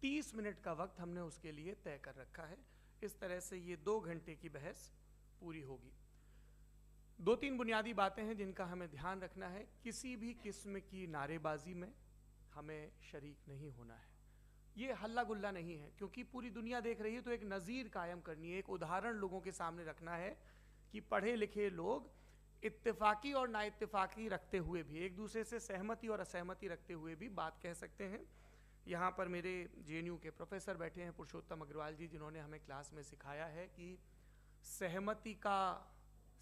30 minute का वक्त हमने उसके लिए तय कर रखा है। इस तरह से ये 2 घंटे की बहस पूरी होगी। 2-3 बुनियादी बातें हैं जिनका हमें ध्यान रखना है। किसी भी किस्म की नारेबाजी में हमें शरीक नहीं होना है। ये हल्ला गुल्ला नहीं है, क्योंकि पूरी दुनिया देख रही है, तो एक नज़ीर कायम करनी है, एक उदाहरण लोगों के सामने रखना है कि पढ़े लिखे लोग इत्तेफाकी और नाइत्तेफाकी रखते हुए भी, एक दूसरे से सहमति और असहमति रखते हुए भी बात कह सकते हैं। यहाँ पर मेरे JNU के प्रोफेसर बैठे हैं, पुरुषोत्तम अग्रवाल जी, जिन्होंने हमें क्लास में सिखाया है कि सहमति का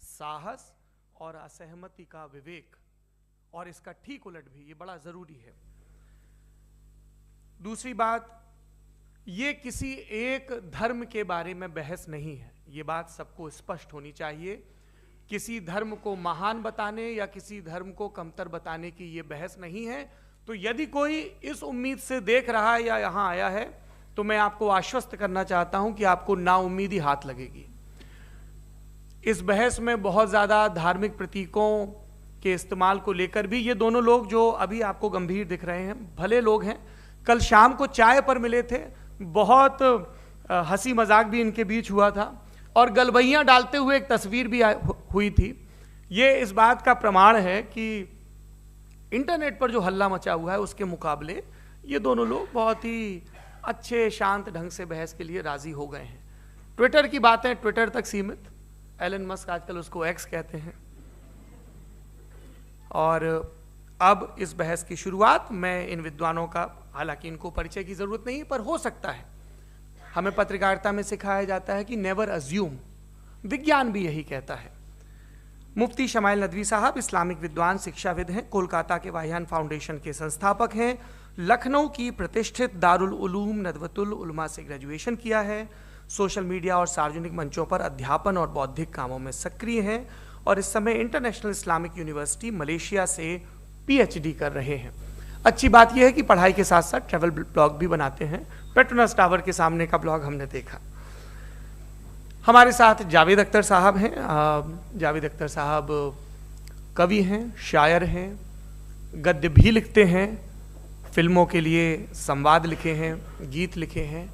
साहस और असहमति का विवेक, और इसका ठीक उलट भी, ये बड़ा ज़रूरी है। दूसरी बात, ये किसी एक धर्म के बारे में बहस नहीं है, ये बात सबको स्पष्ट होनी चाहिए। किसी धर्म को महान बताने या किसी धर्म को कमतर बताने की ये बहस नहीं है। तो यदि कोई इस उम्मीद से देख रहा है या यहाँ आया है, तो मैं आपको आश्वस्त करना चाहता हूं कि आपको नाउम्मीदी हाथ लगेगी। इस बहस में बहुत ज़्यादा धार्मिक प्रतीकों के इस्तेमाल को लेकर भी, ये दोनों लोग जो अभी आपको गंभीर दिख रहे हैं, भले लोग हैं, कल शाम को चाय पर मिले थे, बहुत हंसी मजाक भी इनके बीच हुआ था, और गलबैयाँ डालते हुए एक तस्वीर भी हुई थी। ये इस बात का प्रमाण है कि इंटरनेट पर जो हल्ला मचा हुआ है उसके मुकाबले ये दोनों लोग बहुत ही अच्छे शांत ढंग से बहस के लिए राजी हो गए हैं। ट्विटर की बातें ट्विटर तक सीमित, एलन मस्क आजकल उसको एक्स कहते हैं। और अब इस बहस की शुरुआत मैं इन विद्वानों का, हालांकि इनको परिचय की जरूरत नहीं, पर हो सकता है, हमें पत्रकारिता में सिखाया जाता है कि नेवर अज्यूम, विज्ञान भी यही कहता है। मुफ्ती शमाइल नदवी साहब इस्लामिक विद्वान, शिक्षाविद हैं, कोलकाता के वाहियान फाउंडेशन के संस्थापक हैं, लखनऊ की प्रतिष्ठित दारुल उलूम नदवतुल उलमा से ग्रेजुएशन किया है, सोशल मीडिया और सार्वजनिक मंचों पर अध्यापन और बौद्धिक कामों में सक्रिय हैं, और इस समय इंटरनेशनल इस्लामिक यूनिवर्सिटी मलेशिया से PhD कर रहे हैं। अच्छी बात यह है कि पढ़ाई के साथ साथ ट्रैवल ब्लॉग भी बनाते हैं। पेट्रोनस टावर के सामने का ब्लॉग हमने देखा। हमारे साथ जावेद अख्तर साहब हैं। जावेद अख्तर साहब कवि हैं, शायर हैं, गद्य भी लिखते हैं, फिल्मों के लिए संवाद लिखे हैं, गीत लिखे हैं।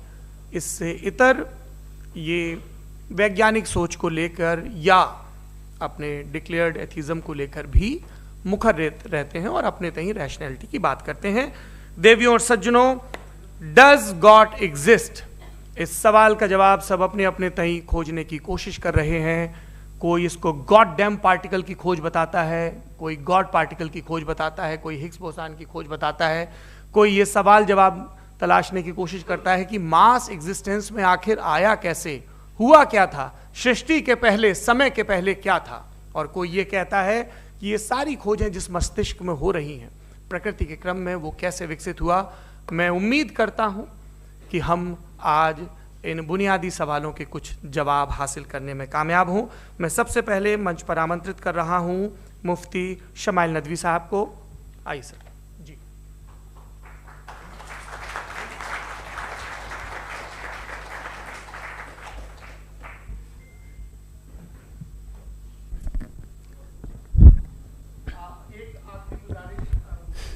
इससे इतर ये वैज्ञानिक सोच को लेकर या अपने डिक्लेयर्ड एथिज्म को लेकर भी मुखर रहते हैं और अपने तहीं रैशनैलिटी की बात करते हैं। देवियों और सज्जनों, डज गॉड एग्जिस्ट? इस सवाल का जवाब सब अपने अपने तहीं खोजने की कोशिश कर रहे हैं। कोई इसको गॉड डैम पार्टिकल की खोज बताता है, कोई गॉड पार्टिकल की खोज बताता है, कोई हिग्स बोसान की खोज बताता है, कोई ये सवाल जवाब तलाशने की कोशिश करता है कि मास एग्जिस्टेंस में आखिर आया कैसे, हुआ क्या था, सृष्टि के पहले, समय के पहले क्या था। और कोई ये कहता है कि ये सारी खोजें जिस मस्तिष्क में हो रही हैं प्रकृति के क्रम में, वो कैसे विकसित हुआ। मैं उम्मीद करता हूं कि हम आज इन बुनियादी सवालों के कुछ जवाब हासिल करने में कामयाब हों। मैं सबसे पहले मंच पर आमंत्रित कर रहा हूं मुफ्ती शमाइल नदवी साहब को। आइए सर। जी, एक आखिरी गुजारिश,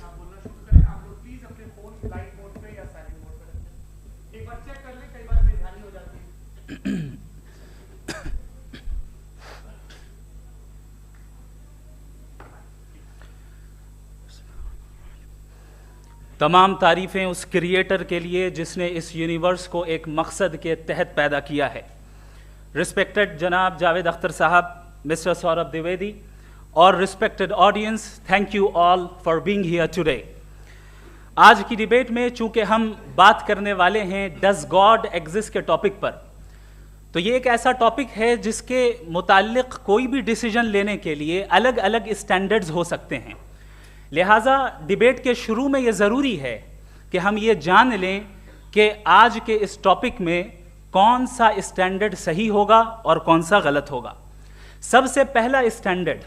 आप बोलना शुरू करें। आप लोग प्लीज अपने फोन फ्लाइट मोड पे या साइलेंट मोड पे रखें। एक बार चेक कर लें, कई बार बेध्यानी हो जाती है। तमाम तारीफ़ें उस क्रिएटर के लिए जिसने इस यूनिवर्स को एक मकसद के तहत पैदा किया है। रिस्पेक्टेड जनाब जावेद अख्तर साहब, मिस्टर सौरभ द्विवेदी और respected audience, thank you all for being here today. आज की डिबेट में चूंकि हम बात करने वाले हैं डज गॉड एग्जिस्ट के टॉपिक पर, तो ये एक ऐसा टॉपिक है जिसके मुताल्लिक कोई भी डिसीजन लेने के लिए अलग अलग स्टैंडर्ड्स हो सकते हैं। लिहाजा डिबेट के शुरू में ये ज़रूरी है कि हम ये जान लें कि आज के इस टॉपिक में कौन सा स्टैंडर्ड सही होगा और कौन सा गलत होगा। सबसे पहला स्टैंडर्ड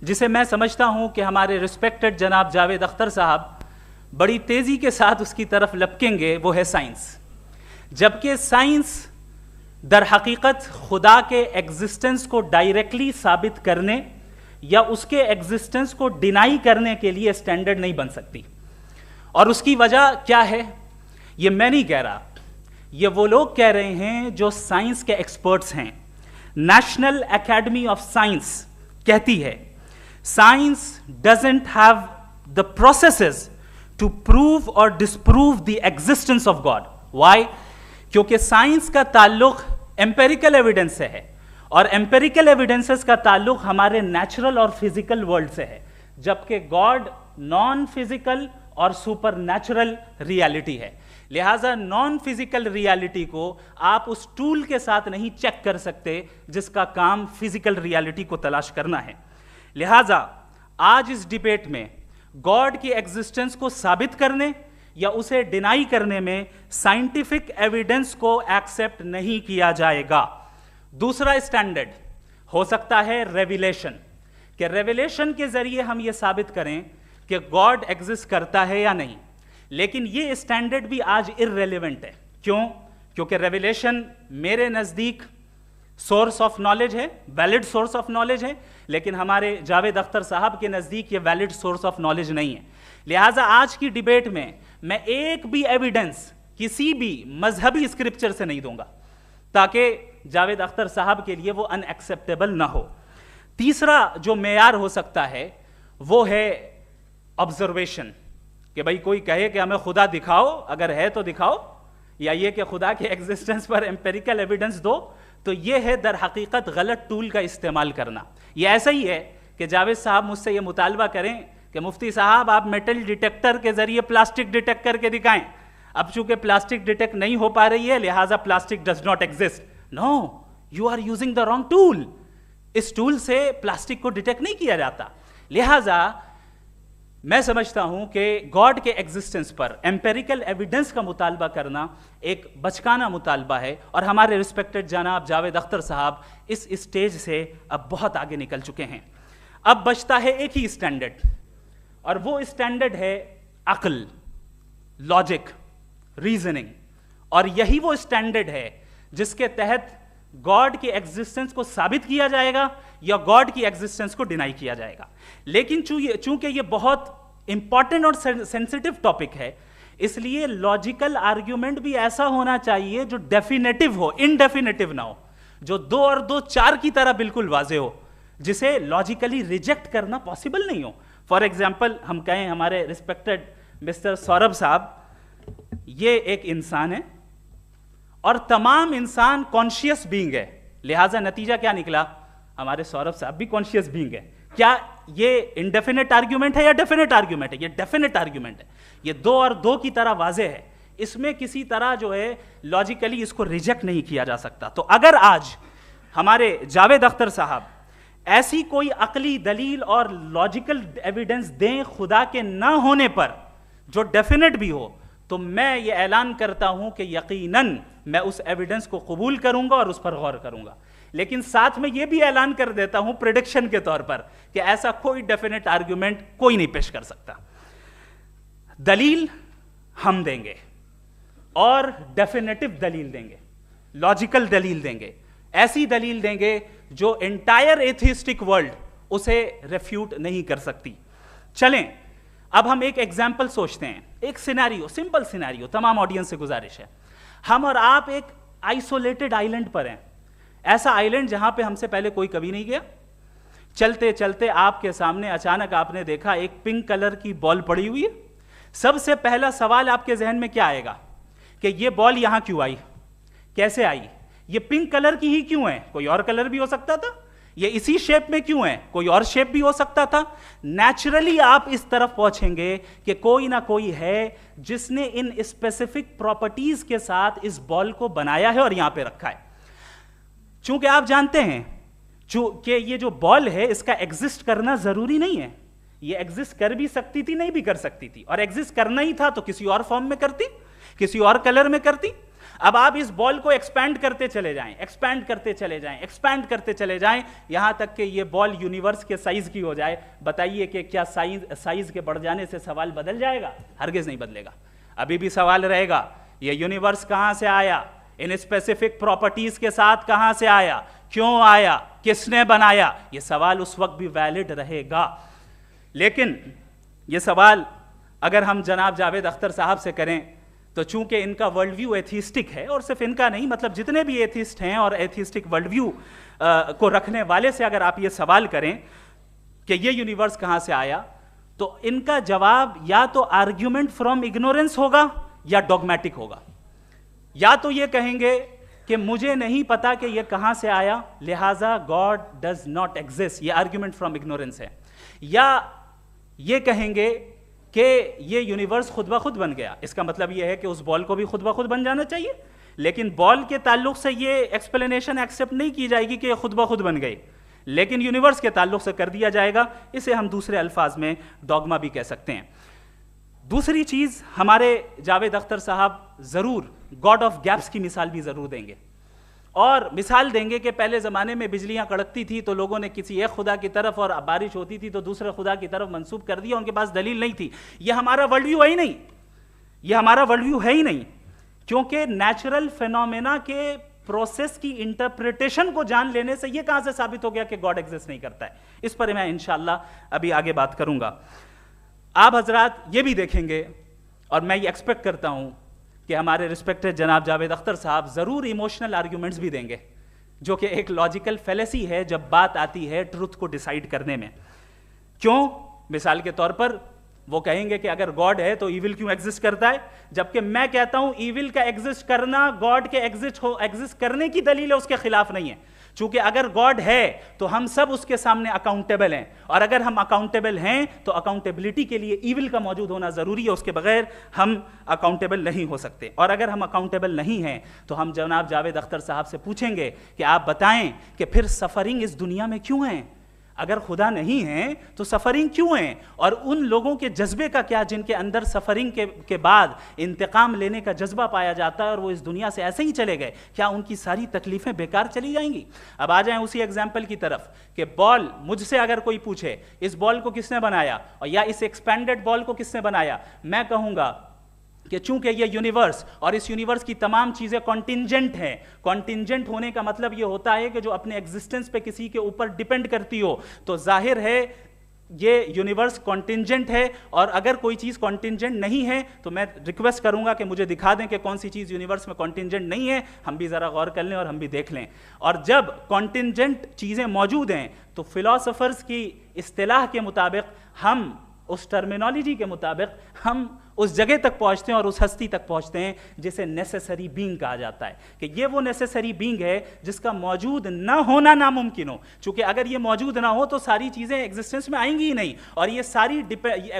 जिसे मैं समझता हूं कि हमारे रिस्पेक्टेड जनाब जावेद अख्तर साहब बड़ी तेज़ी के साथ उसकी तरफ लपकेंगे, वो है साइंस। जबकि साइंस दर हकीकत खुदा के एग्जिस्टेंस को डायरेक्टली साबित करने या उसके एग्जिस्टेंस को डिनाई करने के लिए स्टैंडर्ड नहीं बन सकती। और उसकी वजह क्या है ये मैं नहीं कह रहा, ये वो लोग कह रहे हैं जो साइंस के एक्सपर्ट्स हैं। नेशनल एकेडमी ऑफ साइंस कहती है science doesn't have the processes to prove और disprove the existence of God. Why? क्योंकि साइंस का ताल्लुक एम्पेरिकल एविडेंस से है, और एम्पेरिकल एविडेंसेस का ताल्लुक हमारे नेचुरल और फिजिकल वर्ल्ड से है, जबकि गॉड नॉन फिजिकल और सुपर नेचुरल रियलिटी है। लिहाजा नॉन फिजिकल रियलिटी को आप उस टूल के साथ नहीं चेक कर सकते जिसका काम फिजिकल रियलिटी को तलाश करना है। लिहाजा आज इस डिबेट में गॉड की एग्जिस्टेंस को साबित करने या उसे डिनाई करने में साइंटिफिक एविडेंस को एक्सेप्ट नहीं किया जाएगा। दूसरा स्टैंडर्ड हो सकता है रेविलेशन, कि रेविलेशन के जरिए हम यह साबित करें कि गॉड एग्जिस्ट करता है या नहीं। लेकिन यह स्टैंडर्ड भी आज इररेलेवेंट है। क्यों? क्योंकि रेविलेशन मेरे नजदीक सोर्स ऑफ नॉलेज है, वैलिड सोर्स ऑफ नॉलेज है, लेकिन हमारे जावेद अख्तर साहब के नजदीक ये वैलिड सोर्स ऑफ नॉलेज नहीं है। लिहाजा आज की डिबेट में मैं एक भी एविडेंस किसी भी मजहबी स्क्रिप्चर से नहीं दूंगा, ताकि जावेद अख्तर साहब के लिए वो अनएक्सेप्टेबल ना हो। तीसरा जो मेयार हो सकता है वो है ऑब्जर्वेशन, कि भाई कोई कहे कि हमें खुदा दिखाओ, अगर है तो दिखाओ, या ये कि खुदा के एग्जिस्टेंस पर एम्पेरिकल एविडेंस दो। तो ये है दर हकीकत गलत टूल का इस्तेमाल करना। ये ऐसा ही है कि जावेद साहब मुझसे ये मुतालबा करें कि मुफ्ती साहब आप मेटल डिटेक्टर के जरिए प्लास्टिक डिटेक्ट करके दिखाएं। अब चूंकि प्लास्टिक डिटेक्ट नहीं हो पा रही है, लिहाजा plastic does not exist. No, you are using the wrong tool. इस टूल से प्लास्टिक को डिटेक्ट नहीं किया जाता। लिहाजा मैं समझता हूं कि गॉड के एग्जिस्टेंस पर एम्पेरिकल एविडेंस का मुतालबा करना एक बचकाना मुतालबा है, और हमारे रिस्पेक्टेड जनाब जावेद अख्तर साहब इस स्टेज से अब बहुत आगे निकल चुके हैं। अब बचता है एक ही स्टैंडर्ड, और वो स्टैंडर्ड है अक्ल, लॉजिक, रीजनिंग। और यही वो स्टैंडर्ड है जिसके तहत गॉड की एग्जिस्टेंस को साबित किया जाएगा या गॉड की एग्जिस्टेंस को डिनाई किया जाएगा। लेकिन चूंकि ये बहुत इंपॉर्टेंट और सेंसिटिव टॉपिक है, इसलिए लॉजिकल आर्ग्यूमेंट भी ऐसा होना चाहिए जो डेफिनेटिव हो, इनडेफिनेटिव ना हो, जो 2 और 2 4 की तरह बिल्कुल वाजे हो, जिसे लॉजिकली रिजेक्ट करना पॉसिबल नहीं हो। फॉर एग्जाम्पल हम कहें हमारे रिस्पेक्टेड मिस्टर सौरभ साहब, ये एक इंसान है और तमाम इंसान कॉन्शियस बीइंग है। लिहाजा नतीजा क्या निकला? हमारे सौरभ साहब भी कॉन्शियस बीइंग है। क्या ये इनडेफिनेट आर्ग्यूमेंट है या डेफिनेट आर्ग्यूमेंट है? ये डेफिनेट आर्ग्यूमेंट है। ये 2 और 2 की तरह वाजे है, इसमें किसी तरह जो है लॉजिकली इसको रिजेक्ट नहीं किया जा सकता। तो अगर आज हमारे जावेद अख्तर साहब ऐसी कोई अकली दलील और लॉजिकल एविडेंस दें खुदा के ना होने पर जो डेफिनेट भी हो, तो मैं ये ऐलान करता हूं कि यकीनन मैं उस एविडेंस को कबूल करूंगा और उस पर गौर करूंगा। लेकिन साथ में यह भी ऐलान कर देता हूं प्रेडिक्शन के तौर पर कि ऐसा कोई डेफिनेट आर्ग्यूमेंट कोई नहीं पेश कर सकता। दलील हम देंगे और डेफिनेटिव दलील देंगे, लॉजिकल दलील देंगे, ऐसी दलील देंगे जो एंटायर एथिस्टिक वर्ल्ड उसे रेफ्यूट नहीं कर सकती। चलें अब हम एक एग्जाम्पल सोचते हैं, एक सिनेरियो, सिंपल सिनेरियो, तमाम ऑडियंस से गुजारिश है, हम और आप एक आइसोलेटेड आइलैंड पर हैं, ऐसा आइलैंड जहां पे हमसे पहले कोई कभी नहीं गया। चलते चलते आपके सामने अचानक आपने देखा एक पिंक कलर की बॉल पड़ी हुई है। सबसे पहला सवाल आपके जहन में क्या आएगा कि ये बॉल यहां क्यों आई, कैसे आई, ये पिंक कलर की ही क्यों है, कोई और कलर भी हो सकता था, ये इसी शेप में क्यों है, कोई और शेप भी हो सकता था। नेचुरली आप इस तरफ पहुंचेंगे कि कोई ना कोई है जिसने इन स्पेसिफिक प्रॉपर्टीज के साथ इस बॉल को बनाया है और यहां पे रखा है। चूंकि आप जानते हैं कि ये जो बॉल है इसका एग्जिस्ट करना जरूरी नहीं है, ये एग्जिस्ट कर भी सकती थी, नहीं भी कर सकती थी, और एग्जिस्ट करना ही था तो किसी और फॉर्म में करती, किसी और कलर में करती। अब आप इस बॉल को एक्सपैंड करते चले जाएं, एक्सपैंड करते चले जाएं, एक्सपैंड करते चले जाएं, यहां तक कि ये बॉल यूनिवर्स के साइज की हो जाए। बताइए कि क्या साइज के बढ़ जाने से सवाल बदल जाएगा? हरगिज नहीं बदलेगा। अभी भी सवाल रहेगा ये यूनिवर्स कहां से आया, इन स्पेसिफिक प्रॉपर्टीज के साथ कहां से आया, क्यों आया, किसने बनाया, यह सवाल उस वक्त भी वैलिड रहेगा। लेकिन यह सवाल अगर हम जनाब जावेद अख्तर साहब से करें तो चूंकि इनका वर्ल्ड व्यू एथिस्टिक है, और सिर्फ इनका नहीं, मतलब जितने भी एथिस्ट हैं और एथिस्टिक वर्ल्ड व्यू को रखने वाले से अगर आप ये सवाल करें कि ये यूनिवर्स कहां से आया, तो इनका जवाब या तो आर्ग्यूमेंट फ्रॉम इग्नोरेंस होगा या डॉगमेटिक होगा। या तो ये कहेंगे कि मुझे नहीं पता कि ये कहां से आया, लिहाजा गॉड डज नॉट एग्जिस्ट, ये आर्ग्यूमेंट फ्रॉम इग्नोरेंस है, या ये कहेंगे कि ये यूनिवर्स खुद ब खुद बन गया। इसका मतलब ये है कि उस बॉल को भी खुद ब खुद बन जाना चाहिए, लेकिन बॉल के ताल्लुक से ये एक्सप्लेनेशन एक्सेप्ट नहीं की जाएगी कि ये खुद ब खुद बन गई, लेकिन यूनिवर्स के ताल्लुक से कर दिया जाएगा। इसे हम दूसरे अल्फाज में डॉगमा भी कह सकते हैं। दूसरी चीज, हमारे जावेद अख्तर साहब जरूर गॉड ऑफ गैप्स की मिसाल भी जरूर देंगे, और मिसाल देंगे कि पहले ज़माने में बिजलियां कड़कती थी तो लोगों ने किसी एक खुदा की तरफ, और बारिश होती थी तो दूसरे खुदा की तरफ मंसूब कर दिया, उनके पास दलील नहीं थी। यह हमारा वर्ल्ड व्यू है ही नहीं, यह हमारा वर्ल्ड व्यू है ही नहीं, क्योंकि नेचुरल फिनोमेना के प्रोसेस की इंटरप्रिटेशन को जान लेने से यह कहां से साबित हो गया कि गॉड एग्जिस्ट नहीं करता है। इस पर मैं इंशाअल्लाह अभी आगे बात करूंगा। आप हजरात ये भी देखेंगे, और मैं ये एक्सपेक्ट करता हूं कि हमारे रिस्पेक्टेड जनाब जावेद अख्तर साहब जरूर इमोशनल आर्ग्यूमेंट्स भी देंगे, जो कि एक लॉजिकल फेलेसी है जब बात आती है ट्रुथ को डिसाइड करने में। क्यों? मिसाल के तौर पर वो कहेंगे कि अगर गॉड है तो ईविल क्यों एग्जिस्ट करता है, जबकि मैं कहता हूं ईविल का एग्जिस्ट करना गॉड के एग्जिस्ट करने की दलील है, उसके खिलाफ नहीं है। चूंकि अगर गॉड है तो हम सब उसके सामने अकाउंटेबल हैं, और अगर हम अकाउंटेबल हैं तो अकाउंटेबिलिटी के लिए ईविल का मौजूद होना जरूरी है, उसके बगैर हम अकाउंटेबल नहीं हो सकते। और अगर हम अकाउंटेबल नहीं हैं तो हम जनाब जावेद अख्तर साहब से पूछेंगे कि आप बताएं कि फिर सफरिंग इस दुनिया में क्यों है? अगर खुदा नहीं है तो सफरिंग क्यों है? और उन लोगों के जज्बे का क्या जिनके अंदर सफरिंग के बाद इंतकाम लेने का जज्बा पाया जाता है और वो इस दुनिया से ऐसे ही चले गए, क्या उनकी सारी तकलीफें बेकार चली जाएंगी? अब आ जाएं उसी एग्जाम्पल की तरफ कि बॉल, मुझसे अगर कोई पूछे इस बॉल को किसने बनाया और या इस एक्सपेंडेड बॉल को किसने बनाया, मैं कहूंगा कि चूंकि ये यूनिवर्स और इस यूनिवर्स की तमाम चीजें कॉन्टिंजेंट हैं। कॉन्टिंजेंट होने का मतलब ये होता है कि जो अपने एग्जिस्टेंस पे किसी के ऊपर डिपेंड करती हो, तो जाहिर है ये यूनिवर्स कॉन्टिंजेंट है। और अगर कोई चीज कॉन्टिंजेंट नहीं है तो मैं रिक्वेस्ट करूंगा कि मुझे दिखा दें कि कौन सी चीज यूनिवर्स में कॉन्टिंजेंट नहीं है, हम भी जरा गौर कर लें और हम भी देख लें। और जब कॉन्टिंजेंट चीजें मौजूद हैं तो फिलोसोफर्स की इस्तिलाह के मुताबिक, हम उस टर्मिनोलॉजी के मुताबिक हम उस जगह तक पहुंचते हैं और उस हस्ती तक पहुंचते हैं जिसे नेसेसरी बीइंग कहा जाता है, कि ये वो नेसेसरी बीइंग है जिसका मौजूद ना होना नामुमकिन हो। क्योंकि अगर ये मौजूद ना हो तो सारी चीजें एग्जिस्टेंस में आएंगी ही नहीं, और ये सारी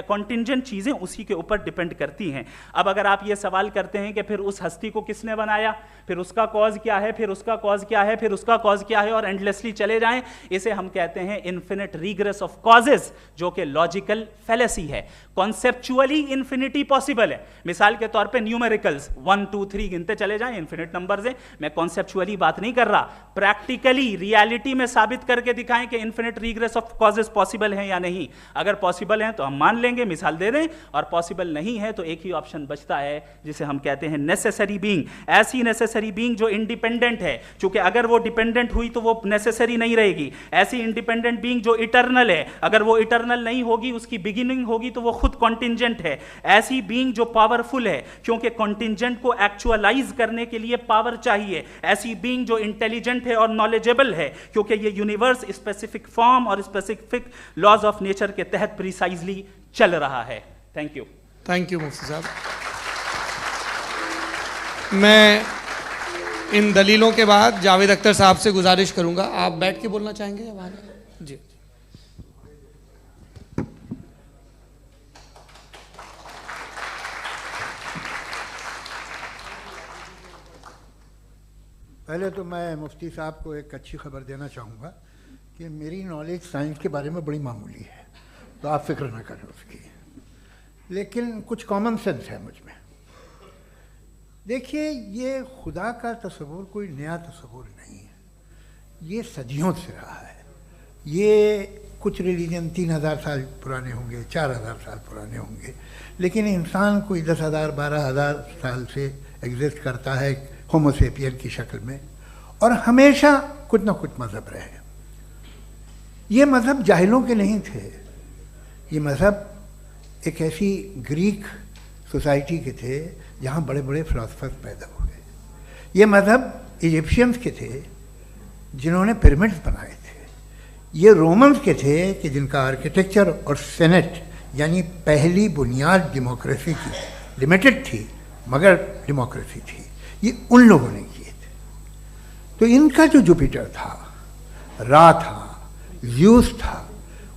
कॉन्टिंजेंट चीजें उसी के ऊपर डिपेंड करती हैं। अब अगर आप ये सवाल करते हैं कि फिर उस हस्ती को किसने बनाया, फिर उसका कॉज क्या है, फिर उसका कॉज क्या है, फिर उसका कॉज क्या है, और एंडलेसली चले जाएं, इसे हम कहते हैं इन्फिनिट रिग्रेस ऑफ कॉजेस, जो कि लॉजिकल फेलेसी है। कॉन्सेप्चुअली इन्फिनिटी पॉसिबल है। मिसाल के तौर पे न्यूमेरिकल्स 1 2 3 गिनते चले जाएं, इन्फिनिट नंबर्स हैं। मैं कॉन्सेप्चुअली बात नहीं कर रहा, प्रैक्टिकली रियलिटी में साबित करके दिखाएं कि infinite regress of causes possible हैं या नहीं। अगर पॉसिबल हैं तो हम मान लेंगे, मिसाल दे दें, और पॉसिबल नहीं है तो एक ही ऑप्शन बचता है जिसे हम कहते हैं नेसेसरी बीइंग। ऐसी नेसेसरी बीइंग जो इंडिपेंडेंट है, क्योंकि अगर वो डिपेंडेंट हुई तो वो नेसेसरी नहीं रहेगी। ऐसी इंडिपेंडेंट बीइंग जो इटर्नल है, अगर वो इटर्नल नहीं होगी, उसकी बिगिनिंग होगी तो वो खुद कॉन्टिंजेंट है। ऐसी बीइंग जो पावरफुल है, क्योंकि कॉन्टिंजेंट को एक्चुअलाइज करने के लिए पावर चाहिए। ऐसी बीइंग जो इंटेलिजेंट है और नॉलेजेबल है, क्योंकि ये यूनिवर्स स्पेसिफिक फॉर्म और स्पेसिफिक लॉज ऑफ नेचर के तहत प्रिसाइजली चल रहा है। Thank you. थैंक यू मुफ्ती साहब। मैं इन दलीलों के बाद जावेद अख्तर साहब से गुजारिश करूंगा, आप बैठ के बोलना चाहेंगे या बाहर? जी। पहले तो मैं मुफ्ती साहब को एक अच्छी खबर देना चाहूँगा कि मेरी नॉलेज साइंस के बारे में बड़ी मामूली है, तो आप फिक्र ना करें उसकी, लेकिन कुछ कॉमन सेंस है मुझ में। देखिए, ये खुदा का तस्वुर कोई नया तस्वुर नहीं है, ये सदियों से रहा है। ये कुछ रिलीजन 3000 साल पुराने होंगे, 4000 साल पुराने होंगे, लेकिन इंसान कोई 10,000 12,000 साल से एग्जिस्ट करता है होमोसेपियन की शक्ल में, और हमेशा कुछ ना कुछ मज़हब रहे। ये मज़हब जाहिलों के नहीं थे, ये मज़हब एक ऐसी ग्रीक सोसाइटी के थे जहाँ बड़े बड़े फिलोसफर्स पैदा हुए। ये मज़हब इजिप्शियंस के थे जिन्होंने पिरामिड्स बनाए थे, ये रोमन्स के थे कि जिनका आर्किटेक्चर और सेनेट यानी पहली बुनियाद डेमोक्रेसी की लिमिटेड थी मगर डेमोक्रेसी थी, ये उन लोगों ने किए थे। तो इनका जो जुपिटर था, रा था, ज़्यूस था,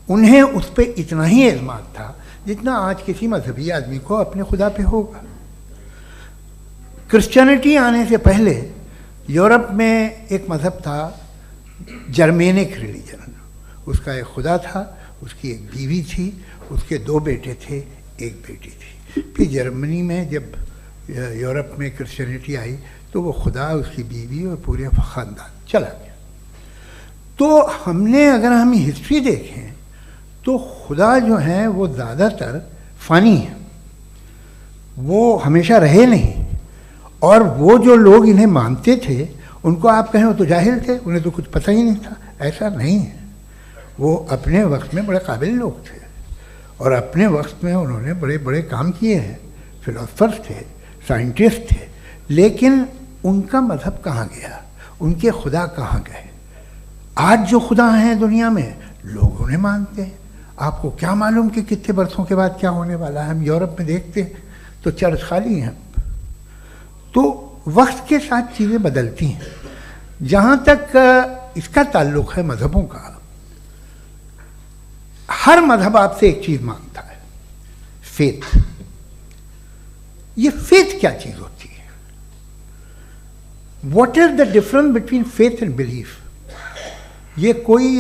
उन्हें उस पर इतना ही एतमाद था जितना आज किसी मजहबी आदमी को अपने खुदा पे होगा। क्रिश्चियनिटी आने से पहले यूरोप में एक मज़हब था जर्मेनिक रिलीजन, उसका एक खुदा था, उसकी एक बीवी थी, उसके 2 बेटे थे, एक बेटी थी। फिर जर्मनी में जब यूरोप में क्रिश्चियनिटी आई तो वो खुदा, उसकी बीवी और पूरे ख़ानदान चला गया। तो हमने अगर हम हिस्ट्री देखें तो खुदा जो हैं वो ज़्यादातर फ़ानी है, वो हमेशा रहे नहीं। और वो जो लोग इन्हें मानते थे उनको आप कहें वो तो जाहिल थे, उन्हें तो कुछ पता ही नहीं था, ऐसा नहीं है। वो अपने वक्त में बड़े काबिल लोग थे और अपने वक्त में उन्होंने बड़े बड़े काम किए हैं, फिलोसफर्स थे, साइंटिस्ट थे, लेकिन उनका मज़हब कहाँ गया, उनके खुदा कहाँ गए? आज जो खुदा हैं दुनिया में लोग उन्हें मानते हैं। आपको क्या मालूम कि कितने बरसों के बाद क्या होने वाला है? हम यूरोप में देखते हैं तो चर्च खाली हैं। तो वक्त के साथ चीज़ें बदलती हैं। जहाँ तक इसका ताल्लुक़ है मज़हबों का, हर मज़हब आपसे एक चीज़ मांगता है, फेथ। ये फेथ क्या चीज़ होती है? What is the difference between faith and belief? ये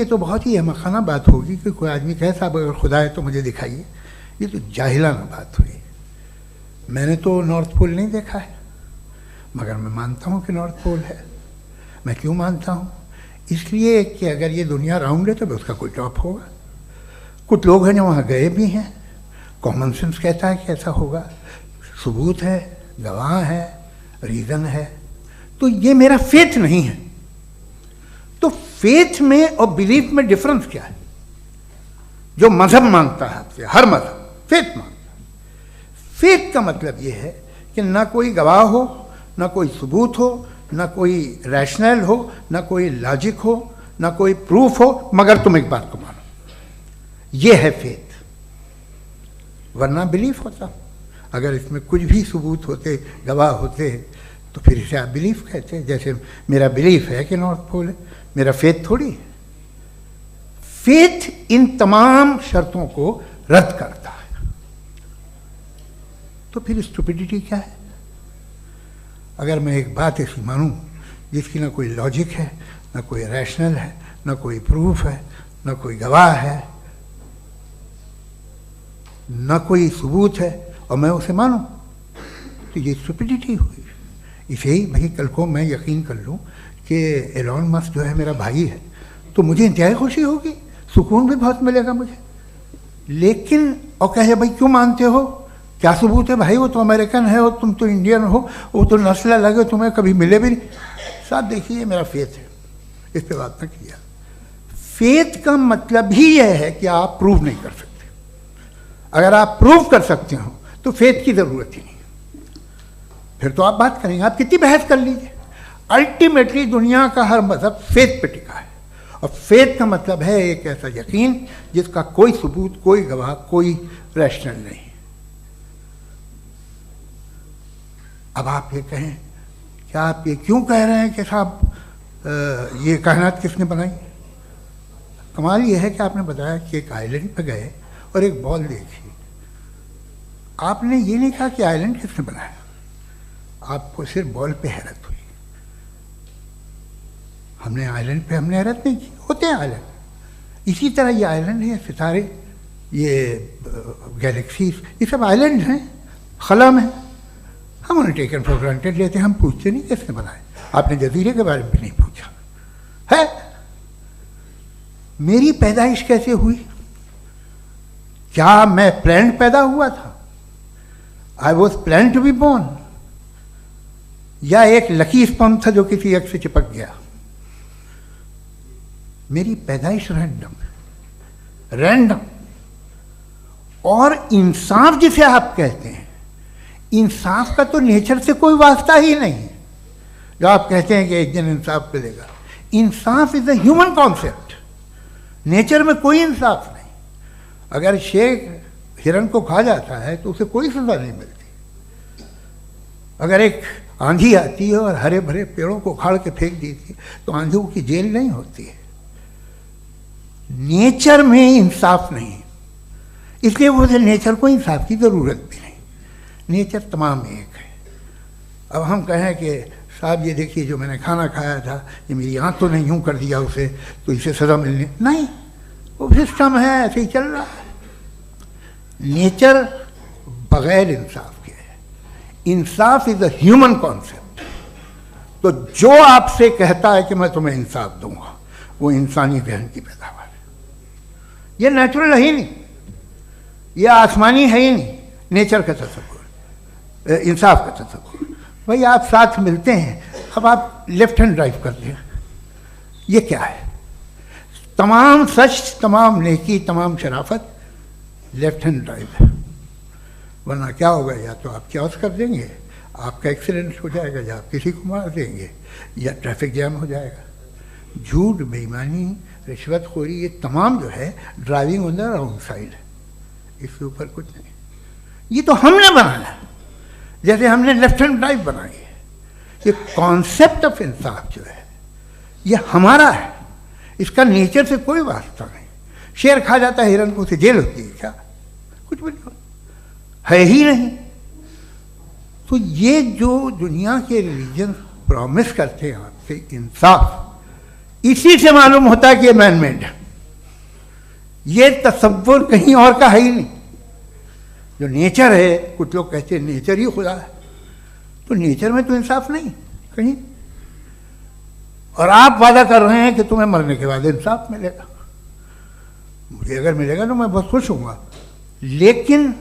तो बहुत ही अहमकाना बात होगी कि कोई आदमी कहे साहब अगर खुदा है तो मुझे दिखाइए। ये तो जाहिलाना बात हुई। मैंने तो नॉर्थ पोल नहीं देखा है मगर मैं मानता हूँ कि नॉर्थ पोल है। मैं क्यों मानता हूँ? इसलिए कि अगर ये दुनिया राउंड है तो उसका कोई टॉप होगा। कुछ लोग हैं जो वहाँ गए भी हैं, कॉमन सेंस कहता है कि ऐसा होगा, सबूत है, गवाह है, रीज़न है। तो ये मेरा फेथ नहीं है। तो फेथ में और बिलीफ में डिफरेंस क्या है? जो मज़हब मांगता है आपसे, हर मज़हब फेथ मांगता है। फेथ का मतलब ये है कि ना कोई गवाह हो, ना कोई सबूत हो, ना कोई रैशनल हो, ना कोई लॉजिक हो, ना कोई प्रूफ हो, मगर तुम एक बात को मानो। ये है फेथ। वरना बिलीफ होता। अगर इसमें कुछ भी सबूत होते, गवाह होते, तो फिर इसे आप बिलीफ कहते। जैसे मेरा बिलीफ है कि नॉर्थ पोल है, मेरा फेथ थोड़ी है। फेथ इन तमाम शर्तों को रद्द करता है। तो फिर स्टुपिडिटी क्या है? अगर मैं एक बात ऐसी मानूं जिसकी ना कोई लॉजिक है, ना कोई रैशनल है, ना कोई प्रूफ है, ना कोई गवाह है, ना कोई सबूत है, और मैं उसे मानूं, तो ये स्टुपिडिटी हुई। इसे ही भाई कल को मैं यकीन कर लूं कि एलॉन मस्क जो है मेरा भाई है तो मुझे इंतहाई खुशी होगी, सुकून भी बहुत मिलेगा मुझे। लेकिन और कहे भाई क्यों मानते हो, क्या सबूत है? भाई वो तो अमेरिकन है और तुम तो इंडियन हो, वो तो नस्ल अलग है, तुम्हें कभी मिले भी नहीं। साहब देखिए मेरा फेथ है, इस पर बात न किया। फेथ का मतलब ही यह है कि आप प्रूव नहीं कर सकते। अगर आप प्रूव कर सकते हो तो फेथ की ज़रूरत ही नहीं, फिर तो आप बात करेंगे, आप कितनी बहस कर लीजिए। अल्टीमेटली दुनिया का हर मज़हब फेथ पे टिका है, और फेथ का मतलब है एक ऐसा यकीन जिसका कोई सबूत, कोई गवाह, कोई रैशनल नहीं। अब आप ये कहें, क्या आप ये क्यों कह रहे हैं कि साहब ये कायनात किसने बनाई? कमाल ये है कि आपने बताया कि एक आइलैंड पे गए और एक बॉल देखी। आपने ये नहीं कहा कि आइलैंड किसने बनाया, आपको सिर्फ बॉल पे हैरत हुई। हमने आइलैंड पे हमने हैरत नहीं की, होते हैं आइलैंड। इसी तरह ये आइलैंड है, सितारे, ये गैलेक्सीज, ये सब आइलैंड हैं, खला में। हम उन्हें टेकन फॉर ग्रांटेड लेते हैं, हम पूछते नहीं किसने बनाए। आपने जजीरे के बारे में भी नहीं पूछा है। मेरी पैदाइश कैसे हुई? क्या मैं प्लान्ड पैदा हुआ था? I was plan to be born, या एक लकी स्पर्म था जो किसी एग से चिपक गया? मेरी पैदाइश रैंडम। और इंसाफ जिसे आप कहते हैं, इंसाफ का तो नेचर से कोई वास्ता ही नहीं है। जो आप कहते हैं कि एक दिन इंसाफ मिलेगा, इंसाफ is a human concept, nature में कोई इंसाफ नहीं। अगर शेर हिरन को खा जाता है तो उसे कोई सजा नहीं मिलती। अगर एक आंधी आती है और हरे भरे पेड़ों को उखाड़ के फेंक देती है तो आंधियों की जेल नहीं होती है। नेचर में इंसाफ नहीं, इसलिए मुझे नेचर को इंसाफ की जरूरत भी नहीं। नेचर तमाम एक है। अब हम कहें कि साहब ये देखिए जो मैंने खाना खाया था ये मेरी आँख तो नहीं यूँ कर दिया उसे, तो इसे सज़ा मिलनी नहीं, वो सिस्टम है, ऐसे ही चल रहा है। नेचर बगैर इंसाफ के है। इंसाफ इज अ ह्यूमन कॉन्सेप्ट। तो जो आपसे कहता है कि मैं तुम्हें इंसाफ दूंगा, वो इंसानी जहन की पैदावार है। ये नेचुरल है ही नहीं, ये आसमानी है ही नहीं। नेचर का तसव्वुर, इंसाफ का तसव्वुर। भाई आप साथ मिलते हैं, अब आप लेफ्ट हैंड ड्राइव करते हैं, ये क्या है? तमाम सच, तमाम नेकी, तमाम शराफत लेफ्ट हैंड ड्राइव है। वरना क्या होगा, या तो आप क्रॉस कर देंगे, आपका एक्सीडेंट हो जाएगा, या आप किसी को मार देंगे, या ट्रैफिक जैम हो जाएगा। झूठ, बेईमानी, रिश्वतखोरी, ये तमाम जो है driving on the wrong side है। इसके ऊपर कुछ नहीं। ये तो हमने बनाया, जैसे हमने लेफ्ट हैंड ड्राइव बनाई है। ये कॉन्सेप्ट ऑफ इंसाफ जो है ये हमारा है, इसका नेचर से कोई वास्ता नहीं। शेर खा जाता है हिरन को, उसे जेल होती है क्या? कुछ भी नहीं, है ही नहीं। तो ये जो दुनिया के रिलीजन प्रॉमिस करते हैं आपसे इंसाफ, इसी से मालूम होता है कि ये मैन मेड है। ये तसव्वुर कहीं और का है ही नहीं। जो नेचर है, कुछ लोग कहते हैं नेचर ही खुदा है, तो नेचर में तो इंसाफ नहीं कहीं। और आप वादा कर रहे हैं कि तुम्हें मरने के बाद इंसाफ मिलेगा। मुझे अगर मिलेगा तो मैं बहुत खुश हूँगा, लेकिन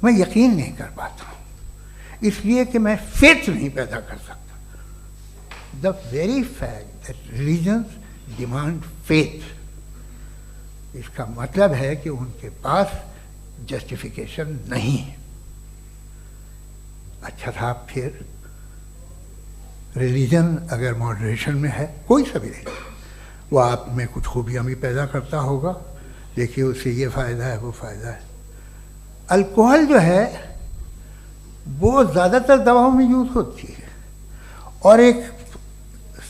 मैं यकीन नहीं कर पाता हूँ, इसलिए कि मैं फेथ नहीं पैदा कर सकता। The very fact that religions demand faith, इसका मतलब है कि उनके पास जस्टिफिकेशन नहीं है। अच्छा था, फिर रिलीजन अगर मॉडरेशन में है, कोई सा भी नहीं, वो आप में कुछ खूबियाँ भी पैदा करता होगा। देखिए उससे ये फ़ायदा है, वो फ़ायदा है। अल्कोहल जो है वो ज़्यादातर दवाओं में यूज़ होती है, और एक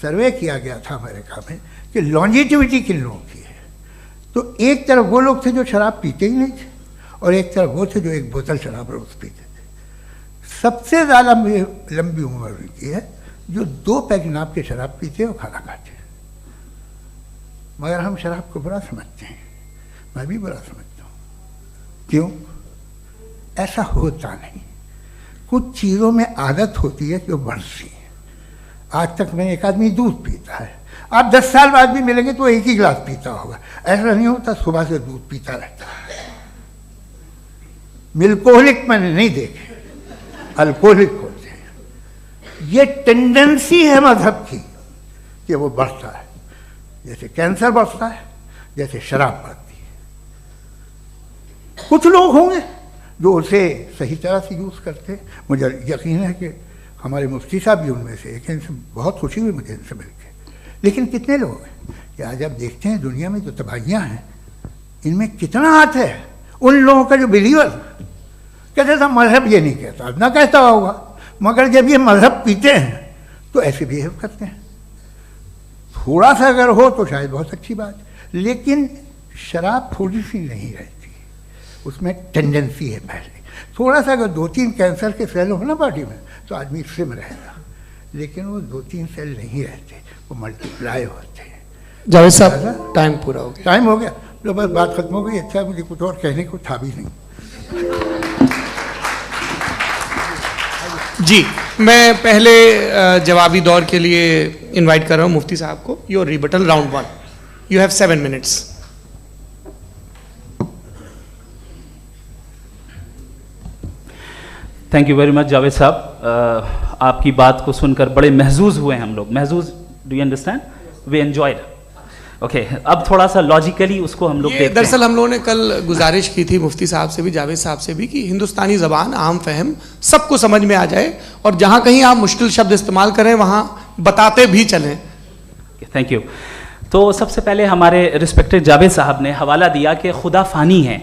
सर्वे किया गया था अमेरिका में कि लॉन्जिटिविटी किन लोगों की है। तो एक तरफ वो लोग थे जो शराब पीते ही नहीं थे, और एक तरफ वो थे जो एक बोतल शराब रोज़ पीते थे। सबसे ज़्यादा लंबी उम्र की है जो 2 पैक नाप के शराब पीते और खाना खाते हैं। मगर हम शराब को बुरा समझते हैं, मैं भी बुरा समझता हूँ। क्यों? ऐसा होता नहीं। कुछ चीज़ों में आदत होती है कि वो बढ़ती है। आज तक में एक आदमी दूध पीता है, आप 10 साल बाद भी मिलेंगे तो एक ही गिलास पीता होगा। ऐसा नहीं होता, सुबह से दूध पीता रहता है। मिल्कोहलिक मैंने नहीं देखे, अल्कोहलिक होते हैं। ये टेंडेंसी है मजहब की कि वो बढ़ता है, जैसे कैंसर बढ़ता है, जैसे शराब बढ़ती है। कुछ लोग होंगे जो उसे सही तरह से यूज़ करते। मुझे यकीन है कि हमारे मुफ्ती साहब भी उनमें से एक हैं, इनसे बहुत खुशी हुई मुझे इनसे मिलकर। लेकिन कितने लोग हैं कि आज आप देखते हैं दुनिया में जो तबाहियाँ हैं, इनमें कितना हाथ है उन लोगों का जो बिलीवर कहते था मजहब ये नहीं कहता, ना कहता होगा, मगर जब ये मजहब पीते हैं तो ऐसे बिहेव करते हैं। थोड़ा सा अगर हो तो शायद बहुत अच्छी बात, लेकिन शराब थोड़ी सी नहीं रहती, उसमें टेंडेंसी है पहले। थोड़ा सा अगर 2-3 कैंसर के सेल हो ना बॉडी में तो आदमी स्लिम रहेगा, लेकिन वो 2-3 सेल नहीं रहते, वो मल्टीप्लाई होते हैं। जावेद साहब टाइम पूरा हो गया। टाइम हो गया तो बस बात खत्म हो गई। अच्छा, मुझे कुछ और कहने को था भी नहीं। जी, मैं पहले जवाबी दौर के लिए इनवाइट कर रहा हूँ मुफ्ती साहब को। Your rebuttal round 1, you have 7 minutes. Thank you very much Javed साहब। आपकी बात को सुनकर बड़े महजूज हुए हम लोग। महजूज, do you understand? We enjoyed. Okay, अब थोड़ा सा लॉजिकली उसको हम लोग देखते हैं। दरअसल हम लोगों ने कल गुजारिश की थी मुफ्ती साहब से भी, जावेद साहब से भी, कि हिंदुस्तानी ज़बान आम फहम सबको समझ में आ जाए और जहाँ कहीं आप मुश्किल शब्द इस्तेमाल करें वहाँ बताते भी चलें। Thank you. तो सबसे पहले हमारे रिस्पेक्टेड जावेद साहब ने हवाला दिया कि खुदा फ़ानी है,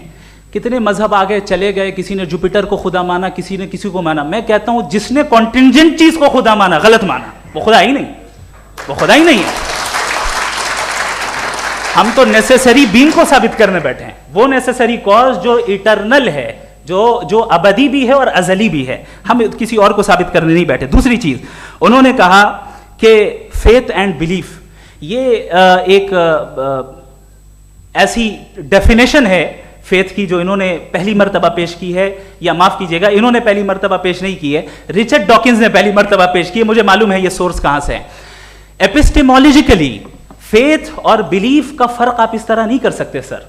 कितने मजहब आगे चले गए, किसी ने जुपिटर को खुदा माना, किसी ने किसी को माना। मैं कहता हूँ जिसने कॉन्टिंजेंट चीज़ को खुदा माना, गलत माना, वो खुदा ही नहीं, वो खुदा ही नहीं है। हम तो नेसेसरी बीइंग को साबित करने बैठे हैं, वो नेसेसरी कॉज जो इटरनल है, जो अबदी भी है और अजली भी है, हम किसी और को साबित करने नहीं बैठे। दूसरी चीज उन्होंने कहा कि फेथ एंड बिलीफ, ये एक ऐसी डेफिनेशन है फेथ की जो इन्होंने पहली मर्तबा पेश की है, या माफ कीजिएगा इन्होंने पहली मर्तबा पेश नहीं की है, रिचर्ड डॉकिंस ने पहली मर्तबा पेश की है। मुझे मालूम है ये सोर्स कहां से है। एपिस्टेमोलॉजिकली फेथ और बिलीफ का फर्क आप इस तरह नहीं कर सकते सर।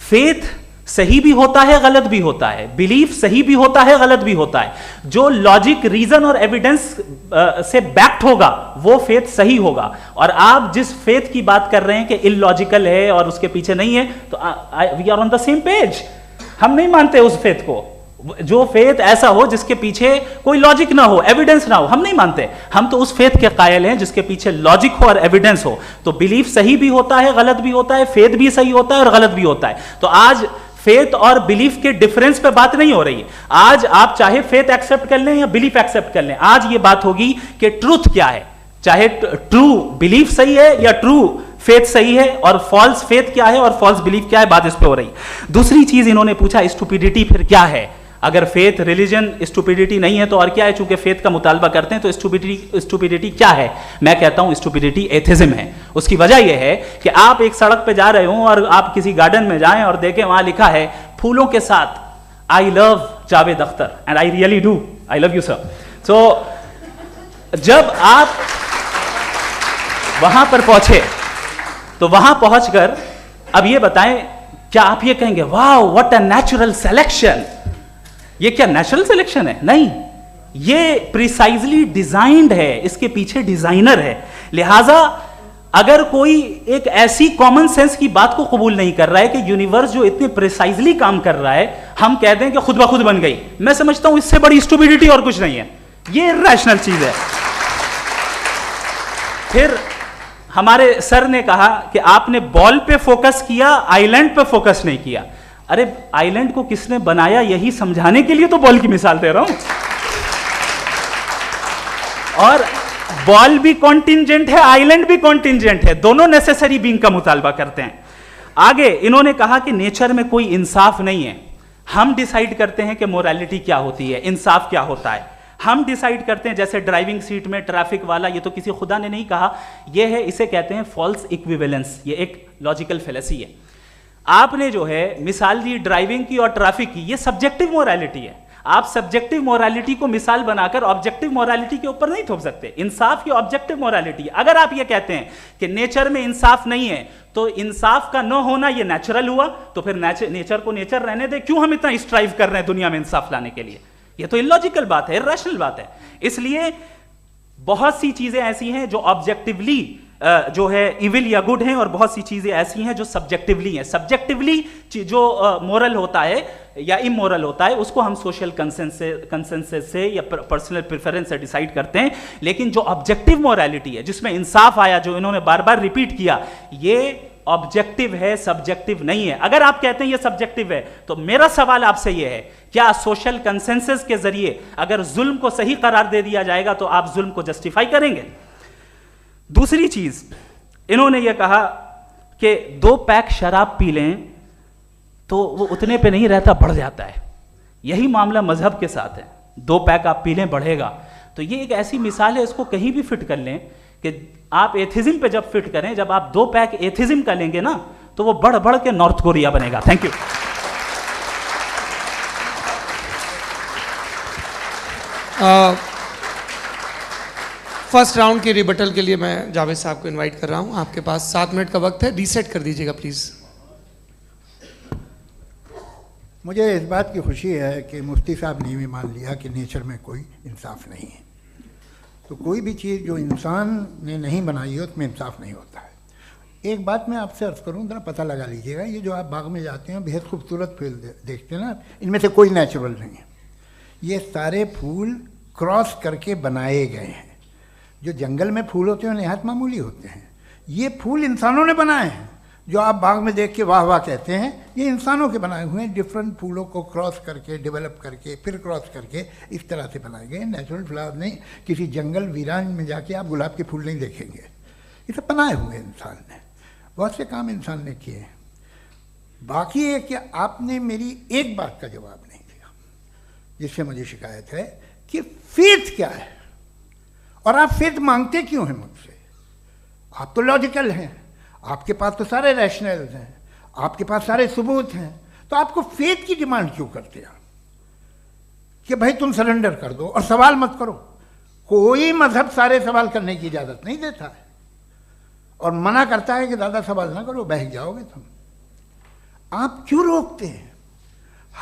फेथ सही भी होता है, गलत भी होता है, बिलीफ सही भी होता है, गलत भी होता है। जो लॉजिक, रीजन और एविडेंस से बैक्ड होगा वो फेथ सही होगा। और आप जिस फेथ की बात कर रहे हैं कि इलॉजिकल है और उसके पीछे नहीं है, तो we are on the same page. हम नहीं मानते उस फेथ को, जो फेथ ऐसा हो जिसके पीछे कोई लॉजिक ना हो, एविडेंस ना हो, हम नहीं मानते। हम तो उस फेथ के कायल हैं जिसके पीछे लॉजिक हो और एविडेंस हो। तो बिलीफ सही भी होता है, गलत भी होता है, फेथ भी सही होता है और गलत भी होता है। तो आज फेथ और बिलीफ के डिफरेंस पे बात नहीं हो रही है। आज आप चाहे फेथ एक्सेप्ट कर लें या बिलीफ एक्सेप्ट कर लें, आज ये बात होगी कि ट्रूथ क्या है, चाहे ट्रू बिलीफ सही है या ट्रू फेथ सही है, और फॉल्स फेथ क्या है और फॉल्स बिलीफ क्या है, बात इस पे हो रही। दूसरी चीज इन्होंने पूछा स्टुपिडिटी फिर क्या है। अगर फेथ रिलीजन स्टुपिडिटी नहीं है तो और क्या है? चूंकि फेथ का मुतालबा करते हैं तो स्टुपिडिटी क्या है? मैं कहता हूं स्टुपिडिटी एथिज्म है। उसकी वजह यह है कि आप एक सड़क पे जा रहे हो और आप किसी गार्डन में जाएं और देखें वहां लिखा है फूलों के साथ I love Javed Akhtar, and I really do, I love you sir. So जब आप वहां पर पहुंचे तो वहां पहुंचकर अब ये बताएं, क्या आप ये कहेंगे wow what a natural selection? ये क्या नेचुरल सिलेक्शन है? नहीं, ये प्रिसाइजली डिजाइंड है, इसके पीछे डिजाइनर है। लिहाजा अगर कोई एक ऐसी कॉमन सेंस की बात को कबूल नहीं कर रहा है कि यूनिवर्स जो इतने प्रिसाइजली काम कर रहा है, हम कह दें कि खुद ब खुद बन गई, मैं समझता हूं इससे बड़ी स्टुपिडिटी और कुछ नहीं है। ये रैशनल चीज है। फिर हमारे सर ने कहा कि आपने बॉल पे फोकस किया, आइलैंड पे फोकस नहीं किया। अरे आइलैंड को किसने बनाया यही समझाने के लिए तो बॉल की मिसाल दे रहा हूं। और बॉल भी कॉन्टिंजेंट है, आइलैंड भी कॉन्टिंजेंट है, दोनों नेसेसरी बीइंग का मुतालबा करते हैं। आगे इन्होंने कहा कि नेचर में कोई इंसाफ नहीं है। हम डिसाइड करते हैं कि मोरालिटी क्या होती है, इंसाफ क्या होता है। हम डिसाइड करते हैं, जैसे ड्राइविंग सीट में ट्रैफिक वाला, ये तो किसी खुदा ने नहीं कहा, ये है, इसे कहते हैं फॉल्स इक्विवेलेंस। ये एक लॉजिकल फेलेसी है। आपने जो है मिसाल दी ड्राइविंग की और ट्रैफिक की, ये सब्जेक्टिव मोरालिटी है। आप सब्जेक्टिव मोरालिटी को मिसाल बनाकर ऑब्जेक्टिव मोरालिटी के ऊपर नहीं थोप सकते। इंसाफ की ऑब्जेक्टिव मोरालिटी। अगर आप ये कहते हैं कि नेचर में इंसाफ नहीं है तो इंसाफ का न होना ये नेचुरल हुआ, तो फिर नेचर को नेचर रहने दे, क्यों हम इतना स्ट्राइव कर रहे हैं दुनिया में इंसाफ लाने के लिए? ये तो इलॉजिकल बात है, इरैशनल बात है। इसलिए बहुत सी चीजें ऐसी हैं जो ऑब्जेक्टिवली जो है इविल या गुड हैं, और बहुत सी चीजें ऐसी हैं जो सब्जेक्टिवली हैं। सब्जेक्टिवली जो मोरल होता है या इमोरल होता है उसको हम सोशल कंसेंसस से या पर्सनल प्रेफरेंस से डिसाइड करते हैं। लेकिन जो ऑब्जेक्टिव मोरालिटी है, जिसमें इंसाफ आया, जो इन्होंने बार बार रिपीट किया, ये ऑब्जेक्टिव है, सब्जेक्टिव नहीं है। अगर आप कहते हैं ये सब्जेक्टिव है तो मेरा सवाल आपसे ये है, क्या सोशल कंसेंसस के जरिए अगर जुल्म को सही करार दे दिया जाएगा तो आप जुल्म को जस्टिफाई करेंगे? दूसरी चीज इन्होंने ये कहा कि 2 पैक शराब पी लें तो वो उतने पे नहीं रहता, बढ़ जाता है। यही मामला मजहब के साथ है। 2 पैक आप पी लें बढ़ेगा। तो ये एक ऐसी मिसाल है, इसको कहीं भी फिट कर लें कि आप एथिज्म पे जब फिट करें, जब आप 2 पैक एथिज्म का लेंगे ना तो वो बढ़ बढ़ के नॉर्थ कोरिया बनेगा। Thank you. फर्स्ट राउंड की रिबटल के लिए मैं जावेद साहब को इनवाइट कर रहा हूं। आपके पास 7 मिनट का वक्त है, रीसेट कर दीजिएगा प्लीज। मुझे इस बात की खुशी है कि मुफ्ती साहब ने भी मान लिया कि नेचर में कोई इंसाफ नहीं है। तो कोई भी चीज़ जो इंसान ने नहीं बनाई है उसमें इंसाफ नहीं होता है। एक बात मैं आपसे अर्ज करूं, जरा पता लगा लीजिएगा, ये जो आप बाग में जाते हैं बेहद खूबसूरत फूल देखते हैं ना, इनमें से कोई नेचुरल नहीं है। ये सारे फूल क्रॉस करके बनाए गए हैं। जो जंगल में फूल होते हैं निहायत मामूली होते हैं, ये फूल इंसानों ने बनाए हैं। जो आप बाग में देख के वाह वाह कहते हैं, ये इंसानों के बनाए हुए हैं। डिफरेंट फूलों को क्रॉस करके, डेवलप करके, फिर क्रॉस करके इस तरह से बनाए गए। नेचुरल फ्लावर नहीं। किसी जंगल वीरान में जाके आप गुलाब के फूल नहीं देखेंगे। ये सब बनाए हुए इंसान ने, बहुत से काम इंसान ने किए हैं। बाकी है कि आपने मेरी एक बात का जवाब नहीं दिया, जिससे मुझे शिकायत है कि फेथ क्या है और आप फेथ मांगते क्यों हैं मुझसे। आप तो लॉजिकल हैं, आपके पास तो सारे रैशनल्स हैं, आपके पास सारे सबूत हैं, तो आपको फेथ की डिमांड क्यों करते हैं कि भाई तुम सरेंडर कर दो और सवाल मत करो। कोई मजहब सारे सवाल करने की इजाजत नहीं देता है और मना करता है कि ज़्यादा सवाल ना करो, बह जाओगे तुम। आप क्यों रोकते हैं?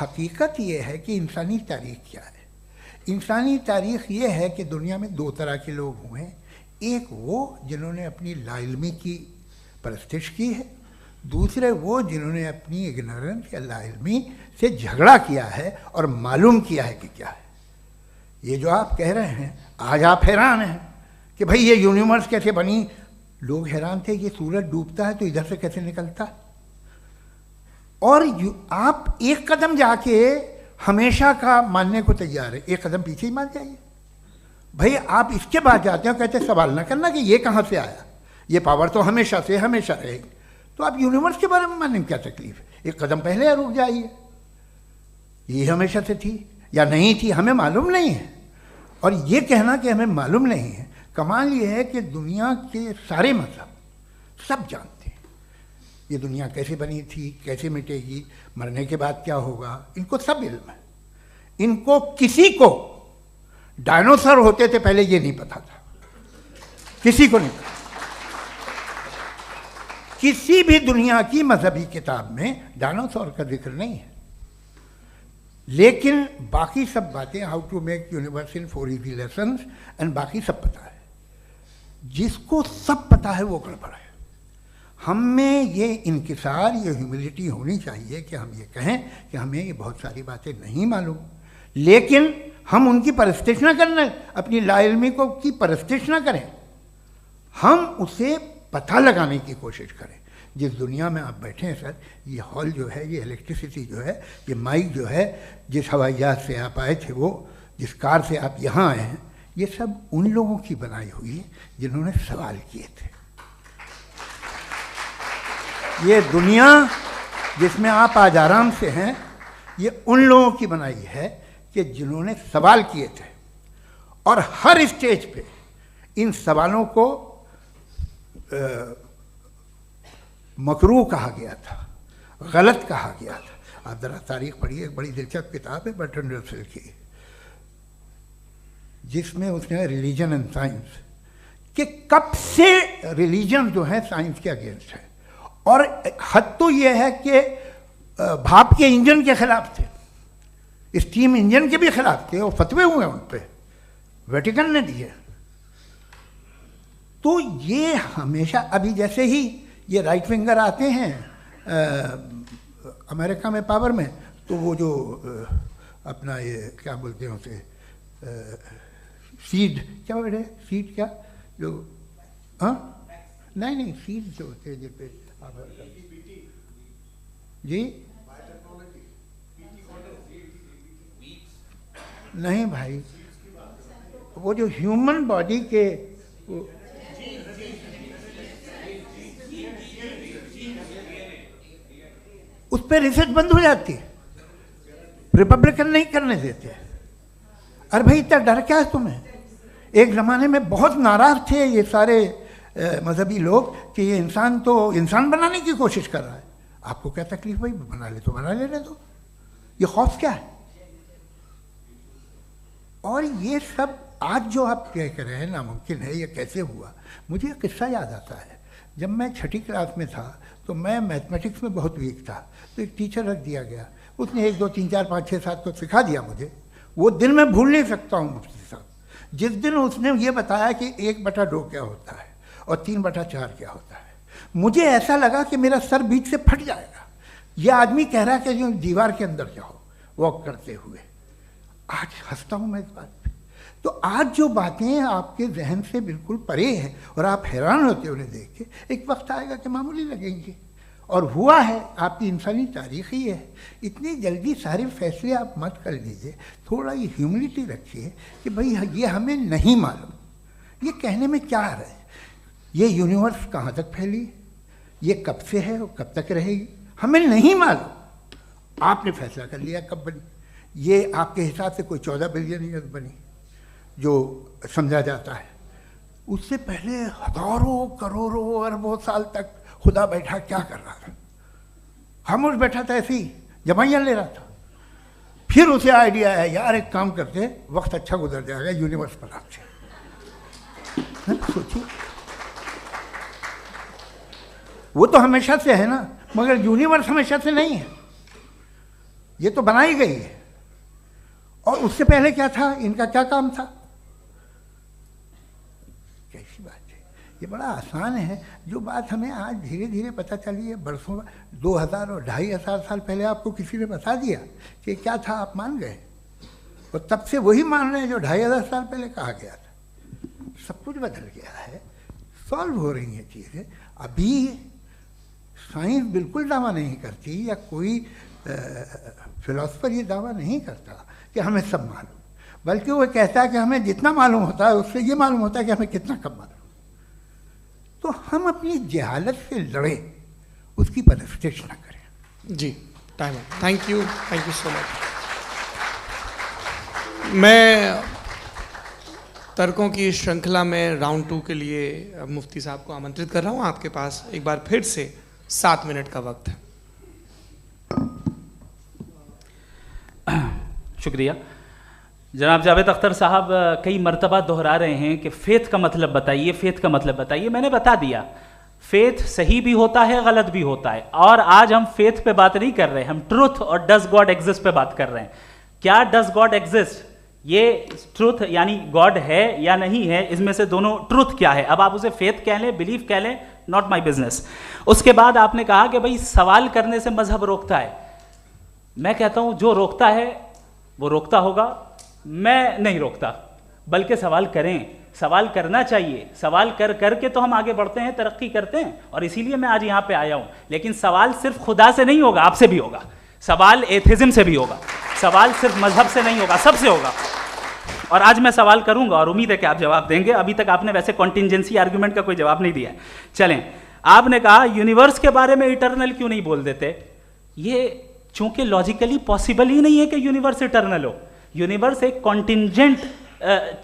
हकीकत यह है कि इंसानी तारीख क्या है। इंसानी तारीख ये है कि दुनिया में दो तरह के लोग हुए हैं। एक वो जिन्होंने अपनी लाइल्मी की परस्तिश की है, दूसरे वो जिन्होंने अपनी इग्नोरेंस या लाइल्मी से झगड़ा किया है और मालूम किया है कि क्या है। ये जो आप कह रहे हैं, आज आप हैरान हैं कि भाई ये यूनिवर्स कैसे बनी। लोग हैरान थे कि सूरज डूबता है तो इधर से कैसे निकलता है। और आप एक कदम जाके हमेशा का मानने को तैयार है, एक कदम पीछे ही मान जाइए। भाई आप इसके बाद जाते हो, कहते सवाल ना करना कि ये कहाँ से आया, ये पावर तो हमेशा से हमेशा रहेगी। तो आप यूनिवर्स के बारे में मानने में क्या तकलीफ है? एक कदम पहले रुक जाइए। ये हमेशा से थी या नहीं थी हमें मालूम नहीं है। और ये कहना कि हमें मालूम नहीं है, कमाल ये है कि दुनिया के सारे मजहब सब जानते हैं ये दुनिया कैसे बनी थी, कैसे मिटेगी, मरने के बाद क्या होगा, इनको सब इल्म है। इनको किसी को डायनासोर होते थे पहले ये नहीं पता था, किसी को नहीं पता। किसी भी दुनिया की मजहबी किताब में डायनासोर का जिक्र नहीं है। लेकिन बाकी सब बातें, how to make universe in 4 easy lessons and बाकी सब पता है। जिसको सब पता है वो गड़बड़ है। हम में ये इंकिसार, ये ह्यूमिलिटी होनी चाहिए कि हम ये कहें कि हमें ये बहुत सारी बातें नहीं मालूम, लेकिन हम उनकी परस्तिश ना करें, अपनी लाइल्मी को की परस्तिश ना करें, हम उसे पता लगाने की कोशिश करें। जिस दुनिया में आप बैठे हैं सर, ये हॉल जो है, ये इलेक्ट्रिसिटी जो है, ये माइक जो है, जिस हवाई जहाज से आप आए थे, वो जिस कार से आप यहाँ आए हैं, ये सब उन लोगों की बनाई हुई है जिन्होंने सवाल किए थे। ये दुनिया जिसमें आप आज आराम से हैं, ये उन लोगों की बनाई है कि जिन्होंने सवाल किए थे। और हर स्टेज पे इन सवालों को मकरूह कहा गया था, गलत कहा गया था। आप ज़रा तारीख पढ़िए, एक बड़ी दिलचस्प किताब है बर्ट्रैंड रसेल की, जिसमें उसने रिलीजन एंड साइंस कि कब से रिलीजन जो है साइंस के अगेंस्ट है। और हद तो ये है कि भाप के इंजन के खिलाफ थे, स्टीम इंजन के भी खिलाफ थे, और फतवे हुए उन पर, वेटिकन ने दिए। तो ये हमेशा, अभी जैसे ही ये राइट विंगर आते हैं अमेरिका में पावर में, तो वो जो अपना ये क्या बोलते हैं उसे, सीड क्या वर्ड है, सीड क्या जो, हाँ नहीं सीड जो होते हैं जिन पे जी नहीं भाई, वो जो ह्यूमन बॉडी के उस पर रिसर्च बंद हो जाती है, रिपब्लिकन नहीं करने देते। अरे भाई इतना डर क्या है तुम्हें? एक ज़माने में बहुत नाराज़ थे ये सारे मजहबी लोग कि ये इंसान तो इंसान बनाने की कोशिश कर रहा है। आपको क्या तकलीफ भाई, बना ले तो बना लेने दो, ये खौफ क्या है? और ये सब आज जो आप कह रहे हैं नामुमकिन है, ये कैसे हुआ? मुझे एक किस्सा याद आता है। जब मैं 6ठी क्लास में था तो मैं मैथमेटिक्स में बहुत वीक था, तो एक टीचर रख दिया गया, उसने 1 2 3 4 5 6 7 तो सिखा दिया मुझे। वो दिन मैं भूल नहीं सकता हूँ मुफ्ती साहब, जिस दिन उसने ये बताया कि 1/2 क्या होता है और 3/4 क्या होता है। मुझे ऐसा लगा कि मेरा सर बीच से फट जाएगा। यह आदमी कह रहा है कि जो दीवार के अंदर जाओ वॉक करते हुए। आज हंसता हूँ मैं इस बात पे। तो आज जो बातें आपके जहन से बिल्कुल परे हैं और आप हैरान होते हो उन्हें देख के, एक वक्त आएगा कि मामूली लगेंगे। और हुआ है, आपकी इंसानी तारीख ही है। इतनी जल्दी सारे फैसले आप मत कर लीजिए, थोड़ा ये ह्यूमिलिटी रखिए कि भाई ये हमें नहीं मालूम। ये कहने में क्या है, ये यूनिवर्स कहाँ तक फैली, ये कब से है और कब तक रहेगी, हमें नहीं मालूम। आपने फैसला कर लिया कब बनी। ये आपके हिसाब से कोई 14 बिलियन ईयर बनी जो समझा जाता है। उससे पहले हजारों करोड़ों अरबों साल तक खुदा बैठा क्या कर रहा था? खामोश बैठा था, ऐसे ही जमाइयाँ ले रहा था। फिर उसे आइडिया है, यार एक काम करते, वक्त अच्छा गुजर जाएगा, यूनिवर्स पर आपसे सोचिए। वो तो हमेशा से है ना, मगर यूनिवर्स हमेशा से नहीं है, ये तो बनाई गई है। और उससे पहले क्या था, इनका क्या काम था? कैसी बात है, ये बड़ा आसान है। जो बात हमें आज धीरे धीरे पता चली है, बरसों 2000 और 2500 साल पहले आपको किसी ने बता दिया कि क्या था, आप मान गए और तब से वही मान रहे हैं जो 2500 साल पहले कहा गया था। सब कुछ बदल गया है, सॉल्व हो रही हैं चीज़ें। अभी साइंस बिल्कुल दावा नहीं करती, या कोई फिलोसफर ये दावा नहीं करता कि हमें सब मालूम, बल्कि वो कहता है कि हमें जितना मालूम होता है उससे ये मालूम होता है कि हमें कितना कम मालूम। तो हम अपनी जहालत से लड़े, उसकी परस्तिश न करें। जी, टाइम है। Thank you so much. मैं तर्कों की श्रृंखला में राउंड 2 के लिए मुफ्ती साहब को आमंत्रित कर रहा हूँ। आपके पास एक बार फिर से 7 मिनट का वक्त है। शुक्रिया। जनाब जावेद अख्तर साहब कई मर्तबा दोहरा रहे हैं कि फेथ का मतलब बताइए, फेथ का मतलब बताइए। मैंने बता दिया, फेथ सही भी होता है, गलत भी होता है। और आज हम फेथ पे बात नहीं कर रहे, हम ट्रुथ और डज गॉड एग्जिस्ट पे बात कर रहे हैं। क्या डज गॉड एग्जिस्ट, ये ट्रुथ यानी गॉड है या नहीं है, इसमें से दोनों ट्रुथ क्या है। अब आप उसे फेथ कह लें, बिलीफ कह लें, नॉट माई बिजनेस। उसके बाद आपने कहा कि भाई सवाल करने से मजहब रोकता है। मैं कहता हूं जो रोकता है वो रोकता होगा, मैं नहीं रोकता, बल्कि सवाल करें, सवाल करना चाहिए। सवाल कर करके तो हम आगे बढ़ते हैं, तरक्की करते हैं, और इसीलिए मैं आज यहां पे आया हूं। लेकिन सवाल सिर्फ खुदा से नहीं होगा, आपसे भी होगा। सवाल एथिज्म से भी होगा, सवाल सिर्फ मजहब से नहीं होगा, सबसे होगा। और आज मैं सवाल करूंगा और उम्मीद है कि आप जवाब देंगे। अभी तक आपने वैसे कॉन्टिंजेंसी आर्गुमेंट का कोई जवाब नहीं दिया है। चलें, आपने कहा यूनिवर्स के बारे में इटर्नल क्यों नहीं बोल देते। ये चूंकि लॉजिकली पॉसिबल ही नहीं है कि यूनिवर्स इटर्नल हो। यूनिवर्स एक कॉन्टिंजेंट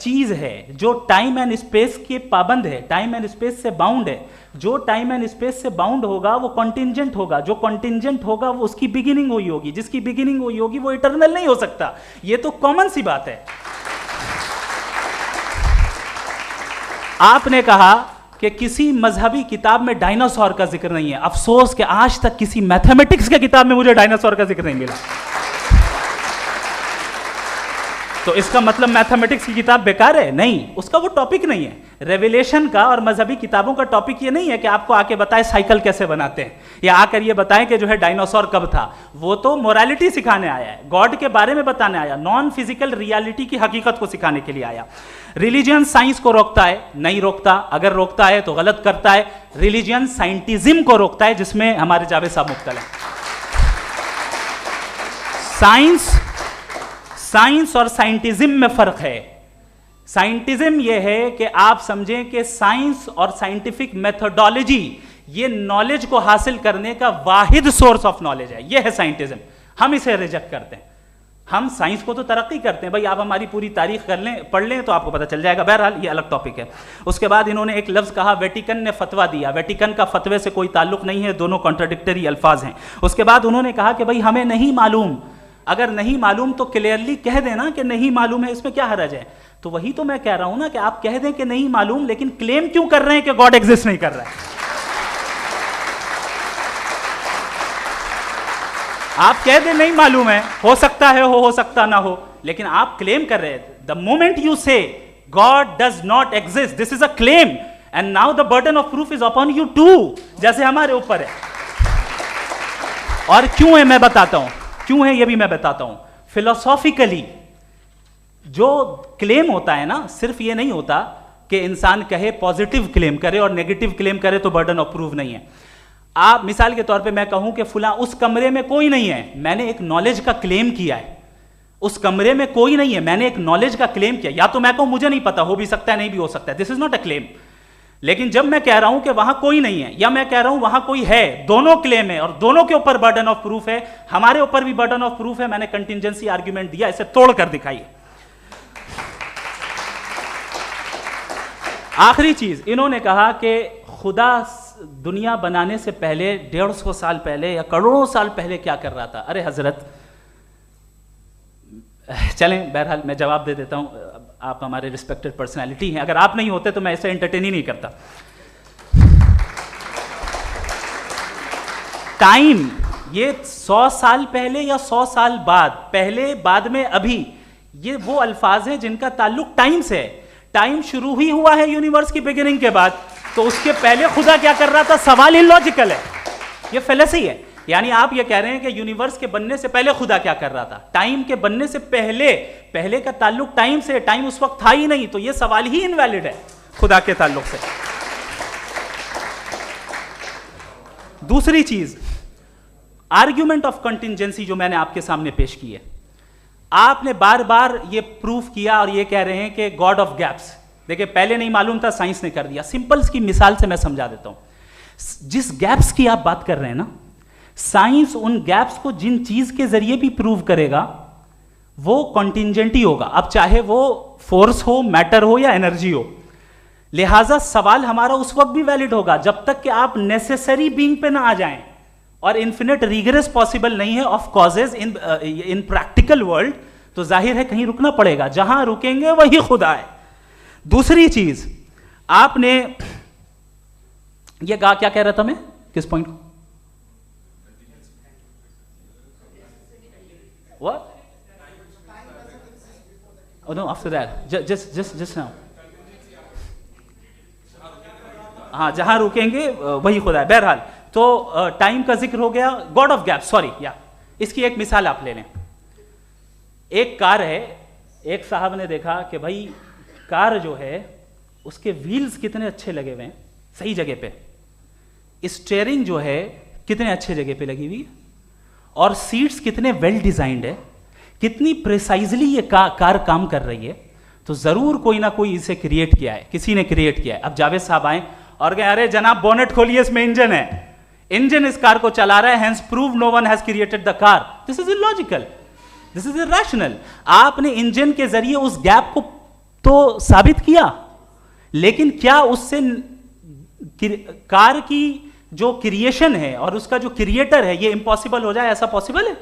चीज है जो टाइम एंड स्पेस के पाबंद है, टाइम एंड स्पेस से बाउंड है। जो टाइम एंड स्पेस से बाउंड होगा वो कॉन्टिंजेंट होगा, जो कॉन्टिंजेंट होगा वो उसकी बिगिनिंग हुई होगी, जिसकी बिगिनिंग हुई होगी वो इटर्नल नहीं हो सकता। ये तो कॉमन सी बात है। आपने कहा कि किसी मजहबी किताब में डायनासोर का जिक्र नहीं है। अफसोस कि आज तक किसी मैथमेटिक्स के किताब में मुझे डायनासोर का जिक्र नहीं मिला। तो इसका मतलब मैथमेटिक्स की किताब बेकार है? नहीं, उसका वो टॉपिक नहीं है। रेवलेशन का और मजहबी किताबों का टॉपिक ये नहीं है कि आपको आके बताए साइकिल कैसे बनाते हैं, या आकर ये बताएं कि जो है डायनासोर कब था। वो तो मोरालिटी सिखाने आया है, गॉड के बारे में बताने आया, नॉन फिजिकल रियलिटी की हकीकत को सिखाने के लिए आया। रिलीजियन साइंस को रोकता है? नहीं रोकता। अगर रोकता है तो गलत करता है। रिलीजियन साइंटिज्म को रोकता है, जिसमें हमारे जावेद साहब मुब्तला हैं। साइंस और साइंटिज्म में फर्क है। साइंटिज्म यह है कि आप समझें कि साइंस और साइंटिफिक मेथोडोलॉजी ये नॉलेज को हासिल करने का वाहिद सोर्स ऑफ नॉलेज है। यह है साइंटिज्म। हम इसे रिजेक्ट करते हैं। हम साइंस को तो तरक्की करते हैं, भाई आप हमारी पूरी तारीख कर लें, पढ़ लें तो आपको पता चल जाएगा। बहरहाल ये अलग टॉपिक है। उसके बाद इन्होंने एक लफ्ज़ कहा, वेटिकन ने फतवा दिया। वेटिकन का फतवे से कोई ताल्लुक नहीं है, दोनों कॉन्ट्राडिक्टरी अल्फाज हैं। उसके बाद उन्होंने कहा कि भाई हमें नहीं मालूम। अगर नहीं मालूम तो क्लियरली कह देना कि नहीं मालूम है, इसमें क्या हरज है। तो वही तो मैं कह रहा हूं ना कि आप कह दें कि नहीं मालूम, लेकिन क्लेम क्यों कर रहे हैं कि गॉड एग्जिस्ट नहीं कर रहा है। आप कह दें नहीं मालूम है, हो सकता है हो सकता ना हो, लेकिन आप क्लेम कर रहे हैं। The moment you say God does not exist, this is a claim. And now the burden of proof is upon you too, जैसे हमारे ऊपर है। और क्यों है मैं बताता हूं, क्यों है ये भी मैं बताता हूं। फिलोसॉफिकली जो क्लेम होता है ना, सिर्फ ये नहीं होता कि इंसान कहे पॉजिटिव क्लेम करे और नेगेटिव क्लेम करे तो बर्डन ऑफ प्रूफ नहीं है। आप मिसाल के तौर पे मैं कहूं कि फुला उस कमरे में कोई नहीं है, मैंने एक नॉलेज का क्लेम किया है। उस कमरे में कोई नहीं है, मैंने एक नॉलेज का क्लेम किया। या तो मैं कहूं मुझे नहीं पता, हो भी सकता है नहीं भी हो सकता है, this is not a claim. लेकिन जब मैं कह रहा हूं कि वहां कोई नहीं है या मैं कह रहा हूं वहां कोई है, दोनों क्लेम है और दोनों के ऊपर बर्डन ऑफ प्रूफ है। हमारे ऊपर भी बर्डन ऑफ प्रूफ है, मैंने कंटिजेंसी आर्ग्यूमेंट दिया, इसे तोड़कर दिखाइए। आखिरी चीज, इन्होंने कहा कि खुदा दुनिया बनाने से पहले 150 साल पहले या करोड़ों साल पहले क्या कर रहा था। अरे हजरत, चलें बहरहाल मैं जवाब दे देता हूं, आप हमारे रिस्पेक्टेड पर्सनालिटी हैं, अगर आप नहीं होते तो मैं इसे एंटरटेन ही नहीं करता। टाइम, ये 100 साल पहले या 100 साल बाद, पहले बाद में अभी, ये वो अल्फाज हैं जिनका ताल्लुक टाइम से है। टाइम शुरू ही हुआ है यूनिवर्स की बिगिनिंग के बाद, तो उसके पहले खुदा क्या कर रहा था, सवाल इलॉजिकल है, ये फेलेसी है। यानी आप ये कह रहे हैं कि यूनिवर्स के बनने से पहले खुदा क्या कर रहा था, टाइम के बनने से पहले, पहले का ताल्लुक टाइम से, टाइम उस वक्त था ही नहीं, तो ये सवाल ही इनवैलिड है खुदा के ताल्लुक से। दूसरी चीज, आर्ग्यूमेंट ऑफ कंटिजेंसी जो मैंने आपके सामने पेश की है, आपने बार बार ये प्रूफ किया और ये कह रहे हैं कि गॉड ऑफ गैप्स। देखिए पहले नहीं मालूम था, साइंस ने कर दिया। सिंपल्स की मिसाल से मैं समझा देता हूं। जिस गैप्स की आप बात कर रहे हैं ना, साइंस उन गैप्स को जिन चीज के जरिए भी प्रूव करेगा वो कॉन्टिंजेंट ही होगा, अब चाहे वो फोर्स हो, मैटर हो या एनर्जी हो। लिहाजा सवाल हमारा उस वक्त भी वैलिड होगा जब तक कि आप नेसेसरी बीइंग पे ना आ जाएं, और इन्फिनिट रिग्रेस पॉसिबल नहीं है of causes in practical world, तो जाहिर है कहीं रुकना पड़ेगा, जहां रुकेंगे वही खुदा है। दूसरी चीज, आपने ये कहा, क्या कह रहा था मैं, किस पॉइंट को? What? Oh no, after that. Just now. हाँ, जहां रुकेंगे वही खुदा है। बहरहाल, तो टाइम का जिक्र हो गया, गॉड ऑफ गैप, सॉरी या इसकी एक मिसाल आप ले लें। एक कार है, एक साहब ने देखा कि भाई कार जो है उसके व्हील्स कितने अच्छे लगे हुए हैं सही जगह पे, स्टीयरिंग जो है कितने अच्छे जगह पे लगी हुई है, और सीट्स कितने वेल डिजाइंड है, कितनी प्रिसाइजली ये कार काम कर रही है, तो जरूर कोई ना कोई इसे क्रिएट किया है, किसी ने क्रिएट किया है। अब जावेद साहब आए और कहे अरे जनाब बोनेट खोलिए, इसमें इंजन है, इंजन इस कार को चला रहा है, hence prove no one has created the car. This is illogical, this is irrational. आपने इंजन के जरिए उस गैप को तो साबित किया, लेकिन क्या उससे कार की जो क्रिएशन है और उसका जो क्रिएटर है ये इम्पॉसिबल हो जाए, ऐसा पॉसिबल है?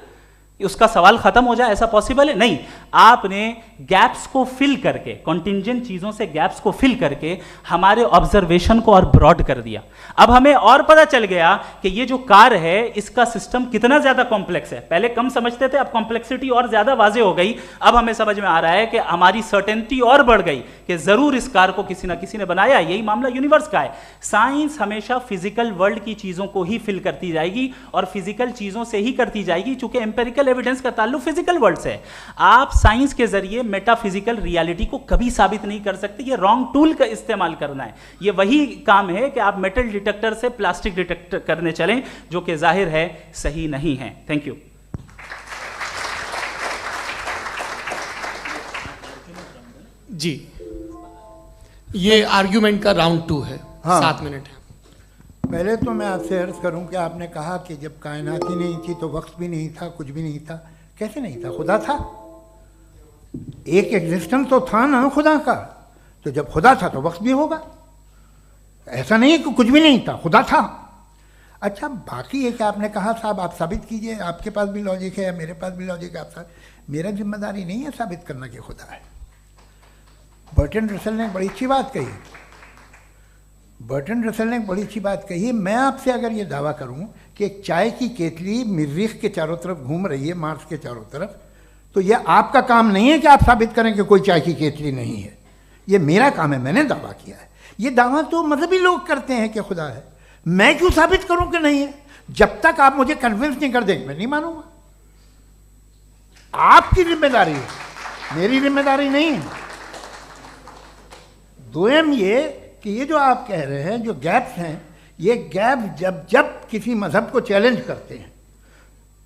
उसका सवाल खत्म हो जाए, ऐसा पॉसिबल है? नहीं। आपने गैप्स को फिल करके, कॉन्टिंजेंट चीजों से गैप्स को फिल करके हमारे ऑब्जर्वेशन को और ब्रॉड कर दिया। अब हमें और पता चल गया कि ये जो कार है इसका सिस्टम कितना ज्यादा कॉम्प्लेक्स है। पहले कम समझते थे, अब कॉम्प्लेक्सिटी और ज्यादा वाजे हो गई। अब हमें समझ में आ रहा है कि हमारी सर्टेनिटी और बढ़ गई कि जरूर इस कार को किसी ना किसी ने बनाया। यही मामला यूनिवर्स का है। साइंस हमेशा फिजिकल वर्ल्ड की चीजों को ही फिल करती जाएगी और फिजिकल चीजों से ही करती जाएगी, चूंकि एम्पेरिकल एविडेंस का ताल्लुक फिजिकल वर्ल्ड से है। आप साइंस के जरिए मेटाफिजिकल रियलिटी को कभी साबित नहीं कर सकते। ये रॉन्ग टूल का इस्तेमाल करना है। ये वही काम है कि आप मेटल डिटेक्टर से प्लास्टिक डिटेक्टर करने चलें, जो कि जाहिर है सही नहीं है। Thank you. जी, ये आर्ग्यूमेंट का राउंड 2 है। हाँ। 7 मिनट है। पहले तो मैं आपसे अर्ज करूं कि आपने कहा कि जब कायनात ही नहीं थी तो वक्त भी नहीं था, कुछ भी नहीं था। कैसे नहीं था? खुदा था। एक एग्जिस्टेंस तो था ना खुदा का। तो जब खुदा था तो वक्त भी होगा। ऐसा नहीं है कि कुछ भी नहीं था, खुदा था। अच्छा, बाकी ये कि आपने कहा साहब आप साबित कीजिए, आपके पास भी लॉजिक है, मेरे पास भी लॉजिक है। आप मेरा जिम्मेदारी नहीं है साबित करना कि खुदा है। बर्टन रसल ने बड़ी अच्छी बात कही। बर्टन रसल ने बड़ी अच्छी बात कही। मैं आपसे अगर ये दावा करूं कि एक चाय की केतली मरीख के चारों तरफ घूम रही है, मार्स के चारों तरफ, तो यह आपका काम नहीं है कि आप साबित करें कि कोई चाय की केतली नहीं है। ये मेरा काम है, मैंने दावा किया है। ये दावा तो मजहबी लोग करते हैं कि खुदा है, मैं क्यों साबित करूं कि नहीं है? जब तक आप मुझे कन्विंस नहीं कर देंगे मैं नहीं मानूंगा। आपकी जिम्मेदारी है, मेरी जिम्मेदारी नहीं है। दोयम ये कि ये जो आप कह रहे हैं जो गैप्स हैं, ये गैप जब जब किसी मजहब को चैलेंज करते हैं,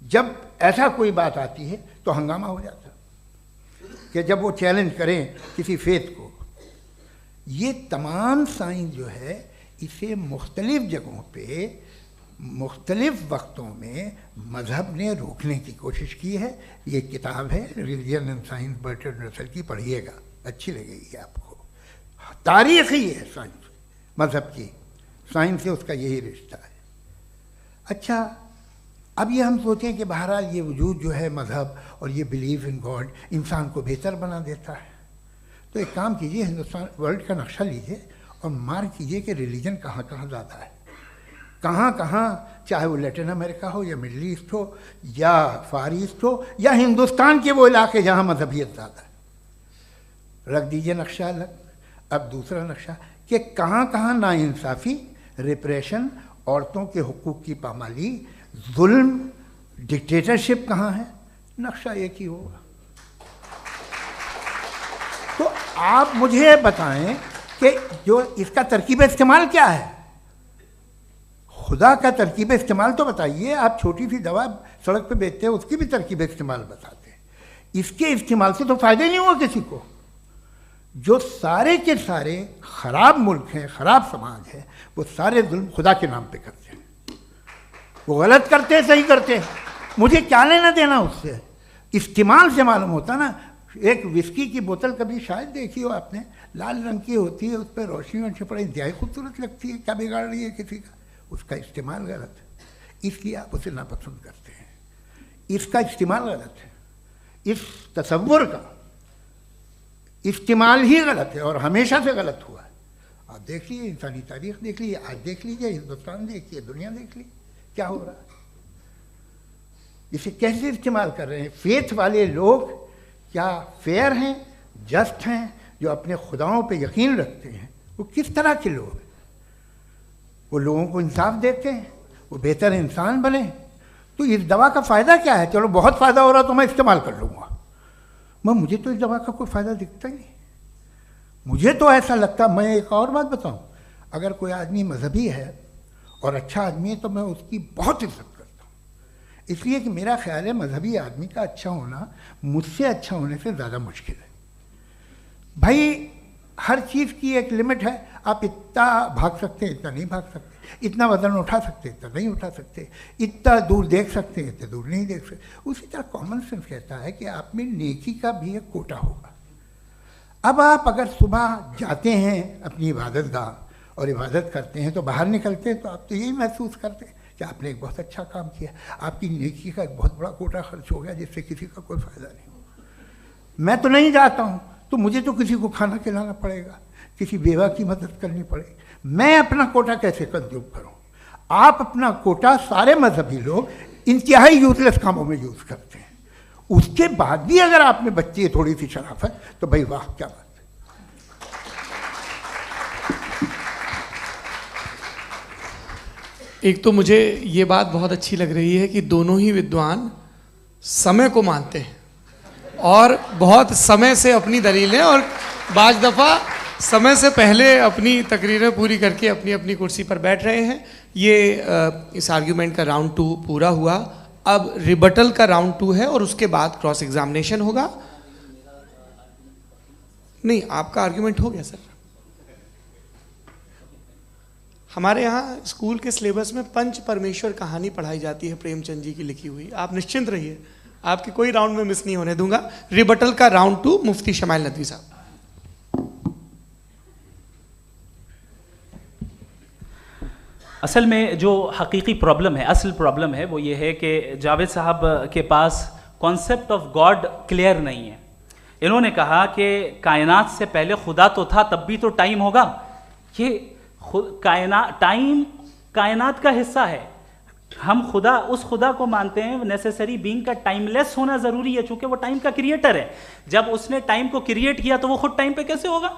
जब ऐसा कोई बात आती है तो हंगामा हो जाता है कि जब वो चैलेंज करें किसी फेथ को। ये तमाम साइंस जो है इसे मुख्तलिफ जगहों पे मुख्तलिफ वक्तों में मज़हब ने रोकने की कोशिश की है। ये किताब है रिलीजन एंड साइंस बर्टरांड रसल की, पढ़िएगा, अच्छी लगेगी आपको। तारीख़ ही है साइंस, मज़हब की साइंस से उसका यही रिश्ता है। अच्छा, अब ये हम सोचें कि बहरहाल ये वजूद जो है मज़हब और ये बिलीव इन गॉड इंसान को बेहतर बना देता है, तो एक काम कीजिए, हिंदुस्तान वर्ल्ड का नक्शा लीजिए और मार्क कीजिए कि रिलीजन कहाँ कहाँ ज़्यादा है, कहाँ कहाँ, चाहे वो लैटिन अमेरिका हो या मिडल ईस्ट हो या फार ईस्ट हो या हिंदुस्तान के वो इलाके जहाँ मजहबियत ज़्यादा है। रख दीजिए नक्शा अलग। अब दूसरा नक्शा कि कहाँ कहाँ नाइंसाफ़ी, रिप्रेशन, औरतों के हुकूक की पामाली, जुल्म, डिक्टेटरशिप कहाँ है, नक्शा एक ही होगा। तो आप मुझे बताएं कि जो इसका तरकीब इस्तेमाल क्या है, खुदा का तरकीब इस्तेमाल तो बताइए। आप छोटी सी दवा सड़क पे बेचते हैं उसकी भी तरकीब इस्तेमाल बताते हैं। इसके इस्तेमाल से तो फ़ायदा नहीं हुआ किसी को। जो सारे के सारे ख़राब मुल्क हैं, ख़राब समाज है, वो सारे जुल्म खुदा के नाम पे करते हैं। वो गलत करते हैं, सही करते हैं, मुझे क्या लेना देना उससे। इस्तेमाल से मालूम होता ना। एक विस्की की बोतल कभी शायद देखी हो आपने, लाल रंग की होती है, उस पर रोशनी और छपड़ा इंतहाई खूबसूरत लगती है, क्या बिगाड़ रही है किसी का? उसका इस्तेमाल गलत है, इसलिए आप उसे नापसंद करते हैं। इसका इस्तेमाल गलत है, इस तसव्वुर का इस्तेमाल ही गलत है और हमेशा से गलत हुआ है। आप देख लीजिए, इंसानी तारीख देख लीजिए, आज देख लीजिए, हिंदुस्तान देखिए, दुनिया देख लीजिए, क्या हो रहा है। इसे कैसे इस्तेमाल कर रहे हैं फेथ वाले लोग? क्या फेयर हैं, जस्ट हैं, जो अपने खुदाओं पे यकीन रखते हैं? वो किस तरह के लोग हैं? वो लोगों को इंसाफ देते हैं, वो बेहतर इंसान बने। तो इस दवा का फ़ायदा क्या है? चलो बहुत फ़ायदा हो रहा तो मैं इस्तेमाल कर लूँगा, मुझे तो इस दवा का कोई फ़ायदा दिखता ही नहीं। मुझे तो ऐसा लगता, मैं एक और बात बताऊँ, अगर कोई आदमी मजहबी है और अच्छा आदमी है तो मैं उसकी बहुत इज्जत करता हूँ, इसलिए कि मेरा ख्याल है मजहबी आदमी का अच्छा होना मुझसे अच्छा होने से ज़्यादा मुश्किल है। भाई हर चीज़ की एक लिमिट है। आप इतना भाग सकते हैं, इतना नहीं भाग सकते, इतना वज़न उठा सकते, इतना नहीं उठा सकते, इतना दूर देख सकते हैं, इतना दूर नहीं देख सकते। उसी तरह कॉमन सेंस कहता है कि आप में नेकी का भी एक कोटा होगा। अब आप अगर सुबह जाते हैं अपनी इबादत गाह और इबादत करते हैं तो बाहर निकलते हैं तो आप तो यही महसूस करते हैं कि आपने एक बहुत अच्छा काम किया, आपकी नेकी का एक बहुत बड़ा कोटा खर्च हो गया जिससे किसी का कोई फ़ायदा नहीं हो। मैं तो नहीं जाता हूँ तो मुझे तो किसी को खाना खिलाना पड़ेगा, किसी बेवा की मदद करनी पड़ेगी, मैं अपना कोटा कैसे कंज्यूम करूँ? आप अपना कोटा, सारे मजहबी लोग इंतहाई यूजलेस कामों में यूज़ करते हैं। उसके बाद भी अगर आप में बच्ची है थोड़ी सी शराफत तो भाई वाह क्या बात है। एक तो मुझे ये बात बहुत अच्छी लग रही है कि दोनों ही विद्वान समय को मानते हैं और बहुत समय से अपनी दलीलें और बाज़ दफ़ा समय से पहले अपनी तकरीरें पूरी करके अपनी अपनी कुर्सी पर बैठ रहे हैं। ये इस आर्ग्यूमेंट का राउंड 2 पूरा हुआ। अब रिबटल का राउंड 2 है और उसके बाद क्रॉस एग्जामिनेशन होगा। नहीं, आपका आर्ग्यूमेंट हो गया सर। हमारे यहाँ स्कूल के सिलेबस में पंच परमेश्वर कहानी पढ़ाई जाती है, प्रेमचंद जी की लिखी हुई। आप निश्चिंत रहिए, आपकी कोई राउंड में मिस नहीं होने दूंगा। रिबटल का राउंड 2 मुफ्ती शमाइल नदवी साहब। असल में जो हकीकी प्रॉब्लम है, असल प्रॉब्लम है वो ये है कि जावेद साहब के पास कॉन्सेप्ट ऑफ गॉड क्लियर नहीं है। इन्होंने कहा कि कायनात से पहले खुदा तो था, तब भी तो टाइम होगा। ये टाइम कायनात का हिस्सा है। हम खुदा, उस खुदा को मानते हैं, नेसेसरी बीइंग का टाइमलेस होना ज़रूरी है, चूंकि वो टाइम का क्रिएटर है। जब उसने टाइम को क्रिएट किया तो वो खुद टाइम पे कैसे होगा?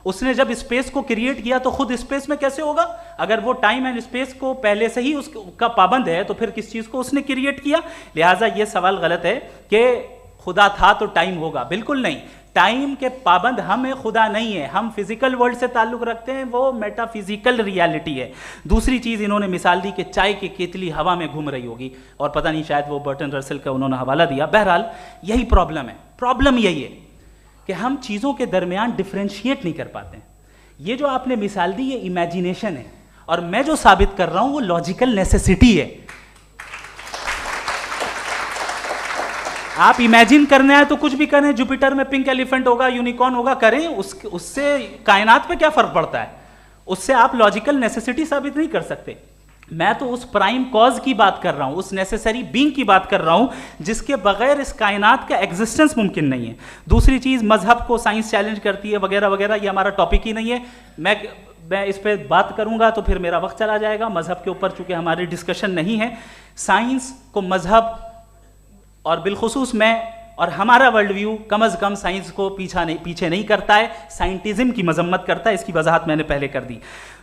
उसने जब स्पेस को क्रिएट किया तो खुद स्पेस में कैसे होगा? अगर वो टाइम एंड स्पेस को पहले से ही उसका पाबंद है तो फिर किस चीज को उसने क्रिएट किया? लिहाजा ये सवाल गलत है कि खुदा था तो टाइम होगा, बिल्कुल नहीं। टाइम के पाबंद हम है, खुदा नहीं है। हम फिजिकल वर्ल्ड से ताल्लुक रखते हैं, वो मेटाफिजिकल रियलिटी है। दूसरी चीज इन्होंने मिसाल दी कि चाय की केतली हवा में घूम रही होगी, और पता नहीं शायद वो बर्टन रसल का उन्होंने हवाला दिया। बहरहाल यही प्रॉब्लम है। प्रॉब्लम यही है कि हम चीज़ों के दरमियान डिफ्रेंशिएट नहीं कर पाते हैं। ये जो आपने मिसाल दी ये इमेजिनेशन है, और मैं जो साबित कर रहा हूं वो लॉजिकल नेसेसिटी है। आप इमेजिन करना है तो कुछ भी करें, जुपिटर में पिंक एलिफेंट होगा, यूनिकॉर्न होगा, करें, उससे कायनात पे क्या फर्क पड़ता है? उससे आप लॉजिकल नेसेसिटी साबित नहीं कर सकते। मैं तो उस प्राइम कॉज की बात कर रहा हूं, उस नेसेसरी बीइंग की बात कर रहा हूं जिसके बगैर इस कायनात का एग्जिस्टेंस मुमकिन नहीं है। दूसरी चीज, मजहब को साइंस चैलेंज करती है वगैरह वगैरह, ये हमारा टॉपिक ही नहीं है। मैं इस पर बात करूंगा तो फिर मेरा वक्त चला जाएगा। मजहब के ऊपर चूंकि हमारी डिस्कशन नहीं है, साइंस को मजहब और बिलखुसूस मैं और हमारा वर्ल्ड व्यू कम अज कम साइंस को पीछे नहीं करता है, साइंटिज्म की मजम्मत करता है। इसकी वजाहत मैंने पहले कर दी।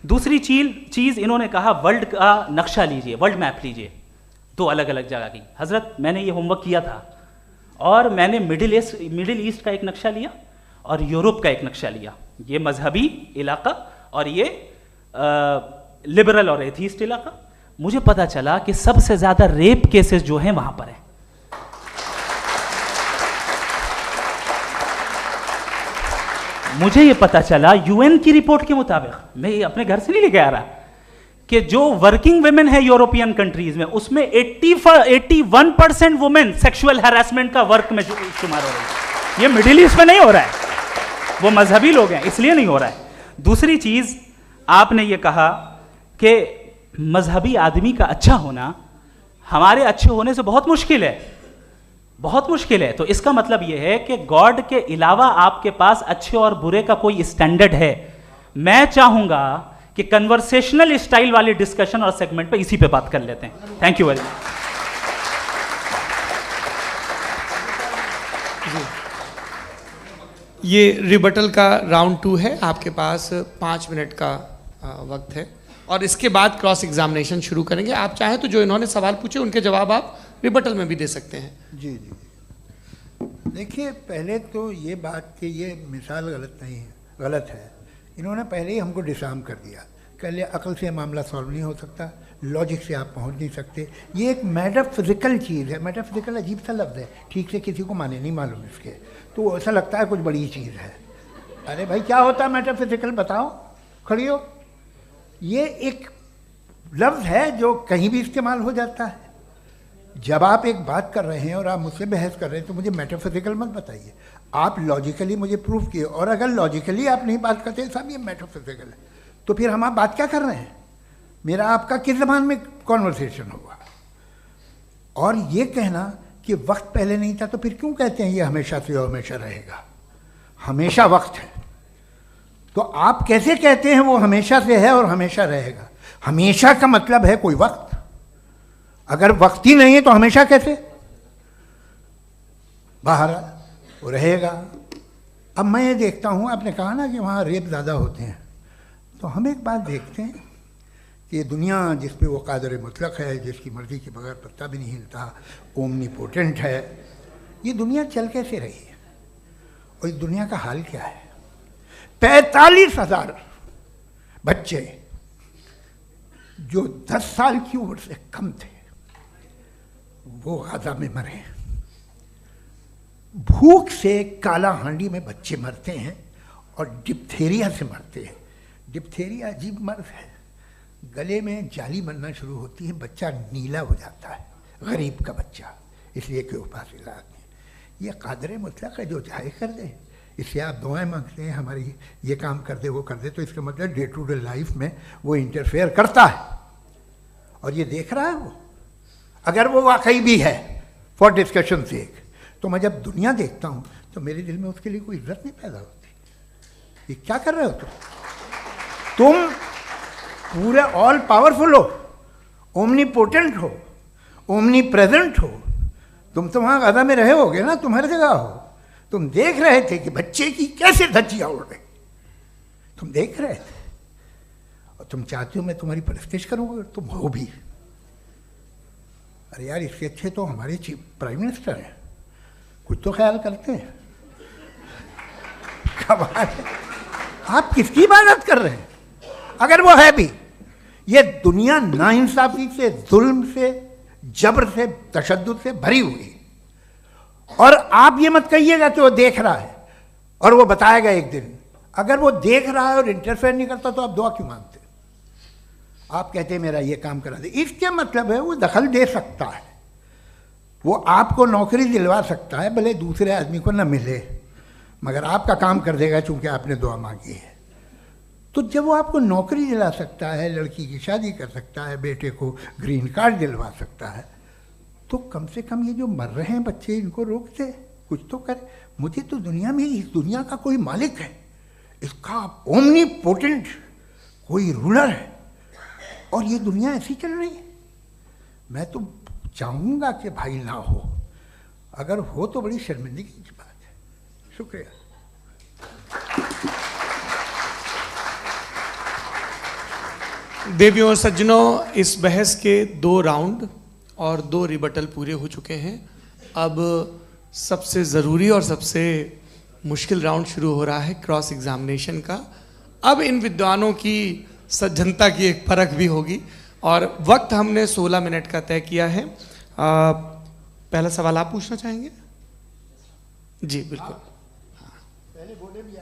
दूसरी चीज इन्होंने कहा वर्ल्ड का नक्शा लीजिए, वर्ल्ड मैप लीजिए, दो अलग अलग जगह की। हजरत मैंने ये होमवर्क किया था, और मैंने मिडिल ईस्ट का एक नक्शा लिया और यूरोप का एक नक्शा लिया, ये मजहबी इलाका और ये लिबरल और एथीस्ट इलाका। मुझे पता चला कि सबसे ज्यादा रेप केसेस जो हैं वहां पर है। मुझे ये पता चला यूएन की रिपोर्ट के मुताबिक, मैं ये अपने घर से नहीं लेके आ रहा, कि जो वर्किंग वुमेन है यूरोपियन कंट्रीज में, उसमें 81% वुमेन सेक्सुअल हैरेसमेंट का वर्क में शुमार हो रही है। ये मिडिल ईस्ट में नहीं हो रहा है, वो मजहबी लोग हैं इसलिए नहीं हो रहा है। दूसरी चीज आपने ये कहा कि मजहबी आदमी का अच्छा होना हमारे अच्छे होने से बहुत मुश्किल है, बहुत मुश्किल है। तो इसका मतलब यह है कि गॉड के अलावा आपके पास अच्छे और बुरे का कोई स्टैंडर्ड है। मैं चाहूंगा कि कन्वर्सेशनल स्टाइल वाली डिस्कशन और सेगमेंट पे इसी पे बात कर लेते हैं। Thank you very much. ये रिबटल का राउंड 2 है, आपके पास 5 मिनट का वक्त है, और इसके बाद क्रॉस एग्जामिनेशन शुरू करेंगे। आप चाहें तो जो इन्होंने सवाल पूछे उनके जवाब आप रिबटल में भी दे सकते हैं। जी जी, देखिए पहले तो ये बात कि ये मिसाल गलत नहीं है, गलत है। इन्होंने पहले ही हमको डिसार्म कर दिया, कह लिया अकल से मामला सॉल्व नहीं हो सकता, लॉजिक से आप पहुंच नहीं सकते। ये एक मेटाफिजिकल चीज़ है। मेटाफिजिकल अजीब सा लफ्ज़ है, ठीक से किसी को माने नहीं मालूम इसके, तो ऐसा लगता है कुछ बड़ी चीज़ है। अरे भाई क्या होता है मेटाफिजिकल, बताओ, खड़ी हो। ये एक लफ्ज़ है जो कहीं भी इस्तेमाल हो जाता है। जब आप एक बात कर रहे हैं और आप मुझसे बहस कर रहे हैं तो मुझे मेटाफिजिकल मत बताइए, आप लॉजिकली मुझे प्रूव किए। और अगर लॉजिकली आप नहीं बात करते साहब ये मेटाफिजिकल है, तो फिर हम आप बात क्या कर रहे हैं? मेरा आपका किस ज़बान में कॉन्वर्सेशन होगा? और ये कहना कि वक्त पहले नहीं था, तो फिर क्यों कहते हैं ये हमेशा से और हमेशा रहेगा? हमेशा वक्त है, तो आप कैसे कहते हैं वो हमेशा से है और हमेशा रहेगा? हमेशा का मतलब है कोई वक्त, अगर वक्त ही नहीं है तो हमेशा कैसे? बाहर वो रहेगा। अब मैं ये देखता हूँ, आपने कहा ना कि वहाँ रेप ज़्यादा होते हैं, तो हम एक बात देखते हैं कि ये दुनिया जिस पे वो कादर मुतलक है, जिसकी मर्ज़ी के बगैर पत्ता भी नहीं हिलता, ओमनीपोटेंट है, ये दुनिया चल कैसे रही है? और इस दुनिया का हाल क्या है? 45,000 बच्चे जो 10 साल की उम्र से कम थे वो गाजा में मरे। भूख से काला हांडी में बच्चे मरते हैं और डिप्थेरिया से मरते हैं। डिप्थेरिया अजीब मर्ज है, गले में जाली बनना शुरू होती है, बच्चा नीला हो जाता है, गरीब का बच्चा, इसलिए कि उपास इलाज में। ये कादर मुतलक है, जो चाहे कर दे। इससे आप दुआएं मांगते हैं हमारी ये काम कर दे वो कर दे, तो इसका मतलब डे टू डे लाइफ में वो इंटरफेयर करता है और ये देख रहा है वो। अगर वो वाकई भी है फॉर डिस्कशन सेक, तो मैं जब दुनिया देखता हूँ तो मेरे दिल में उसके लिए कोई इज्जत नहीं पैदा होती। ये क्या कर रहे हो तुम पूरे ऑल पावरफुल हो, ओमनीपोटेंट हो, ओमनी प्रेजेंट हो। तुम तो वहाँ गाजा में रहे होगे ना, तुम हर जगह हो। तुम देख रहे थे कि बच्चे की कैसे धज्जियाँ उड़ रही, तुम देख रहे थे और तुम चाहते हो मैं तुम्हारी परस्तिश करूँगा, तुम हो भी। अरे यार, इसके अच्छे तो हमारे चीफ प्राइम मिनिस्टर हैं, कुछ तो ख्याल करते हैं। कमाल है, आप किसकी इबादत कर रहे हैं? अगर वो है भी, ये दुनिया नाइंसाफी से, जुल्म से, जबर से, तशद्दुद से भरी हुई है। और आप ये मत कहिएगा कि वो देख रहा है और वो बताएगा एक दिन। अगर वो देख रहा है और इंटरफेयर नहीं करता तो आप दुआ क्यों मांगते? आप कहते हैं मेरा ये काम करा दे, इसके मतलब है वो दखल दे सकता है, वो आपको नौकरी दिलवा सकता है, भले दूसरे आदमी को न मिले, मगर आपका काम कर देगा चूंकि आपने दुआ मांगी है। तो जब वो आपको नौकरी दिला सकता है, लड़की की शादी कर सकता है, बेटे को ग्रीन कार्ड दिलवा सकता है, तो कम से कम ये जो मर रहे हैं बच्चे, इनको रोक दे, कुछ तो करे। मुझे तो दुनिया में, इस दुनिया का कोई मालिक है, इसका ओमनीपोटेंट कोई रूलर है, और ये दुनिया ऐसी चल रही है। मैं तो चाहूँगा कि भाई ना हो, अगर हो तो बड़ी शर्मिंदगी की बात है। शुक्रिया। देवियों और सज्जनों, इस बहस के 2 राउंड और 2 रिबटल पूरे हो चुके हैं। अब सबसे ज़रूरी और सबसे मुश्किल राउंड शुरू हो रहा है, क्रॉस एग्जामिनेशन का। अब इन विद्वानों की सज्जनता की एक परख भी होगी, और वक्त हमने 16 मिनट का तय किया है। पहला सवाल आप पूछना चाहेंगे? जी बिल्कुल। पहले बोले भी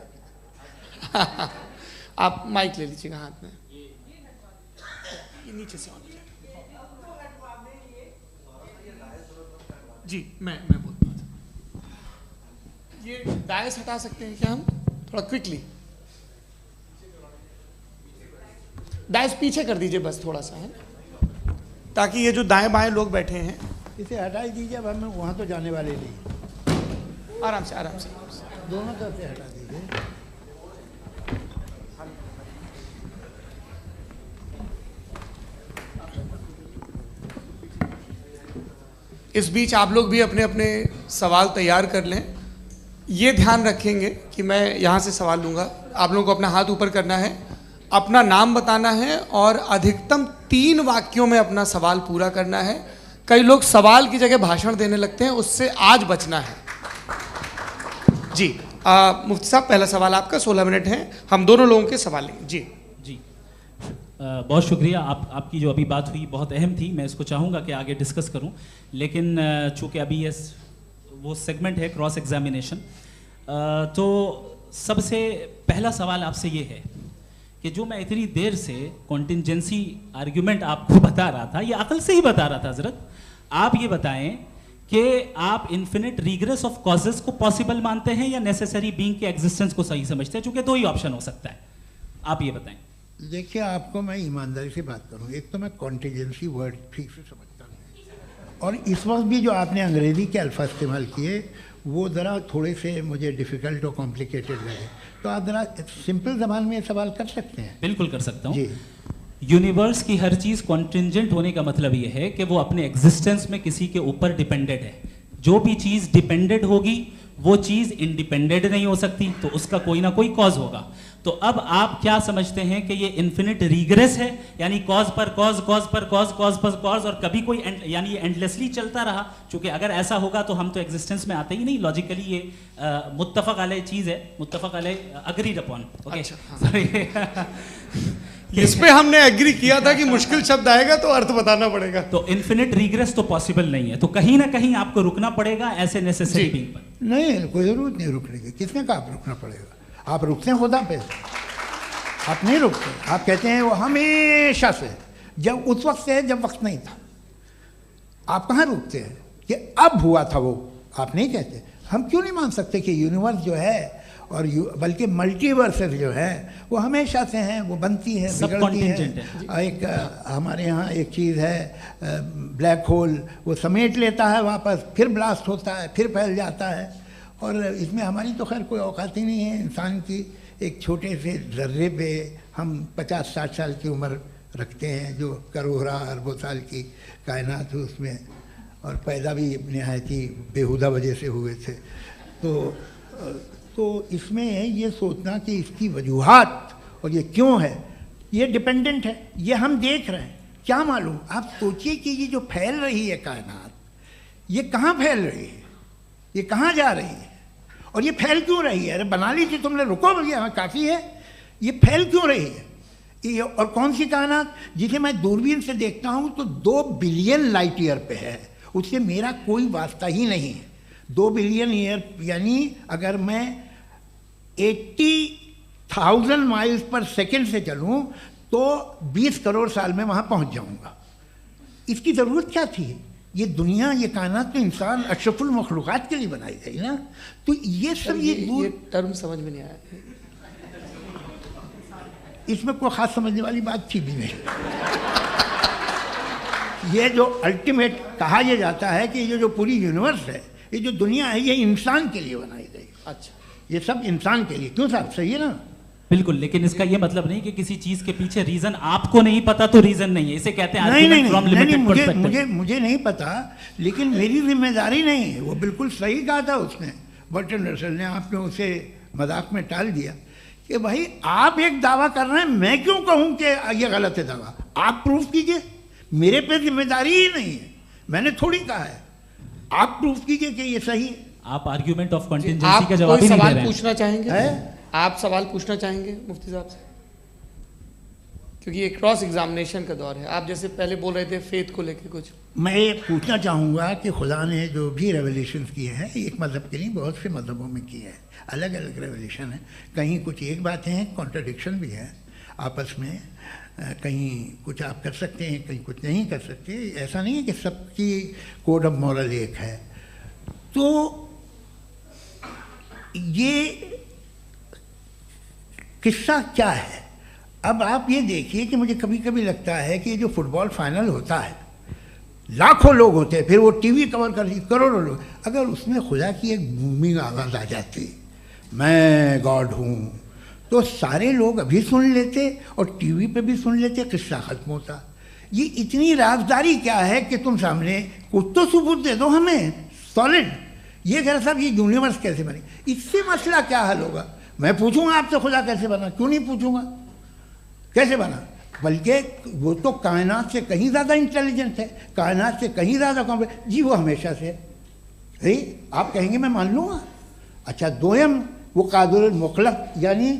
आप माइक ले लीजिएगा हाथ में, ये नीचे से ऑन जी। मैं बोलता हूँ, ये डायस हटा सकते हैं क्या हम थोड़ा क्विकली? डायस पीछे कर दीजिए बस थोड़ा सा, है, ताकि ये जो दाएं बाएं लोग बैठे हैं, इसे हटा ही दीजिए। अब हम वहाँ तो जाने वाले नहीं, आराम से आराम से दोनों तरफ से हटा दीजिए। इस बीच आप लोग भी अपने अपने सवाल तैयार कर लें। ये ध्यान रखेंगे कि मैं यहाँ से सवाल लूँगा, आप लोगों को अपना हाथ ऊपर करना है, अपना नाम बताना है और अधिकतम 3 वाक्यों में अपना सवाल पूरा करना है। कई लोग सवाल की जगह भाषण देने लगते हैं, उससे आज बचना है। जी मुफ्ती साहब, पहला सवाल आपका, 16 मिनट हैं, हम दोनों लोगों के सवाल लेंगे। जी जी बहुत शुक्रिया। आपकी जो अभी बात हुई बहुत अहम थी, मैं इसको चाहूँगा कि आगे डिस्कस करूँ, लेकिन चूँकि अभी ये वो सेगमेंट है क्रॉस एग्जामिनेशन, तो सबसे पहला सवाल आपसे ये है कि जो मैं इतनी देर से कॉन्टिंजेंसी आर्ग्यूमेंट आपको बता रहा था, ये अकल से ही बता रहा था हजरत, आप ये बताएं कि आप इन्फिनिट रिग्रेस ऑफ कॉजेस को पॉसिबल मानते हैं या नेसेसरी बीइंग के एग्जिस्टेंस को सही समझते हैं? चूंकि 2 ही ऑप्शन हो सकता है, आप ये बताएं। देखिए, आपको मैं ईमानदारी से बात करूं, एक तो मैं कॉन्टिजेंसी वर्ड ठीक से समझता नहीं, और इस वक्त भी जो आपने अंग्रेजी के अल्फाज इस्तेमाल किए वो ज़रा थोड़े से मुझे डिफ़िकल्ट और कॉम्प्लिकेटेड लगे, तो आप ज़रा सिंपल ज़बान में सवाल कर सकते हैं? बिल्कुल कर सकता हूँ जी। यूनिवर्स की हर चीज़ कॉन्टिंजेंट होने का मतलब ये है कि वो अपने एग्जिस्टेंस में किसी के ऊपर डिपेंडेंट है। जो भी चीज़ डिपेंडेंट होगी वो चीज़ इंडिपेंडेंट नहीं हो सकती, तो उसका कोई ना कोई कॉज होगा। तो अब आप क्या समझते हैं कि ये इन्फिनिट रिग्रेस है, यानी कॉज पर कॉज, कॉज पर कॉज, कॉज पर कॉज, और कभी कोई यानी ये एंडलेसली चलता रहा? क्योंकि अगर ऐसा होगा तो हम तो एग्जिस्टेंस में आते ही नहीं। लॉजिकली ये मुत्तफक अलैह चीज़ है, मुत्तफक अलैह अग्रीड अपॉन। इस पे हमने एग्री किया था कि मुश्किल शब्द आएगा तो अर्थ बताना पड़ेगा। तो इन्फिनिट रिग्रेस तो पॉसिबल नहीं है, तो कहीं ना कहीं आपको रुकना पड़ेगा ऐसे नेसेसरी बीइंग पर। नहीं, कोई ज़रूरत नहीं रुकने की। किसने कहा आप रुकना पड़ेगा? आप रुकते हैं खुदा पे, आप नहीं रुकते। आप कहते हैं वो हमेशा से, जब उस वक्त से जब वक्त नहीं था। आप कहाँ रुकते हैं कि अब हुआ था वो? आप नहीं कहते। हम क्यों नहीं मान सकते कि यूनिवर्स जो है और बल्कि मल्टीवर्सेस जो है वो हमेशा से हैं, वो बनती है, बिगड़ती है। एक हमारे यहाँ एक चीज़ है ब्लैक होल, वो समेट लेता है वापस, फिर ब्लास्ट होता है, फिर फैल जाता है। और इसमें हमारी तो खैर कोई औकात ही नहीं है इंसान की। एक छोटे से ज़र्रे पे हम 50-60 साल की उम्र रखते हैं, जो करोड़ों अरबों साल की कायनात है उसमें, और पैदा भी नहायत ही बेहुदा वजह से हुए थे। तो इसमें ये सोचना कि इसकी वजूहात और ये क्यों है, ये डिपेंडेंट है, ये हम देख रहे हैं। क्या मालूम, आप सोचिए कि ये जो फैल रही है कायनात, ये कहाँ फैल रही है, ये कहाँ जा रही है, और ये फैल क्यों रही है? अरे बना ली थी तुमने, रुको भैया, हाँ काफ़ी है। ये फैल क्यों रही है? ये और कौन सी कायनात जिसे मैं दूरबीन से देखता हूँ तो 2 बिलियन लाइट ईयर पे है, उससे मेरा कोई वास्ता ही नहीं है। 2 बिलियन ईयर यानी अगर मैं 80,000 माइल्स पर सेकेंड से चलूँ तो 20 करोड़ साल में वहाँ पहुँच जाऊँगा। इसकी ज़रूरत क्या थी? ये दुनिया, ये कायनात तो इंसान अशरफुल मखलूक़ात के लिए बनाई गई ना। तो ये सब ये टर्म समझ में नहीं आया, इसमें कोई ख़ास समझने वाली बात थी भी नहीं। ये जो अल्टीमेट कहा यह जाता है कि ये जो पूरी यूनिवर्स है, ये जो दुनिया है, ये इंसान के लिए बनाई गई। अच्छा, ये सब इंसान के लिए। क्यों साहब, सही है ना? बिल्कुल, लेकिन इसका ये मतलब नहीं कि किसी चीज के पीछे रीजन आपको नहीं पता तो रीजन नहीं है, इसे कहते हैं नहीं, मुझे नहीं पता, लेकिन मेरी जिम्मेदारी नहीं है। वो बिल्कुल सही कहा था उसने, बर्टन रसल ने। आपने उसे मजाक में टाल दिया कि भाई आप एक दावा कर रहे हैं, मैं क्यों कहूं कि ये गलत है दावा? आप प्रूफ कीजिए, मेरे पे जिम्मेदारी ही नहीं है, मैंने थोड़ी कहा है। आप प्रूफ कीजिए कि ये सही है। आप आर्ग्यूमेंट ऑफ कंटिंजेंसी का जवाब ही नहीं दे रहे हैं। पूछना चाहेंगे? आप सवाल पूछना चाहेंगे मुफ्ती साहब से? क्योंकि ये क्रॉस एग्जामिनेशन का दौर है। आप जैसे पहले बोल रहे थे फेथ को लेके कुछ, मैं ये पूछना चाहूँगा कि खुदा ने जो भी रेवलेशन किए हैं, एक मज़हब के नहीं बहुत से मज़हबों में किए हैं, अलग अलग रेवलेशन है। कहीं कुछ एक बातें हैं, कॉन्ट्रडिक्शन भी है आपस में, कहीं कुछ आप कर सकते हैं, कहीं कुछ नहीं कर सकते। ऐसा नहीं है कि सबकी कोड ऑफ मॉरल एक है। तो ये किस्सा क्या है? अब आप ये देखिए कि मुझे कभी कभी लगता है कि जो फुटबॉल फाइनल होता है, लाखों लोग होते हैं, फिर वो टीवी कवर कर करोड़ों लोग, अगर उसमें खुदा की एक बूमिंग आवाज़ आ जाती, मैं गॉड हूँ, तो सारे लोग अभी सुन लेते और टीवी पे भी सुन लेते, किस्सा ख़त्म होता। ये इतनी राजदारी क्या है कि तुम सामने कुछ तो सबूत दे दो हमें सॉलिड। ये कह साहब ये यूनिवर्स कैसे बनी, इससे मसला क्या हल होगा? मैं पूछूंगा आपसे खुदा कैसे बना? क्यों नहीं पूछूंगा कैसे बना? बल्कि वो तो कायनात से कहीं ज़्यादा इंटेलिजेंट है, कायनात से कहीं ज़्यादा कॉम्प्लेक्स। जी वो हमेशा से है, आप कहेंगे मैं मान लूँगा। अच्छा, दोयम वो कादिर मुतलक, यानी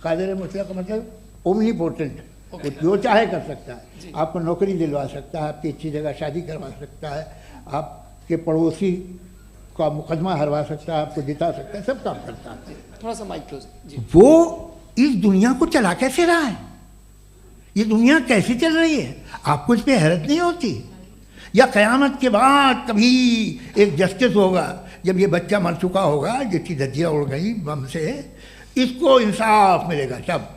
कादिर मुतलक का मतलब ओमनीपोटेंट, वो जो चाहे कर सकता है। आपको नौकरी दिलवा सकता है, आपकी अच्छी जगह शादी करवा सकता है, आपके पड़ोसी का मुकदमा हरवा सकता है, आपको जिता सकता है, सब काम करता है। थोड़ा सा माइक क्लोज जी। वो इस दुनिया को चला कैसे रहा है? ये दुनिया कैसे चल रही है? आपको इस पर हैरत नहीं होती? या क़यामत के बाद कभी एक जस्टिस होगा, जब ये बच्चा मर चुका होगा, जिसकी धज्जियाँ उड़ गई बम से, इसको इंसाफ मिलेगा तब?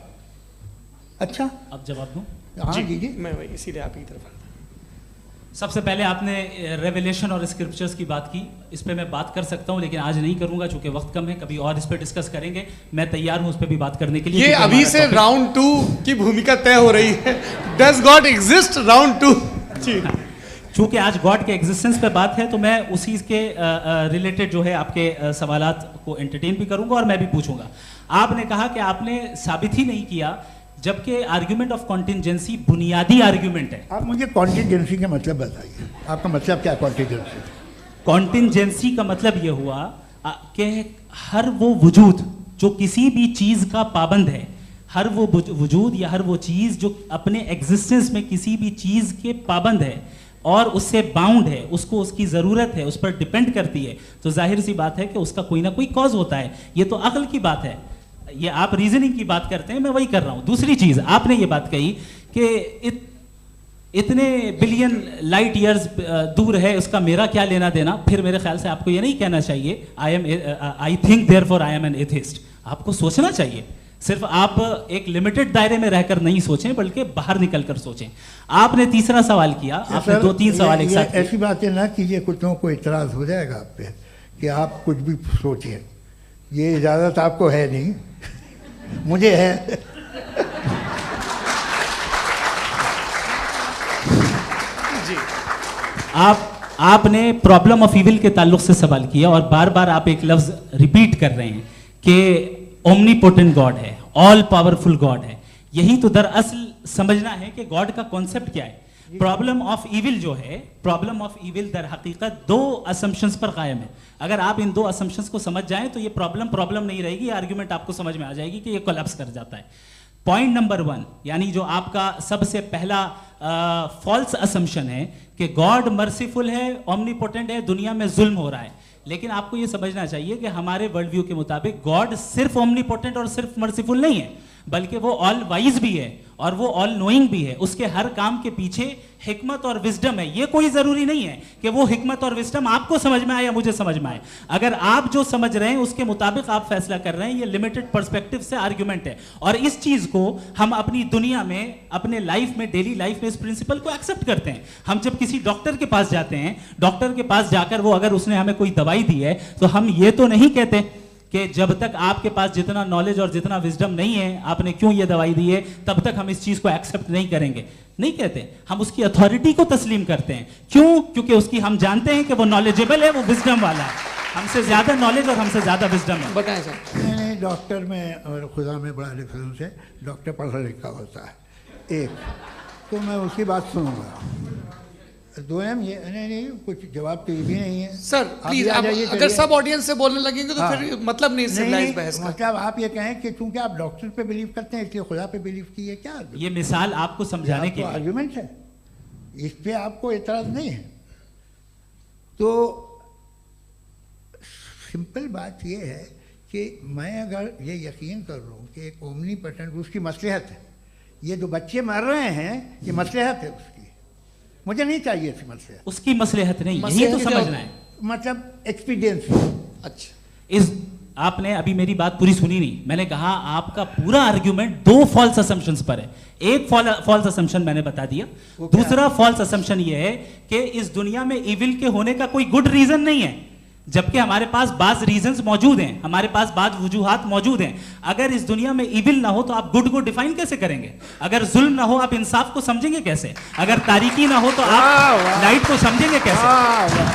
अच्छा, अब जवाब दूं? हाँ दीजिए। मैं वही इसीलिए आप की तरफ आता। सबसे पहले आपने रेवलेशन और स्क्रिप्चर्स की बात की, इस पे मैं बात कर सकता हूं लेकिन आज नहीं करूंगा चूंकि वक्त कम है, कभी और इस पे डिस्कस करेंगे। मैं तैयार हूं उस पे भी बात करने के लिए। ये अभी से राउंड 2 की भूमिका तय हो रही है। Does God exist round 2? चूंकि आज गॉड के एग्जिस्टेंस पे बात है तो मैं उसी के रिलेटेड जो है आपके सवालात को एंटरटेन भी करूंगा और मैं भी पूछूंगा। आपने कहा कि आपने साबित ही नहीं किया, जबकि आर्ग्यूमेंट ऑफ कॉन्टिंजेंसी बुनियादी आर्ग्यूमेंट है। आप मुझे कॉन्टिंजेंसी का मतलब बताइए, आपका मतलब क्या? कॉन्टिंजेंसी कॉन्टिंजेंसी का मतलब यह हुआ कि हर वो वजूद जो किसी भी चीज़ का पाबंद है, हर वो वजूद या हर वो चीज़ जो अपने एग्जिस्टेंस में किसी भी चीज़ के पाबंद है और उससे बाउंड है, उसको उसकी ज़रूरत है, उस पर डिपेंड करती है, तो जाहिर सी बात है कि उसका कोई ना कोई कॉज होता है। ये तो अक्ल की बात है। ये आप रीजनिंग की बात करते हैं, मैं वही कर रहा हूं। दूसरी चीज आपने ये बात कही कि इतने बिलियन लाइट ईयर्स दूर है, उसका मेरा क्या लेना देना। फिर मेरे ख्याल से आपको ये नहीं कहना चाहिए I think therefore I am an atheist. आपको सोचना चाहिए, सिर्फ आप एक लिमिटेड दायरे में रहकर नहीं सोचें बल्कि बाहर निकलकर सोचें। आपने तीसरा सवाल किया, आपने 2-3 सवाल एक साथ। ऐसी बातें ना कीजिए, कुछ लोगों को इतराज हो जाएगा आप पे कि आप कुछ भी सोचिए। ये इजाज़त आपको है नहीं, मुझे है। जी, आपने प्रॉब्लम ऑफ इविल के ताल्लुक से सवाल किया और बार बार आप एक लफ्ज रिपीट कर रहे हैं कि ओमनीपोटेंट गॉड है। ऑल पावरफुल गॉड है। यही तो दरअसल समझना है कि गॉड का कॉन्सेप्ट क्या है। प्रॉब्लम ऑफ इविल जो है, प्रॉब्लम ऑफ इविल दर हकीकत दो असम्पशंस पर कायम है। अगर आप इन दो असम्पशंस को समझ जाएं तो ये प्रॉब्लम नहीं रहेगी, आर्ग्यूमेंट आपको समझ में आ जाएगी कि ये कोलैप्स कर जाता है। पॉइंट नंबर 1, यानी जो आपका सबसे पहला फॉल्स असम्पशन है कि गॉड मर्सीफुल है, ओमनीपोटेंट है, दुनिया में जुल्म हो रहा है। लेकिन आपको ये समझना चाहिए कि हमारे वर्ल्ड व्यू के मुताबिक गॉड सिर्फ ओमनीपोटेंट और सिर्फ मर्सीफुल नहीं है, बल्कि वो ऑल वाइज भी है और वो ऑल नोइंग भी है। उसके हर काम के पीछे हिकमत और विजडम है। ये कोई जरूरी नहीं है कि वो हिकमत और विजडम आपको समझ में आए या मुझे समझ में आए। अगर आप जो समझ रहे हैं उसके मुताबिक आप फैसला कर रहे हैं, ये लिमिटेड पर्सपेक्टिव से आर्ग्यूमेंट है। और इस चीज को हम अपनी दुनिया में, अपने लाइफ में, डेली लाइफ में इस प्रिंसिपल को एक्सेप्ट करते हैं। हम जब किसी डॉक्टर के पास जाते हैं, डॉक्टर के पास जाकर वो अगर उसने हमें कोई दवाई दी है तो हम ये तो नहीं कहते कि जब तक आपके पास जितना नॉलेज और जितना विजडम नहीं है, आपने क्यों ये दवाई दी है, तब तक हम इस चीज को एक्सेप्ट नहीं करेंगे। नहीं कहते, हम उसकी अथॉरिटी को तस्लीम करते हैं। क्यों? क्योंकि उसकी हम जानते हैं कि वो नॉलेजेबल है, वो विजडम वाला है, हमसे ज्यादा नॉलेज और हमसे ज्यादा विजडम है। बताएं सर। नहीं, डॉक्टर में और खुदा में बड़ा डिफरेंस है। डॉक्टर पढ़ा लिखा होता है, एक तो मैं उसकी बात सुनूंगा। दोयम ये नहीं, कुछ जवाब तो ये भी नहीं है सर। प्लीज, अगर सब ऑडियंस से बोलने लगेंगे तो फिर मतलब नहीं सिविलाइज्ड बहस का। मतलब आप ये कहें कि चूंकि आप डॉक्टर पे बिलीव करते हैं इसलिए खुदा पे बिलीव किए, क्या ये मिसाल आपको समझाने के आर्गुमेंट है, इस पे आपको एतराज नहीं है। तो सिंपल बात ये है कि मैं अगर ये यकीन कर लूँ कि एक ओमनीपोटेंट, उसकी मसलहत है, ये जो बच्चे मर रहे हैं ये मसलहत है उसकी, मुझे नहीं चाहिए थी मसलहत। उसकी मसलहत नहीं, यही तो समझना है, मतलब एक्सपीरियंस। अच्छा, इस आपने अभी मेरी बात पूरी सुनी नहीं। मैंने कहा आपका पूरा आर्ग्यूमेंट दो फॉल्स असम्पशंस पर है। एक फॉल्स असम्पशन मैंने बता दिया, दूसरा फॉल्स असम्पशन ये है कि इस दुनिया में इविल के होने का कोई गुड रीजन नहीं है, जबकि हमारे पास बाज रीजंस मौजूद हैं, हमारे पास बाज वजूहात मौजूद हैं। अगर इस दुनिया में इविल ना हो तो आप गुड को डिफाइन कैसे करेंगे? अगर जुल्म ना हो आप इंसाफ को समझेंगे कैसे? अगर तारीकी ना हो तो आप लाइट को समझेंगे कैसे?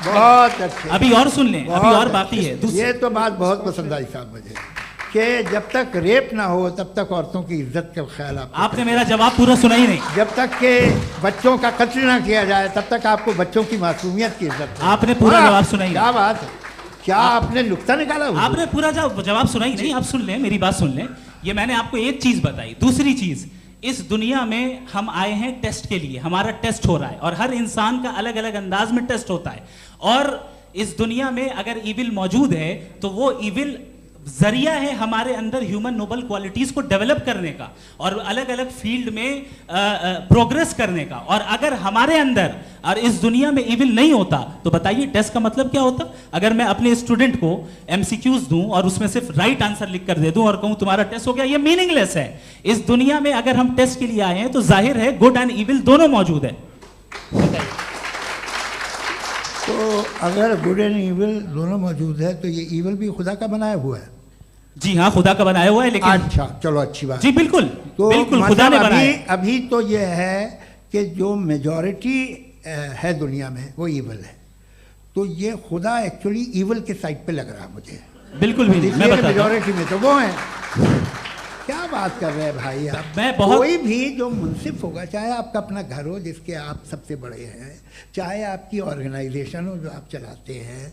बहुत अच्छे। अभी और सुन लें, अभी और बाकी है। ये तो बात बहुत पसंद आई साहब मुझे कि जब तक रेप ना हो तब तक औरतों की इज्जत का ख्याल आपने मेरा जवाब पूरा सुना ही नहीं। जब तक के बच्चों का कत्ल ना किया जाए तब तक आपको बच्चों की मासूमियत की इज्जत। आपने पूरा जवाब सुना ही नहीं। क्या बात है, क्या आपने नुक्ता निकाला? आपने पूरा जवाब सुना ही नहीं। आप सुन लें, मेरी बात सुन लें। ये मैंने आपको एक चीज बताई। दूसरी चीज, इस दुनिया में हम आए हैं टेस्ट के लिए, हमारा टेस्ट हो रहा है और हर इंसान का अलग अलग अंदाज में टेस्ट होता है। और इस दुनिया में अगर इविल मौजूद है तो वो इविल जरिया है हमारे अंदर ह्यूमन नोबल क्वालिटीज को डेवलप करने का और अलग अलग फील्ड में प्रोग्रेस करने का। और अगर हमारे अंदर और इस दुनिया में इविल नहीं होता तो बताइए टेस्ट का मतलब क्या होता? अगर मैं अपने स्टूडेंट को एमसीक्यूज दूं और उसमें सिर्फ राइट आंसर लिख कर दे दूं और कहूं तुम्हारा टेस्ट हो गया, ये मीनिंगलेस है। इस दुनिया में अगर हम टेस्ट के लिए आए हैं तो जाहिर है गुड एंड इविल दोनों मौजूद है। तो अगर गुड एंड इविल दोनों मौजूद है तो ये इविल भी खुदा का बनाया हुआ है? जी हाँ, खुदा का बनाया हुआ है। लेकिन अच्छा, चलो अच्छी बात। जी बिल्कुल, तो बिल्कुल खुदा ने बनाया। अभी तो ये है कि जो मेजॉरिटी है दुनिया में वो इविल है, तो ये खुदा एक्चुअली इविल के साइड पे लग रहा है मुझे। बिल्कुल भी नहीं, मैं बताता हूं। मेजॉरिटी में तो वो है। क्या बात कर रहे हैं भाई आप? मैं बहुत कोई भी जो मुंसिफ होगा, चाहे आपका अपना घर हो जिसके आप सबसे बड़े हैं, चाहे आपकी ऑर्गेनाइजेशन हो जो आप चलाते हैं,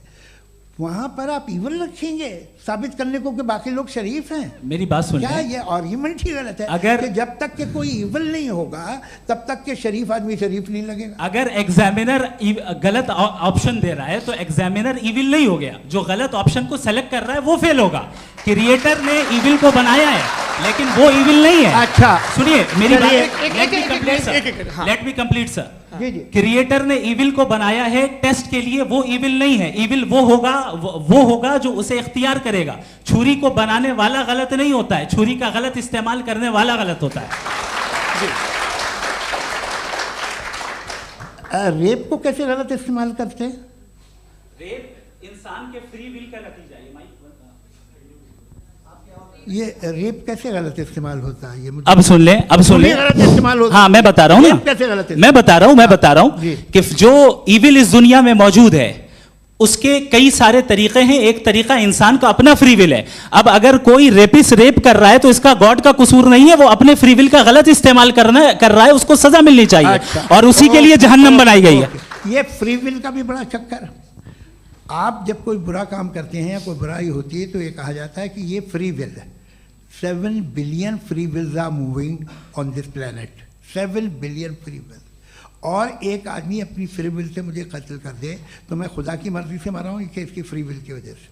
वहां पर आप इविल रखेंगे साबित करने को कि बाकी लोग शरीफ हैं। मेरी बात सुन क्या ये आर्ग्यूमेंट ही गलत है? अगर कि जब तक के कोई इविल नहीं होगा तब तक के शरीफ आदमी शरीफ नहीं लगेगा। अगर एग्जामिनर गलत ऑप्शन दे रहा है तो एग्जामिनर इविल नहीं हो गया, जो गलत ऑप्शन को सेलेक्ट कर रहा है वो फेल होगा। क्रिएटर ने इविल को बनाया है लेकिन वो इविल नहीं है। अच्छा सुनिए मेरी बात, लेट मी कंप्लीट सर। जी जी। क्रिएटर ने इविल को बनाया है टेस्ट के लिए, वो इविल नहीं है। इविल वो होगा जो उसे इख्तियार करेगा। छुरी को बनाने वाला गलत नहीं होता है, छुरी का गलत इस्तेमाल करने वाला गलत होता है। रेप को कैसे गलत इस्तेमाल करते हैं? रेप इंसान के फ्री विल का नतीजा है। ये रेप कैसे गलत इस्तेमाल होता है? ये मुझे अब सुन लें, अब सुन लें। गलत इस्तेमाल होता है। हाँ मैं बता रहा हूँ ना, कैसे गलत? मैं बता रहा हूँ कि जो इविल इस दुनिया में मौजूद है उसके कई सारे तरीके हैं। एक तरीका इंसान का अपना फ्री विल है। अब अगर कोई रेपिस्ट रेप कर रहा है तो इसका गॉड का कसूर नहीं है, वो अपने फ्री विल का गलत इस्तेमाल कर रहा है, उसको सजा मिलनी चाहिए। अच्छा। और उसी के लिए जहन्नम बनाई गई है। ये फ्री विल का भी बड़ा चक्कर। आप जब कोई बुरा काम करते हैं या कोई बुराई होती है तो ये कहा जाता है कि ये फ्री विल है। 7 billion free wills are moving on this planet. 7 billion free will. और एक आदमी अपनी फ्री विल से मुझे कत्ल कर दे तो मैं खुदा की मर्जी से मरा हूँ कि इसकी फ्री विल की वजह से?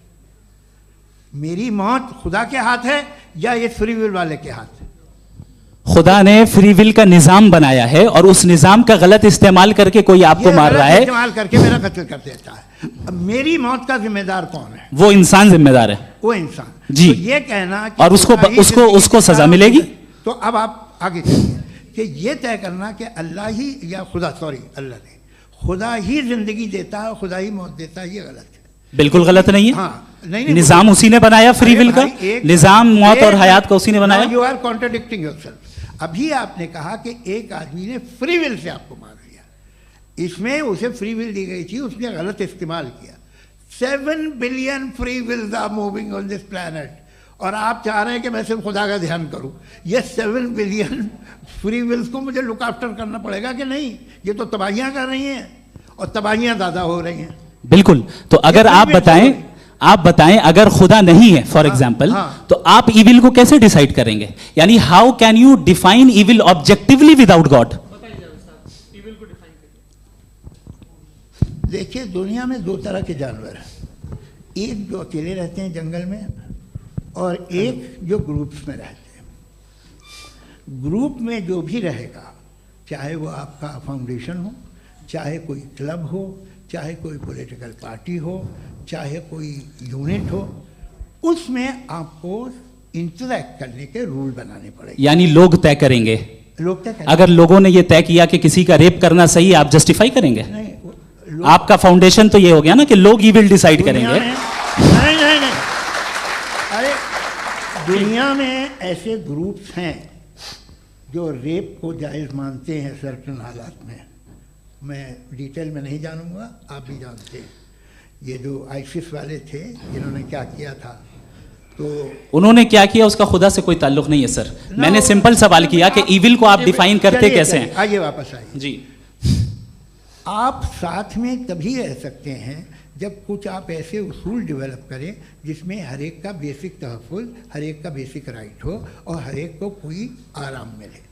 मेरी मौत खुदा के हाथ है या ये फ्री विल वाले के हाथ है? खुदा ने फ्री विल का निजाम बनाया है और उस निजाम का गलत इस्तेमाल करके कोई आपको मार रहा है, इस्तेमाल करके मेरा कत्ल कर देता है। अब मेरी मौत का जिम्मेदार कौन है? वो इंसान जिम्मेदार है। वो इंसान। जी। तो ये कहना कि और उसको सजा मिलेगी। तो अब आप आगे चलिए कि ये तय करना कि अल्लाह ही या अल्लाह ने खुदा ही जिंदगी देता है, खुदा ही मौत देता है, ये गलत है। बिल्कुल गलत नहीं है। हाँ, नहीं, निजाम उसी ने बनाया फ्री विल का। निजाम मौत और हयात का उसी ने बनाया। You are contradicting yourself. अभी आपने कहा कि एक आदमी ने फ्री विल से आपको मार दिया, इसमें उसे फ्री विल दी गई थी, उसने गलत इस्तेमाल किया। 7 billion free wills are moving on this planet और आप चाह रहे हैं कि मैं सिर्फ खुदा का ध्यान करूं। ये 7 बिलियन फ्री विल्स को मुझे लुक आफ्टर करना पड़ेगा कि नहीं? ये तो तबाहियां कर रही हैं और तबाहियां ज़्यादा हो रही हैं। बिल्कुल। तो अगर आप बताएं अगर खुदा नहीं है फॉर एग्जाम्पल, तो आप इविल को कैसे डिसाइड करेंगे? यानी how can you define evil objectively without God? देखिए, दुनिया में 2 तरह के जानवर हैं। एक जो अकेले रहते हैं जंगल में और एक जो ग्रुप्स में रहते हैं। ग्रुप में जो भी रहेगा, चाहे वो आपका फाउंडेशन हो, चाहे कोई क्लब हो, चाहे कोई पॉलिटिकल पार्टी हो, चाहे कोई यूनिट हो, उसमें आपको इंटरैक्ट करने के रूल बनाने पड़ेंगे। यानी लोग तय करेंगे। लोग तय करेंगे। अगर लोगों ने ये तय किया कि किसी का रेप करना सही है, आप जस्टिफाई करेंगे? नहीं, आपका फाउंडेशन तो ये हो गया ना कि लोग ही विल डिसाइड करेंगे। नहीं, अरे दुनिया में ऐसे ग्रुप्स हैं जो रेप को जायज़ मानते हैं सर्टेन हालात में। मैं डिटेल में नहीं जानूंगा, आप भी जानते हैं। ये जो आईसिस वाले थे, इन्होंने क्या किया था, तो उन्होंने क्या किया उसका खुदा से कोई ताल्लुक नहीं है सर। मैंने सिंपल सवाल किया कि इविल को आप डिफाइन करते कैसे हैं? आइए वापस आइए जी। आप साथ में तभी रह सकते हैं जब कुछ आप ऐसे उसूल डेवलप करें जिसमें हर एक का बेसिक तहफ़्फ़ुज़, हर एक का बेसिक राइट हो और हर एक को कोई आराम मिले।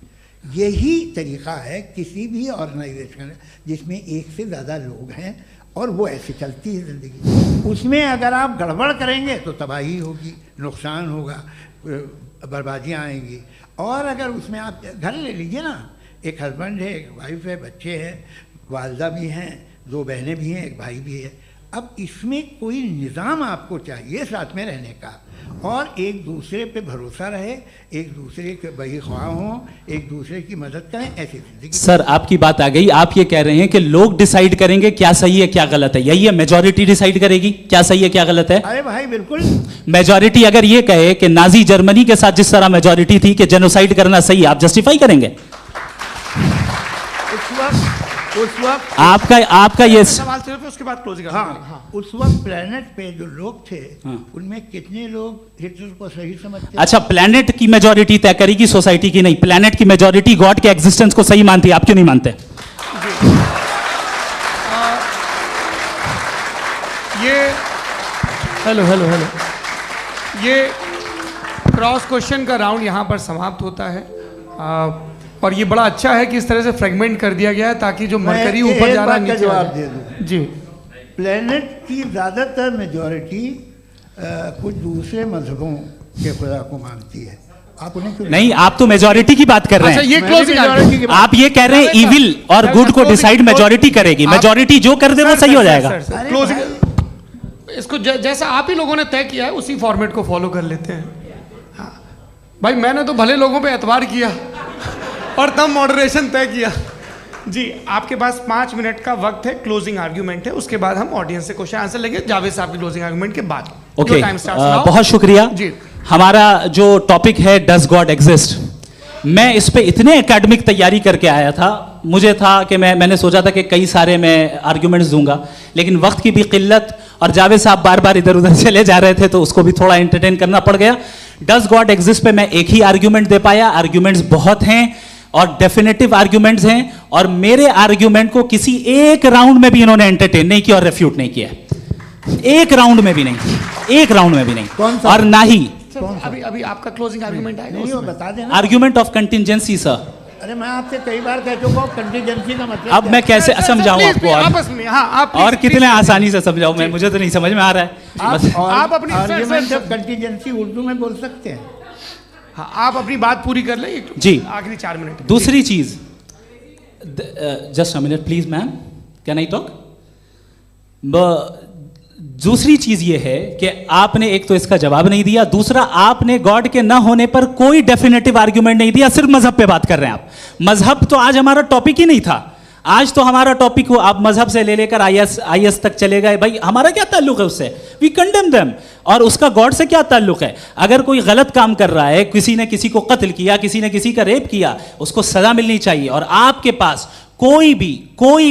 यही तरीक़ा है किसी भी ऑर्गेनाइजेशन जिसमें एक से ज़्यादा लोग हैं और वो ऐसे चलती है ज़िंदगी। उसमें अगर आप गड़बड़ करेंगे तो तबाही होगी, नुकसान होगा, बर्बादियाँ आएंगी। और अगर उसमें आप घर ले लीजिए ना, एक हस्बैंड है, एक वाइफ है, बच्चे हैं, वालदा भी हैं, 2 बहनें भी हैं, एक भाई भी है। अब इसमें कोई निज़ाम आपको चाहिए साथ में रहने का और एक दूसरे पे भरोसा रहे, एक दूसरे के बहीख्वाह हों, एक दूसरे की मदद करें, ऐसी जिंदगी। सर आपकी बात आ गई। आप ये कह रहे हैं कि लोग डिसाइड करेंगे क्या सही है क्या गलत है, यही है? मेजॉरिटी डिसाइड करेगी क्या सही है क्या गलत है? अरे भाई बिल्कुल। मेजॉरिटी अगर ये कहे कि नाजी जर्मनी के साथ जिस तरह मेजॉरिटी थी कि जेनोसाइड करना सही, आप जस्टिफाई करेंगे? उस वक्त आपका ये सवाल सिर्फ उसके बाद क्लोजिंग। हाँ, उस वक्त प्लेनेट पे जो लोग थे उनमें कितने लोग हिटलर को सही समझते? अच्छा, प्लेनेट की मेजॉरिटी तय करेगी, सोसाइटी की नहीं। प्लेनेट की मेजॉरिटी गॉड के एग्जिस्टेंस को सही मानती है, आप क्यों नहीं मानते? ये हेलो ये क्रॉस क्वेश्चन का राउंड यहाँ पर समाप्त होता है। और ये बड़ा अच्छा है कि इस तरह से फ्रेगमेंट कर दिया गया है ताकि जो मरकरी ऊपर जा रहा है नीचे जवाब दे दूं। जी। प्लेनेट की ज़्यादातर मेजॉरिटी कुछ दूसरे मजहबों के खुदा को मानती है। आप उन्हें क्यों नहीं? आप तो मेजॉरिटी की बात कर रहे हैं। अच्छा, ये क्लोजिंग आप ये कह रहे हैं इविल और गुड को डिसाइड मेजॉरिटी करेगी। मेजॉरिटी जो कर दे वो सही हो जाएगा। क्लोजिंग इसको जैसा आप ही लोगों ने तय किया है उसी फॉर्मेट को फॉलो कर लेते हैं। हाँ भाई, मैंने तो भले लोगों पे एतबार किया और तब मॉडरेशन तय किया। जी, आपके पास 5 मिनट का वक्त है, क्लोजिंग आर्ग्यूमेंट है, उसके बाद हम ऑडियंस से क्वेश्चन आंसर लेंगे जावेद साहब की क्लोजिंग आर्ग्यूमेंट के बाद। ओके, बहुत शुक्रिया जी। हमारा जो टॉपिक है डज गॉड एग्जिस्ट, मैं इस पे इतने एकेडमिक तैयारी करके आया था, मुझे था कि मैंने सोचा था कि कई सारे मैं आर्ग्यूमेंट्स दूंगा, लेकिन वक्त की भी किल्लत और जावेद साहब बार बार इधर उधर चले जा रहे थे तो उसको भी थोड़ा एंटरटेन करना पड़ गया। डज गॉड एग्जिस्ट पे मैं एक ही आर्ग्यूमेंट दे पाया। आर्ग्यूमेंट्स बहुत हैं और डेफिनेटिव आर्ग्यूमेंट्स हैं, और मेरे आर्ग्यूमेंट को किसी एक राउंड में भी इन्होंने एंटरटेन नहीं किया और रेफ्यूट नहीं किया। एक राउंड में भी नहीं, एक राउंड में भी नहीं। और ना ही अभी आपका क्लोजिंग आर्गुमेंट आएगा, नहीं वो बता देना। Argument of contingency sir. अरे मैं आपसे कई बार कह चुका हूं कंटीजेंसी का मतलब अब मैं कैसे समझाऊं आपको आपस में? हाँ, आप और कितने आसानी से समझाऊं मैं, मुझे तो नहीं समझ में आ रहा है। आप अपनी आर्ग्यूमेंट ऑफ कंटीजेंसी उर्दू में बोल सकते हैं। हाँ, आप अपनी बात पूरी कर लें जी, आखिरी 4 मिनट। दूसरी चीज, just a minute please ma'am, can I talk? दूसरी चीज ये है कि आपने एक तो इसका जवाब नहीं दिया, दूसरा आपने गॉड के ना होने पर कोई डेफिनेटिव आर्ग्यूमेंट नहीं दिया, सिर्फ मजहब पे बात कर रहे हैं आप। मजहब तो आज हमारा टॉपिक ही नहीं था। आज तो हमारा टॉपिक हो, आप मजहब से ले लेकर आईएस तक चले गए। भाई हमारा क्या ताल्लुक है उससे? We condemn them. और उसका गॉड से क्या ताल्लुक है? अगर कोई गलत काम कर रहा है, किसी ने किसी को कत्ल किया, किसी ने किसी का रेप किया, उसको सजा मिलनी चाहिए। और आपके पास कोई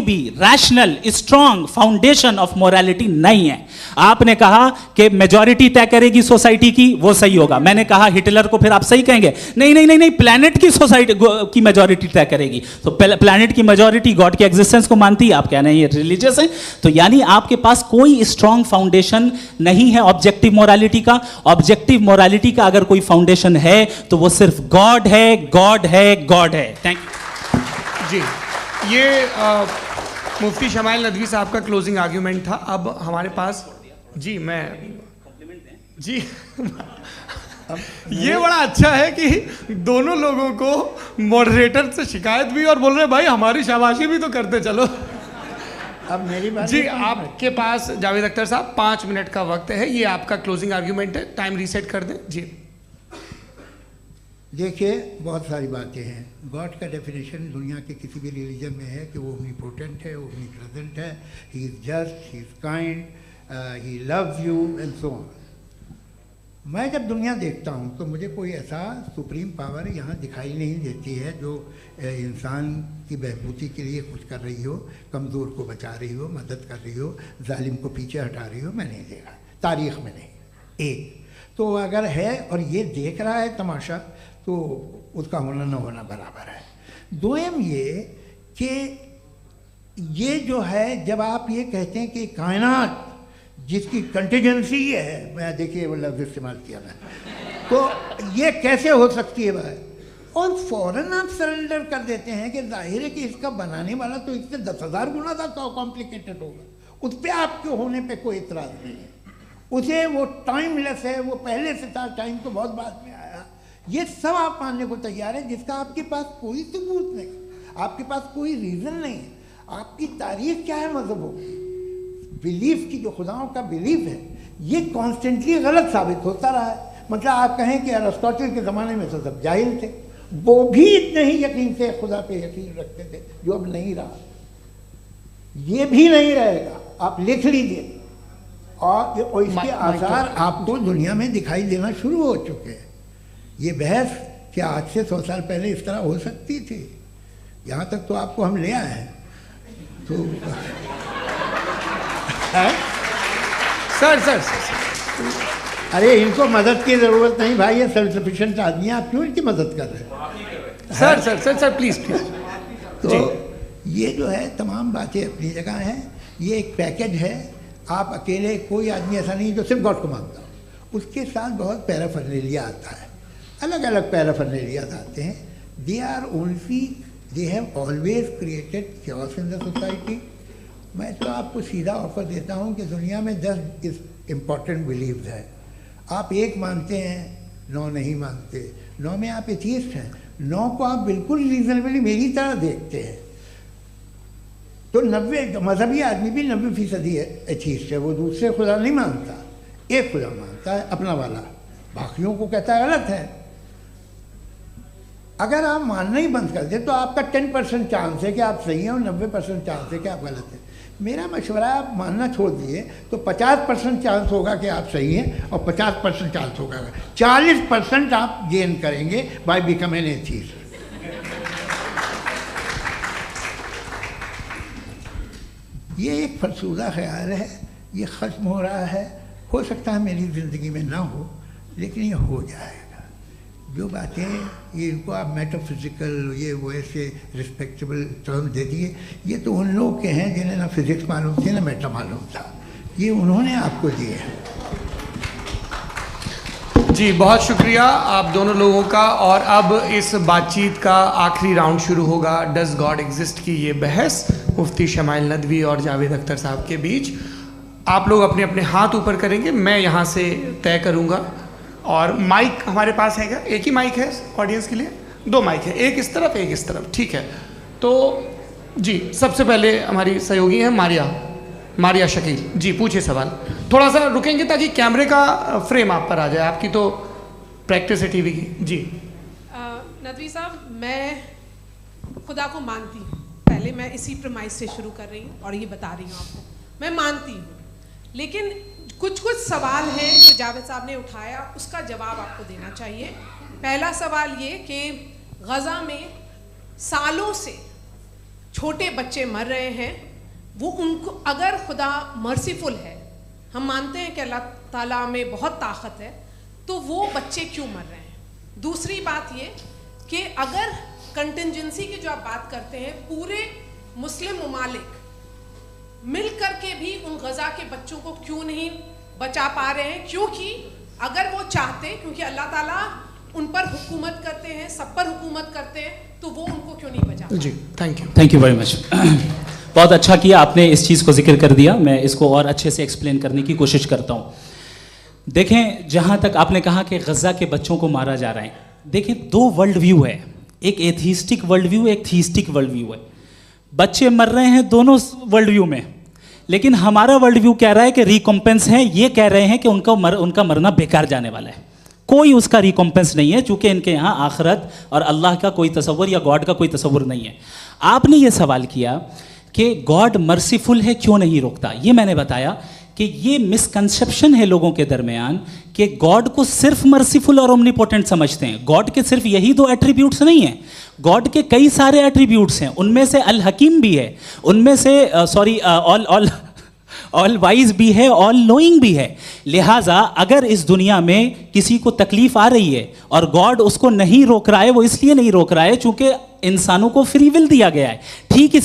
भी rational strong foundation of morality नहीं है। आपने कहा कि मेजॉरिटी तय करेगी सोसाइटी की, वो सही होगा। मैंने कहा हिटलर को, फिर आप सही कहेंगे नहीं नहीं नहीं नहीं, प्लैनेट की सोसाइटी की मेजॉरिटी तय करेगी। तो प्लैनेट की मेजॉरिटी गॉड के एग्जिस्टेंस को मानती है, आप कह रहे हैं ये रिलीजियस है। तो यानी आपके पास कोई स्ट्रॉन्ग फाउंडेशन नहीं है ऑब्जेक्टिव मोरालिटी का। ऑब्जेक्टिव मोरालिटी का अगर कोई फाउंडेशन है तो वो सिर्फ गॉड है, गॉड है, गॉड है। थैंक यू जी। ये मुफ्ती शमाइल नदवी साहब का क्लोजिंग आर्ग्यूमेंट था। अब हमारे पास जी ये बड़ा अच्छा है कि दोनों लोगों को मॉडरेटर से शिकायत भी और बोल रहे भाई हमारी शाबाशी भी तो करते चलो। अब मेरी बात जी, आपके पास जावेद अख्तर साहब 5 मिनट का वक्त है। ये आपका क्लोजिंग आर्ग्यूमेंट है, टाइम रीसेट कर दें जी। देखिए, बहुत सारी बातें हैं। गॉड का डेफिनेशन दुनिया के किसी भी रिलीजन में है कि वो ओमनीपोटेंट है, ओमनीप्रेजेंट है, he is just, he is kind, he loves you and so on. मैं जब दुनिया देखता हूँ तो मुझे कोई ऐसा सुप्रीम पावर यहाँ दिखाई नहीं देती है जो इंसान की बहबूदी के लिए कुछ कर रही हो, कमज़ोर को बचा रही हो, मदद कर रही हो, जालिम को पीछे हटा रही हो। मैं नहीं देखा, तारीख़ में नहीं। एक तो अगर है और ये देख रहा है तमाशा, तो उसका होना न होना बराबर है। दोयम ये कि ये जो है, जब आप ये कहते हैं कि कायनात जिसकी कंटीजेंसी है, मैं देखिए वो लफ्ज़ इस्तेमाल किया मैं, तो ये कैसे हो सकती है भाई? और फ़ौरन आप सरेंडर कर देते हैं कि जाहिर है कि इसका बनाने वाला तो इससे 10,000 गुना ज़्यादा कॉम्प्लिकेटेड होगा। उस पर आपके होने पे कोई इतराज़ नहीं है। उसे वो टाइमलेस है, वो पहले से था, टाइम तो बहुत बाद में आया। ये सब आप मानने को तैयार है जिसका आपके पास कोई सबूत नहीं, आपके पास कोई रीज़न नहीं है। आपकी तारीख क्या है मज़हबों की? बिलीफ की, जो खुदाओं का बिलीफ है, ये कॉन्स्टेंटली गलत साबित होता रहा है। मतलब आप कहें कि अरिस्टोटल के ज़माने में तो सब जाहिल थे, वो भी इतने ही यकीन से खुदा पे यकीन रखते थे, जो अब नहीं रहा। ये भी नहीं रहेगा, आप लिख लीजिए। और इसके आसार आपको दुनिया में दिखाई देना शुरू हो चुके हैं। ये बहस क्या आज से 100 साल पहले इस तरह हो सकती थी? यहाँ तक तो आपको हम ले आए हैं। तो सर अरे इनको मदद की ज़रूरत नहीं भाई, ये सेल्फ सफिशिएंट आदमी है, आप क्यों इनकी मदद कर रहे हैं? Sir please. तो ये जो है तमाम बातें अपनी जगह हैं। ये एक पैकेज है। आप अकेले, कोई आदमी ऐसा नहीं जो सिर्फ गॉड को मानता हो। उसके साथ बहुत पैराफर्नेलिया आता है, अलग अलग पैराफर्नेलिया आते हैं। They have always created chaos in the society. मैं तो आपको सीधा ऑफर देता हूँ कि दुनिया में 10 इम्पॉर्टेंट बिलीव्स हैं। आप एक मानते हैं, 9 नहीं मानते, 9 में आप एथीस्ट हैं, 9 को आप बिल्कुल रीजनेबली मेरी तरह देखते हैं। तो 90 मजहबी आदमी भी 90% एथीस्ट है। वो दूसरे खुदा नहीं मानता, एक खुदा मानता है, अपना वाला, बाकियों को कहता है गलत है। अगर आप मानना ही बंद कर दें तो आपका 10% चांस है कि आप सही हैं और 90% चांस है कि आप गलत हैं। मेरा मशवरा है, आप मानना छोड़ दिए तो 50% चांस होगा कि आप सही हैं और 50% चांस होगा, 40% आप गेन करेंगे बाय बिकमिंग एन एथीस्ट। ये एक फरसूदा ख्याल है, ये ख़त्म हो रहा है। हो सकता है मेरी ज़िंदगी में ना हो, लेकिन ये हो जाएगा। जो बातें ये इनको आप मेटाफिज़िकल ये वो ऐसे रिस्पेक्टेबल टर्म दे दिए, ये तो उन लोग के हैं जिन्हें ना फिज़िक्स मालूम थी ना मेटा मालूम था, ये उन्होंने आपको दिए हैं। जी बहुत शुक्रिया आप दोनों लोगों का। और अब इस बातचीत का आखिरी राउंड शुरू होगा, डज गॉड एग्जिस्ट की ये बहस मुफ्ती शमाइल नदवी और जावेद अख्तर साहब के बीच। आप लोग अपने अपने हाथ ऊपर करेंगे, मैं यहाँ से तय करूँगा। और माइक हमारे पास है क्या? एक ही माइक है ऑडियंस के लिए? 2 माइक है, एक इस तरफ एक इस तरफ, ठीक है। तो जी सबसे पहले हमारी सहयोगी हैं मारिया शकील जी, पूछिए सवाल। थोड़ा सा रुकेंगे ताकि कैमरे का फ्रेम आप पर आ जाए, आपकी तो प्रैक्टिस है टीवी की। जी नदवी साहब, मैं खुदा को मानती हूँ, पहले मैं इसी प्रमाइस से शुरू कर रही हूँ और ये बता रही हूँ आपको, मैं मानती हूँ। लेकिन कुछ सवाल हैं जो जावेद साहब ने उठाया, उसका जवाब आपको देना चाहिए। पहला सवाल ये कि गज़ा में सालों से छोटे बच्चे मर रहे हैं, वो उनको अगर खुदा मर्सीफुल है, हम मानते हैं कि अल्लाह ताला में बहुत ताकत है, तो वो बच्चे क्यों मर रहे हैं? दूसरी बात ये कि अगर कंटिजेंसी की जो आप बात करते हैं, पूरे मुस्लिम ममालिक मिल कर के भी उन गज़ा के बच्चों को क्यों नहीं बचा पा रहे हैं? क्योंकि अगर वो चाहते, क्योंकि अल्लाह ताला उन पर हुकूमत करते हैं, सब पर हुकूमत करते हैं, तो वो उनको क्यों नहीं बचा? जी थैंक यू वेरी मच। बहुत अच्छा किया आपने इस चीज़ को जिक्र कर दिया, मैं इसको और अच्छे से एक्सप्लेन करने की कोशिश करता हूँ। देखें, जहाँ तक आपने कहा कि गज़ा के बच्चों को मारा जा रहा है, देखें 2 वर्ल्ड व्यू है, एक एथिस्टिक वर्ल्ड व्यू, एक थीस्टिक वर्ल्ड व्यू है। बच्चे मर रहे हैं दोनों वर्ल्ड व्यू में, लेकिन हमारा वर्ल्ड व्यू कह रहा है कि रिकॉम्पेंस है, ये कह रहे हैं कि उनका मरना बेकार जाने वाला है, कोई उसका रिकॉम्पेंस नहीं है, चूँकि इनके यहाँ आखिरत और अल्लाह का कोई तसव्वुर या गॉड का कोई तसव्वुर नहीं है। आपने ये सवाल किया कि गॉड मर्सीफुल है, क्यों नहीं रोकता? ये मैंने बताया कि ये मिसकंसेप्शन है लोगों के दरमियान कि गॉड को सिर्फ मर्सीफुल और ओमनीपोटेंट समझते हैं। गॉड के सिर्फ यही 2 एट्रीब्यूट्स नहीं हैं, गॉड के कई सारे एट्रीब्यूट्स हैं, उनमें से अल हकीम भी है, उनमें से ऑल वाइज भी है, ऑल नोइंग भी है। लिहाजा अगर इस दुनिया में किसी को तकलीफ आ रही है और गॉड उसको नहीं रोक रहा है, वो इसलिए नहीं रोक रहा है चूंकि इंसानों को फ्री विल दिया गया है। ठीक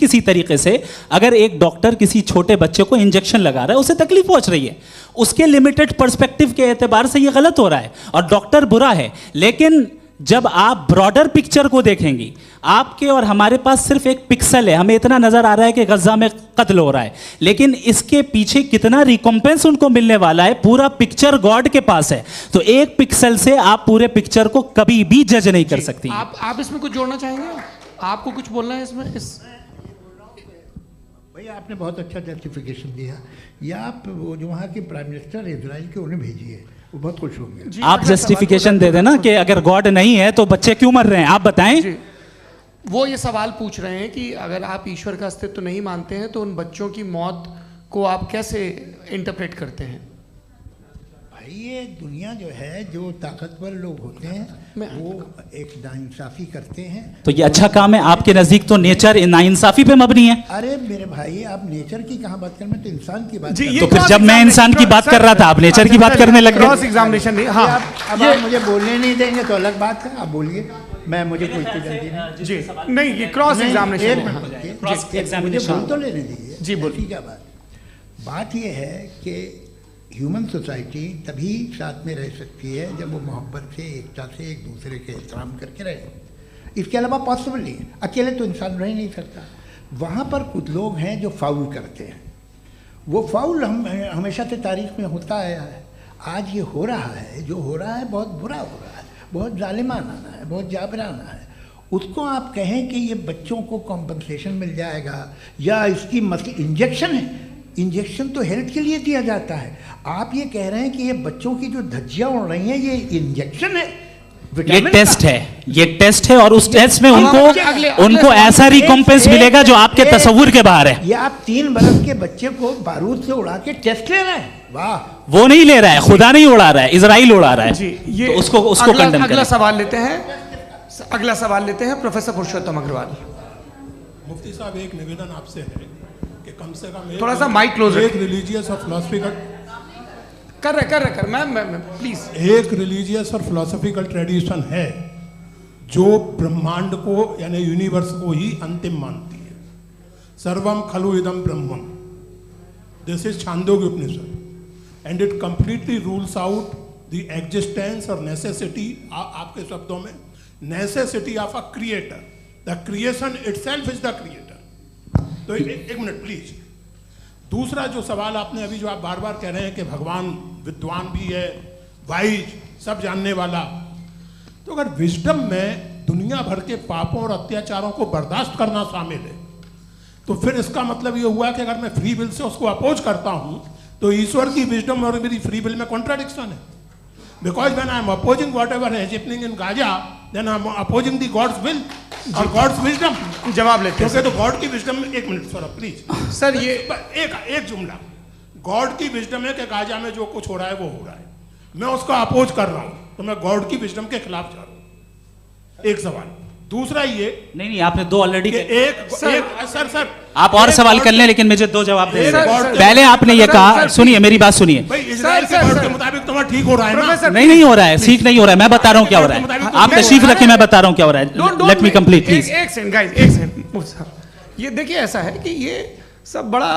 इसी तरीके से अगर एक डॉक्टर किसी छोटे बच्चे को इंजेक्शन लगा रहा है, उसे तकलीफ पहुंच रही है, उसके लिमिटेड पर्सपेक्टिव के एतबार से ये गलत हो रहा है और डॉक्टर बुरा है। लेकिन जब आप ब्रॉडर पिक्चर को देखेंगी, आपके और हमारे पास सिर्फ एक पिक्सल है, हमें इतना नजर आ रहा है कि गज़ा में कत्ल हो रहा है, लेकिन इसके पीछे कितना रिकॉम्पेंस उनको मिलने वाला है, पूरा पिक्चर गॉड के पास है। तो एक पिक्सल से आप पूरे पिक्चर को कभी भी जज नहीं कर सकती। आप इसमें कुछ जोड़ना चाहेंगे? आपको कुछ बोलना है इसमें? भैया आपने बहुत अच्छा जस्टिफिकेशन दिया, या आप वो जो वहाँ के प्राइम मिनिस्टर इजराइल के उन्हें भेजिए, वो बहुत खुश होंगे। आप जस्टिफिकेशन दे देना कि अगर गॉड नहीं है तो बच्चे क्यों मर रहे हैं, आप बताएं। वो ये सवाल पूछ रहे हैं कि अगर आप ईश्वर का अस्तित्व नहीं मानते हैं तो उन बच्चों की मौत को आप कैसे इंटरप्रेट करते हैं? भाई ये दुनिया जो है, जो ताकतवर लोग होते हैं वो एक नाइंसाफ़ी करते हैं। तो ये अच्छा काम है आपके नज़दीक, तो नेचर नाइंसाफ़ी पे मबनी है। अरे मेरे भाई, आप नेचर की कहाँ बात कर, मैं तो इंसान की बात। तो फिर जब मैं इंसान की बात कर रहा था, आप नेचर की बात करने लग गए। क्रॉस एग्जामिनेशन नहीं। हाँ, अब आप मुझे बोलने नहीं देंगे तो अलग बात है, आप बोलिए, मुझे कोई जल्दी नहीं। जी नहीं, ये क्रॉस एग्जामिनेशन बोल तो लेने दीजिए। जी बोलिए। क्या बात ये है कि ह्यूमन सोसाइटी तभी साथ में रह सकती है जब वो मोहब्बत से, एकता से, एक दूसरे के एहतराम करके रहे। इसके अलावा पॉसिबल नहीं है, अकेले तो इंसान रह नहीं सकता। वहाँ पर कुछ लोग हैं जो फाउल करते हैं, वो फाउल हमेशा से तारीख में होता आया है। आज ये हो रहा है, जो हो रहा है बहुत बुरा हो रहा है, बहुत जालिमाना है, बहुत जाबराना है। उसको आप कहें कि ये बच्चों को कॉम्पनसेशन मिल जाएगा या इसकी इंजेक्शन है, इंजेक्शन तो हेल्थ के लिए दिया जाता है। आप ये कह रहे हैं कि ये बच्चों की जो धज्जियां उड़ रही हैं ये इंजेक्शन है, ये टेस्ट है, ये टेस्ट है, और उस टेस्ट में उनको ऐसा रिकॉम्पेंस मिलेगा जो आपके तसव्वुर के बाहर है। ये आप 3 बरस के बच्चे को बारूद से उड़ा के टेस्ट ले रहे हैं। वाह, वो नहीं ले रहा है, खुदा नहीं उड़ा रहा है, इजराइल उड़ा रहा है। जी, ये तो उसको कंडेम करें। अगला सवाल लेते हैं प्रोफेसर पुरुषोत्तम अग्रवाल। मुफ्ती साहब, एक निवेदन आपसे है कि कम से कम थोड़ा सा माइक क्लोज एक रिलीजियस और फिलोसफिकल कर मैं प्लीज, एक रिलीजियस और फिलोसफिकल ट्रेडिशन है जो ब्रह्मांड को यानी यूनिवर्स को ही अंतिम मानती है। सर्वम खलु इदम ब्रह्मम, this is Chandogya Upanishad, and it completely rules out the existence और नेसेसिटी, आपके शब्दों में necessity of a creator, the creation itself is the creator. तो एक मिनट प्लीज। दूसरा जो सवाल आपने अभी जो आप बार बार कह रहे हैं कि भगवान विद्वान भी है, वाइज, सब जानने वाला, तो अगर विजडम में दुनिया भर के पापों और अत्याचारों को बर्दाश्त करना शामिल है, तो फिर इसका मतलब ये हुआ कि अगर मैं फ्री विल से उसको अपोज करता हूं तो ईश्वर की विजडम और मेरी फ्री विल में कॉन्ट्राडिक्शन है। Because when I am opposing whatever is happening in Gaza, then I am opposing the God's will और गॉड्स विजडम। जवाब लेते हैं तो गॉड की विजडम, एक मिनट सर प्लीज सर, ये एक जुमला, गॉड की विजडम है कि गाजा में जो कुछ हो रहा है वो हो रहा है, मैं उसका अपोज कर रहा हूं, तो मैं गॉड की विजडम के खिलाफ जा रहा हूं। एक सवाल। दूसरा ये नहीं, आपने दो ऑलरेडी। सर आप और सवाल कर लें, लेकिन मुझे दो जवाब दे। सर, पहले आपने ये कहा, सुनिए मेरी बात सुनिए। भाई इजराइल के गॉड के मुताबिक तुम्हारा ठीक हो रहा है ना? नहीं हो रहा है, ठीक नहीं हो रहा है, मैं बता रहा हूँ क्या हो रहा है। आप तशरीफ रखिए, मैं बता रहा हूँ क्या हो रहा है। Let me complete please. एक सेकंड गाइस, एक सेकंड। ये देखिए, ऐसा है कि ये सब बड़ा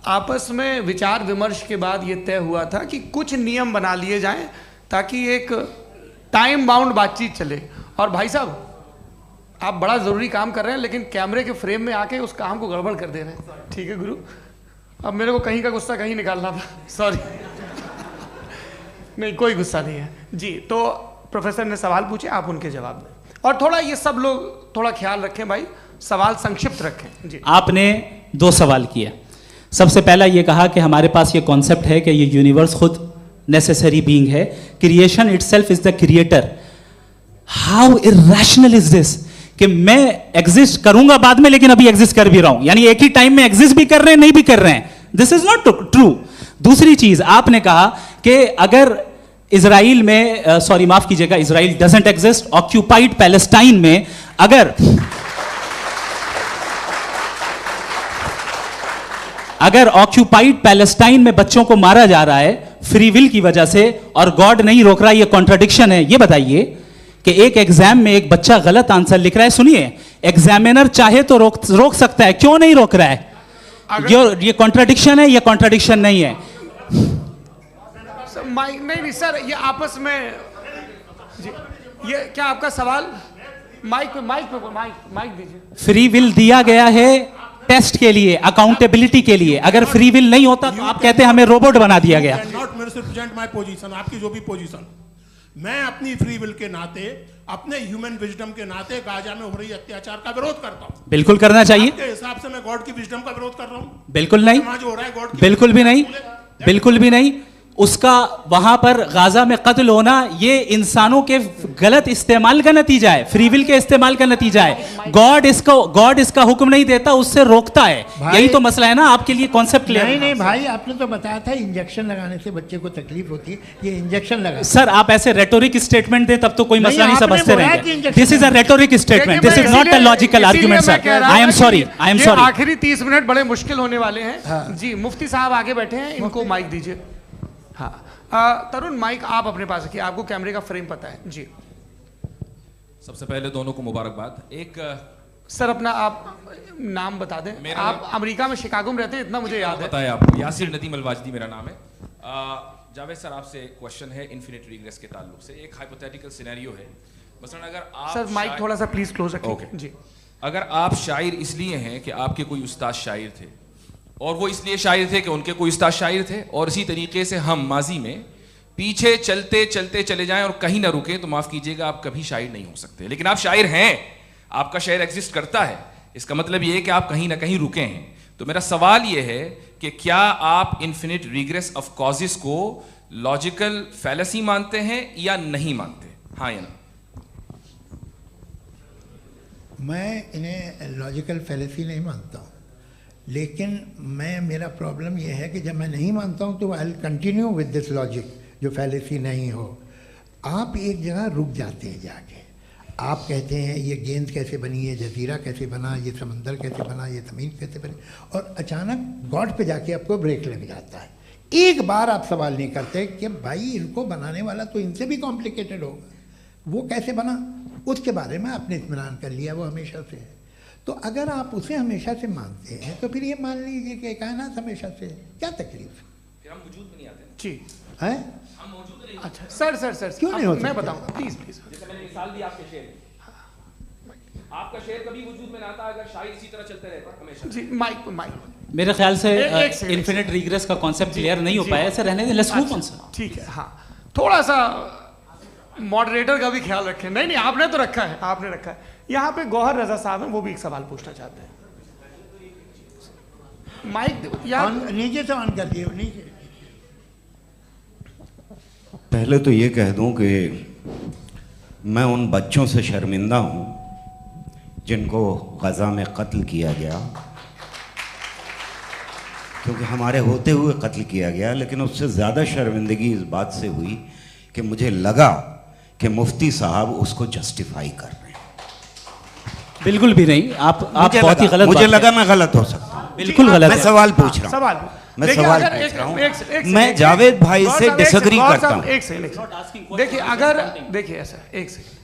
आपस में विचार विमर्श के बाद ये तय हुआ था कि कुछ नियम बना लिए जाएं ताकि एक टाइम बाउंड बातचीत चले। और भाई साहब, आप बड़ा ज़रूरी काम कर रहे हैं, लेकिन कैमरे के फ्रेम में आके उस काम को गड़बड़ कर दे रहे हैं। ठीक है गुरु, अब मेरे को कहीं का गुस्सा कहीं निकालना था, सॉरी। नहीं, कोई गुस्सा नहीं है जी। तो प्रोफेसर ने सवाल पूछे, आप उनके जवाब दें, और थोड़ा ये सब लोग थोड़ा ख्याल रखें भाई, सवाल संक्षिप्त रखें जी। आपने दो सवाल किए। सबसे पहला ये कहा कि हमारे पास ये कॉन्सेप्ट है कि ये यूनिवर्स खुद नेसेसरी बीइंग है, creation itself is the creator. How irrational is this कि मैं एग्जिस्ट करूंगा बाद में, लेकिन अभी एग्जिस्ट कर भी रहा हूं, यानी एक ही टाइम में एग्जिस्ट भी कर रहे हैं, नहीं भी कर रहे हैं। This is not true. दूसरी चीज आपने कहा कि अगर इजराइल में, सॉरी माफ कीजिएगा, Israel doesn't exist, occupied Palestine में अगर ऑक्यूपाइड पैलेस्टाइन में बच्चों को मारा जा रहा है फ्री विल की वजह से और गॉड नहीं रोक रहा, ये कॉन्ट्रडिक्शन है। ये बताइए कि एक एग्जाम में एक बच्चा गलत आंसर लिख रहा है, सुनिए, एग्जामिनर चाहे तो रोक सकता है, क्यों नहीं रोक रहा है? ये कॉन्ट्रडिक्शन है, ये कॉन्ट्रडिक्शन नहीं है। नहीं सर, ये आपस में जी, ये क्या आपका सवाल? माइक दीजिए। फ्री विल दिया गया है टेस्ट के लिए, अकाउंटेबिलिटी के लिए। अगर फ्री विल नहीं होता तो आप कहते हैं हमें रोबोट बना दिया गया। नॉट मिसरिप्रेजेंट माय पोजीशन, आपकी जो भी पोजीशन, मैं अपनी फ्री विल के नाते, अपने ह्यूमन विजडम के नाते गाजा में हो रही अत्याचार का विरोध करता हूं। बिल्कुल करना चाहिए। आपके हिसाब से मैं गॉड की विजडम का विरोध कर रहा हूं? बिल्कुल नहीं, जो हो रहा है गॉड की, बिल्कुल भी नहीं, बिल्कुल भी नहीं। उसका वहां पर गाजा में कत्ल होना ये इंसानों के गलत इस्तेमाल का नतीजा है, फ्री विल के इस्तेमाल का नतीजा है। गॉड इसका हुक्म नहीं देता, उससे रोकता है। यही तो मसला है ना, आपके लिए कॉन्सेप्ट क्लियर? नहीं भाई, आपने तो बताया था इंजेक्शन लगाने से बच्चे को तकलीफ होती है, ये इंजेक्शन लगा। सर आप ऐसे रेटोरिक स्टेटमेंट दे तब तो कोई मसला नहीं समझते रहेंगे। This is a rhetoric statement, this is not a logical argument sir. I am sorry. आखिरी 30 मिनट बड़े मुश्किल होने वाले हैं जी। मुफ्ती साहब आगे बैठे हैं, इनको माइक दीजिए। हाँ तरुण, माइक आप अपने पास रखिए, आपको कैमरे का फ्रेम पता है जी। सबसे पहले दोनों को मुबारकबाद। एक सर अपना आप नाम बता दें। आप अमेरिका में शिकागो में रहते हैं, इतना मुझे याद है। बताया आपको, यासिर नदीम अलवाजदी मेरा नाम है। जावेद सर, आपसे एक क्वेश्चन है इन्फिनिट रिग्रेस के ताल्लुक से। एक हाइपोथेटिकल सिनेरियो है, मसलन अगर आप सर माइक थोड़ा सा प्लीज क्लोज रखिए जी। अगर आप शायर इसलिए हैं कि आपके कोई उस्ताद शायर थे, और वो इसलिए शायर थे कि उनके कोई उस्ताद शायर थे, और इसी तरीके से हम माजी में पीछे चलते चलते चले जाएं और कहीं ना रुके, तो माफ कीजिएगा आप कभी शायर नहीं हो सकते। लेकिन आप शायर हैं, आपका शायर एग्जिस्ट करता है, इसका मतलब ये है कि आप कहीं ना कहीं रुके हैं। तो मेरा सवाल ये है कि क्या आप इन्फिनिट रिग्रेस ऑफ कॉजेस को लॉजिकल फैलेसी मानते हैं या नहीं मानते? हाँ या ना? मैं इन्हें लॉजिकल फैलेसी नहीं मानता हूँ, लेकिन मेरा प्रॉब्लम यह है कि जब मैं नहीं मानता हूँ तो I will continue with this logic जो फैलेसी नहीं हो। आप एक जगह रुक जाते हैं जाके, आप कहते हैं ये गेंद कैसे बनी, ये जजीरा कैसे बना, ये समंदर कैसे बना, ये ज़मीन कैसे बनी, और अचानक गॉड पे जाके आपको ब्रेक लग जाता है। एक बार आप सवाल नहीं करते कि भाई इनको बनाने वाला तो इनसे भी कॉम्प्लिकेटेड होगा, वो कैसे बना, उसके बारे में आपने इत्मीनान कर लिया, वो हमेशा से है। तो अगर आप उसे हमेशा से मानते हैं तो फिर ये मान लीजिए कि कायनात हमेशा से है, क्या तकलीफ है? फिर हम वजूद में नहीं आते जी हैं? हम मौजूद नहीं। अच्छा सर क्यों नहीं हो मैं सकते? बताऊंगा प्लीज प्लीज। जैसे मैंने मिसाल दी आपके शेर की। आपका शेर कभी वजूद में ना आता अगर शायर इसी तरह चलते रहते हमेशा। जी माइक माइक मेरे ख्याल से एक सेकंड, इन्फिनिट रिग्रेस का कॉन्सेप्ट क्लियर नहीं हो पाया, ऐसे रहने दें, लेट्स मूव ऑन सर। ठीक है, हाँ थोड़ा सा मॉडरेटर का भी ख्याल रखें। नहीं नहीं आपने तो रखा है, आपने रखा है। यहाँ पे गौहर रजा साहब हैं, वो भी एक सवाल पूछना चाहते हैं। माइक नीचे से ऑन कर दिए, नीचे। पहले तो ये कह दूं कि मैं उन बच्चों से शर्मिंदा हूं जिनको गज़ा में कत्ल किया गया, क्योंकि हमारे होते हुए कत्ल किया गया। लेकिन उससे ज़्यादा शर्मिंदगी इस बात से हुई कि मुझे लगा कि मुफ्ती साहब उसको जस्टिफाई कर रहे हैं। बिल्कुल भी नहीं, आप बहुत ही गलत, मुझे लगा मैं गलत हो सकता हूं, बिल्कुल गलत मैं है। सवाल पूछ रहा हूं, सवाल मैं देखिए, सवाल अगर पूछ रहा हूं। एक मैं जावेद भाई से डिसएग्री करता हूं। एक सेकंड देखिए, अगर देखिए ऐसा एक सेकंड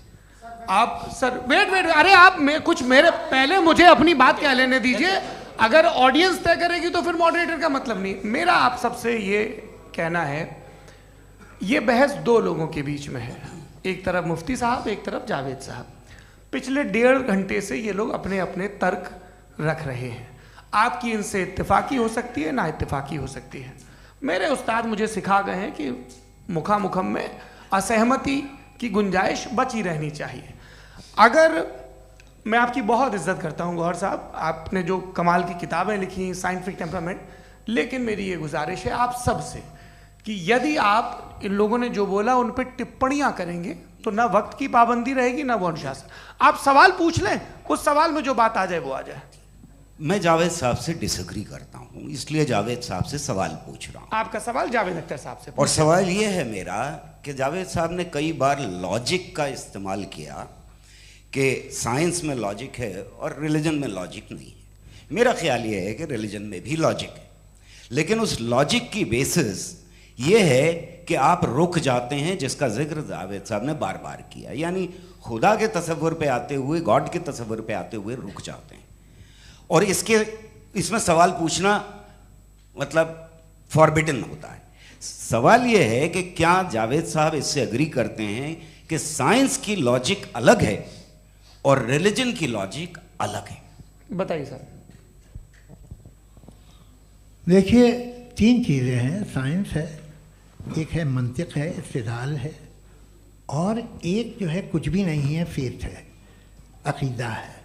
आप सर वेट अरे आप कुछ मेरे पहले मुझे अपनी बात कह लेने दीजिए। अगर ऑडियंस तय करेगी तो फिर मॉडरेटर का मतलब नहीं। मेरा आप सबसे ये कहना है, ये बहस दो लोगों के बीच में है, एक तरफ मुफ्ती साहब, एक तरफ जावेद साहब। पिछले 1.5 घंटे से ये लोग अपने अपने तर्क रख रहे हैं। आपकी इनसे इत्तेफाकी हो सकती है, ना इत्तेफाकी हो सकती है। मेरे उस्ताद मुझे सिखा गए हैं कि मुखामुखम में असहमति की गुंजाइश बची रहनी चाहिए। अगर मैं आपकी बहुत इज्जत करता हूँ गौहर साहब, आपने जो कमाल की किताबें लिखी, साइंटिफिक टेम्परामेंट, लेकिन मेरी ये गुजारिश है आप सब से कि यदि आप इन लोगों ने जो बोला उन पर टिप्पणियां करेंगे तो ना वक्त की पाबंदी रहेगी, ना वो अनुशासन। आप सवाल पूछ लें, उस सवाल में जो बात आ जाए वो आ जाए। मैं जावेद साहब से डिसएग्री करता हूं, इसलिए जावेद साहब से सवाल पूछ रहा हूं। आपका सवाल जावेद अख्तर साहब से। और सवाल ये है मेरा कि जावेद साहब ने कई बार लॉजिक का इस्तेमाल किया कि साइंस में लॉजिक है और रिलीजन में लॉजिक नहीं है। मेरा ख्याल ये है कि रिलीजन में भी लॉजिक है, लेकिन उस लॉजिक की बेसिस ये है कि आप रुक जाते हैं, जिसका जिक्र जावेद साहब ने बार बार किया, यानी खुदा के तसव्वुर पे आते हुए, गॉड के तसव्वुर पे आते हुए रुक जाते हैं। और इसमें सवाल पूछना मतलब फॉरबिडन होता है। सवाल ये है कि क्या जावेद साहब इससे एग्री करते हैं कि साइंस की लॉजिक अलग है और रिलीजन की लॉजिक अलग है? बताइए सर। देखिए, 3 चीज़ें हैं, साइंस है, एक है मंतिक है, इस्तिदलाल है, और एक जो है कुछ भी नहीं है, फेथ है, अकीदा है।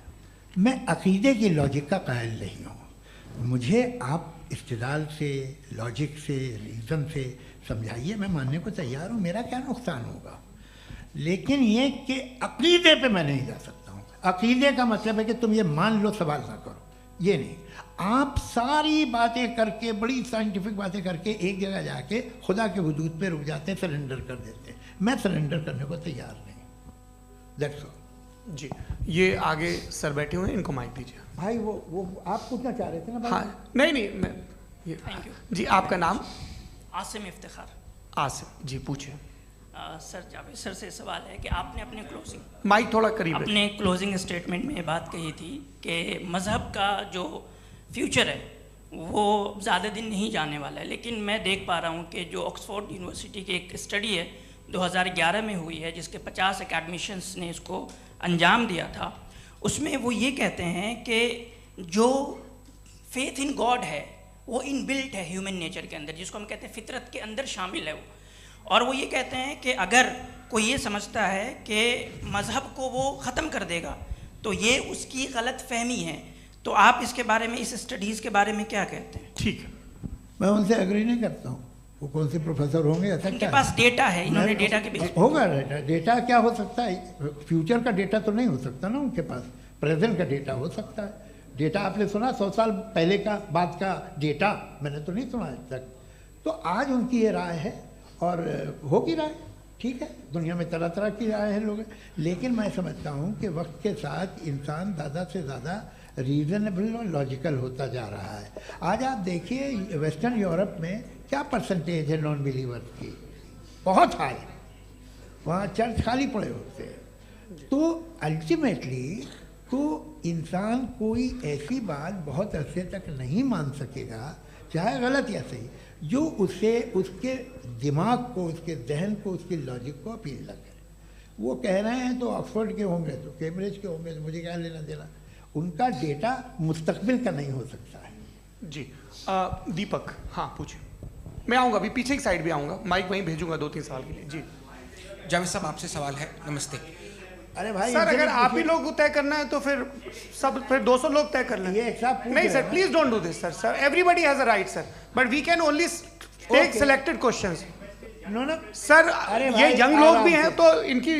मैं अकीदे की लॉजिक का कायल नहीं हूँ। मुझे आप इस्तिदलाल से, लॉजिक से, रीज़न से समझाइए, मैं मानने को तैयार हूँ, मेरा क्या नुकसान होगा। लेकिन ये कि अकीदे पे मैं नहीं जा सकता हूँ। अकीदे का मतलब है कि तुम ये मान लो, सवाल ना करो, ये नहीं। आप सारी बातें करके, बड़ी साइंटिफिक बातें करके एक जगह जाके खुदा के वजूद पे रुक जाते हैं, सरेंडर कर देते हैं। मैं सरेंडर करने को तैयार नहीं। दैट्स ऑल जी। ये आगे सर बैठे हुए हैं, इनको माइक दीजिए। भाई। वो आप पूछना चाह रहे थे ना भाई? हाँ नहीं मैं ये थैंक यू जी। आपका नाम? आसिम इफ्तिखार। आसिम जी, पूछिए। सर, जावेद सर से सवाल है कि आपने अपने माइक थोड़ा करीब रखिए। अपने क्लोजिंग स्टेटमेंट में ये बात कही थी कि मज़हब का जो फ्यूचर है वो ज़्यादा दिन नहीं जाने वाला है, लेकिन मैं देख पा रहा हूँ कि जो ऑक्सफोर्ड यूनिवर्सिटी की एक स्टडी है 2011 में हुई है, जिसके 50 एकेडमिशियंस ने इसको अंजाम दिया था, उसमें वो ये कहते हैं कि जो फेथ इन गॉड है वो इनबिल्ट है ह्यूमन नेचर के अंदर, जिसको हम कहते हैं फितरत के अंदर शामिल है वो। और वो ये कहते हैं कि अगर कोई ये समझता है कि मज़हब को वो ख़त्म कर देगा तो ये उसकी गलत फहमी है। तो आप इसके बारे में, इस स्टडीज़ के बारे में क्या कहते हैं? ठीक है, मैं उनसे एग्री नहीं करता हूँ। वो कौन से प्रोफेसर होंगे? ऐसा उनके क्या पास डेटा है, इन्होंने डेटा के बेस होगा। डेटा क्या हो सकता है? फ्यूचर का डेटा तो नहीं हो सकता ना उनके पास, प्रेजेंट का डेटा हो सकता है। डेटा आपने सुना 100 साल पहले का बाद का डेटा? मैंने तो नहीं सुना आज तक। तो आज उनकी ये राय है और होगी राय, ठीक है, दुनिया में तरह तरह की राय है लोग, लेकिन मैं समझता हूँ कि वक्त के साथ इंसान ज़्यादा से ज़्यादा रीज़नेबल और लॉजिकल होता जा रहा है। आज आप देखिए वेस्टर्न यूरोप में क्या परसेंटेज है नॉन बिलीवर्स की, बहुत हाई, वहाँ चर्च खाली पड़े होते हैं। तो अल्टीमेटली तो इंसान कोई ऐसी बात बहुत अरसे तक नहीं मान सकेगा, चाहे गलत या सही, जो उसे उसके दिमाग को, उसके जहन को, उसके लॉजिक को अपील न करे। वो कह रहे हैं तो ऑक्सफोर्ड के होंगे तो कैम्ब्रिज के होंगे, तो मुझे क्या लेना देना, उनका डेटा मुस्तकबिल का नहीं हो सकता है। जी दीपक, हाँ पूछिए। मैं आऊँगा अभी, पीछे की साइड भी आऊँगा, माइक वहीं भेजूंगा 2-3 सवाल के लिए। जी जावेद साहब, आपसे सवाल है। नमस्ते। अरे भाई सर, अगर आप ही लोग तय करना है तो फिर 200 लोग तय कर लें। नहीं sir, please don't do this sir. Everybody has a right sir, but we can only take selected questions. No sir, ये यंग लोग भी हैं तो इनकी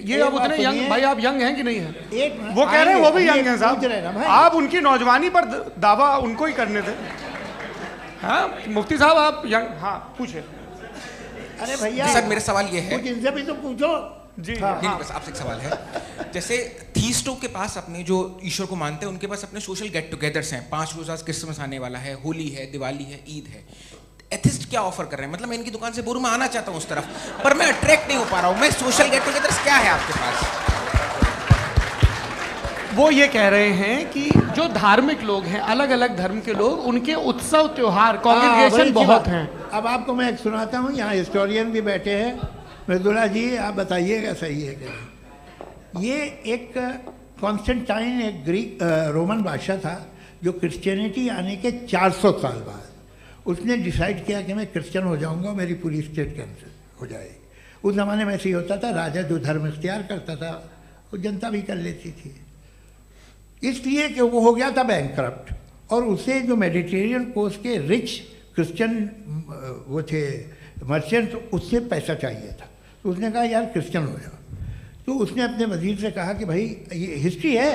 ये अब उतने यंग, भाई आप यंग हैं कि नहीं हैं? वो कह रहे हैं वो भी यंग हैं साहब, आप उनकी नौजवानी पर दावा उनको ही करने थे। हाँ मुफ्ती साहब आप यंग, हाँ पूछे। अरे भैया सर मेरा सवाल ये है, इनसे भी तो पूछो जी। नहीं, बस आपसे एक सवाल है। जैसे थीस्टों के पास अपने जो ईश्वर को मानते हैं उनके पास अपने सोशल गेट टुगेदर्स हैं, 5 रोज़ा क्रिसमस आने वाला है, होली है, दिवाली है, ईद है। एथिस्ट क्या ऑफर कर रहे हैं? मतलब मैं इनकी दुकान से बोलूं मैं आना चाहता हूं उस तरफ, पर मैं अट्रैक्ट नहीं हो पा रहा हूं। मैं सोशल गेट टुगेदर्स क्या है आपके पास? वो ये कह रहे हैं कि जो धार्मिक लोग हैं, अलग अलग धर्म के लोग, उनके उत्सव त्योहार कॉन्ग्रेगेशन बहुत हैं। अब आपको मैं एक सुनाता हूँ, यहाँ हिस्टोरियन भी बैठे हैं, मृदुला जी आप बताइएगा सही है क्या। ये एक कॉन्स्टेंटाइन, एक ग्रीक रोमन बादशाह था जो क्रिश्चियनिटी आने के 400 साल बाद उसने डिसाइड किया कि मैं क्रिश्चियन हो जाऊंगा, मेरी पूरी स्टेट कैंसिल हो जाएगी। उस ज़माने में ऐसे ही होता था, राजा जो धर्म इख्तियार करता था वो जनता भी कर लेती थी, इसलिए कि वो हो गया था बैंकरप्ट, और उसे जो मेडिटेरियन कोस्ट के रिच क्रिश्चियन वो थे मर्चेंट, उससे पैसा चाहिए था। तो उसने कहा यार क्रिश्चियन हो जाओ। तो उसने अपने वजीर से कहा कि भाई ये हिस्ट्री है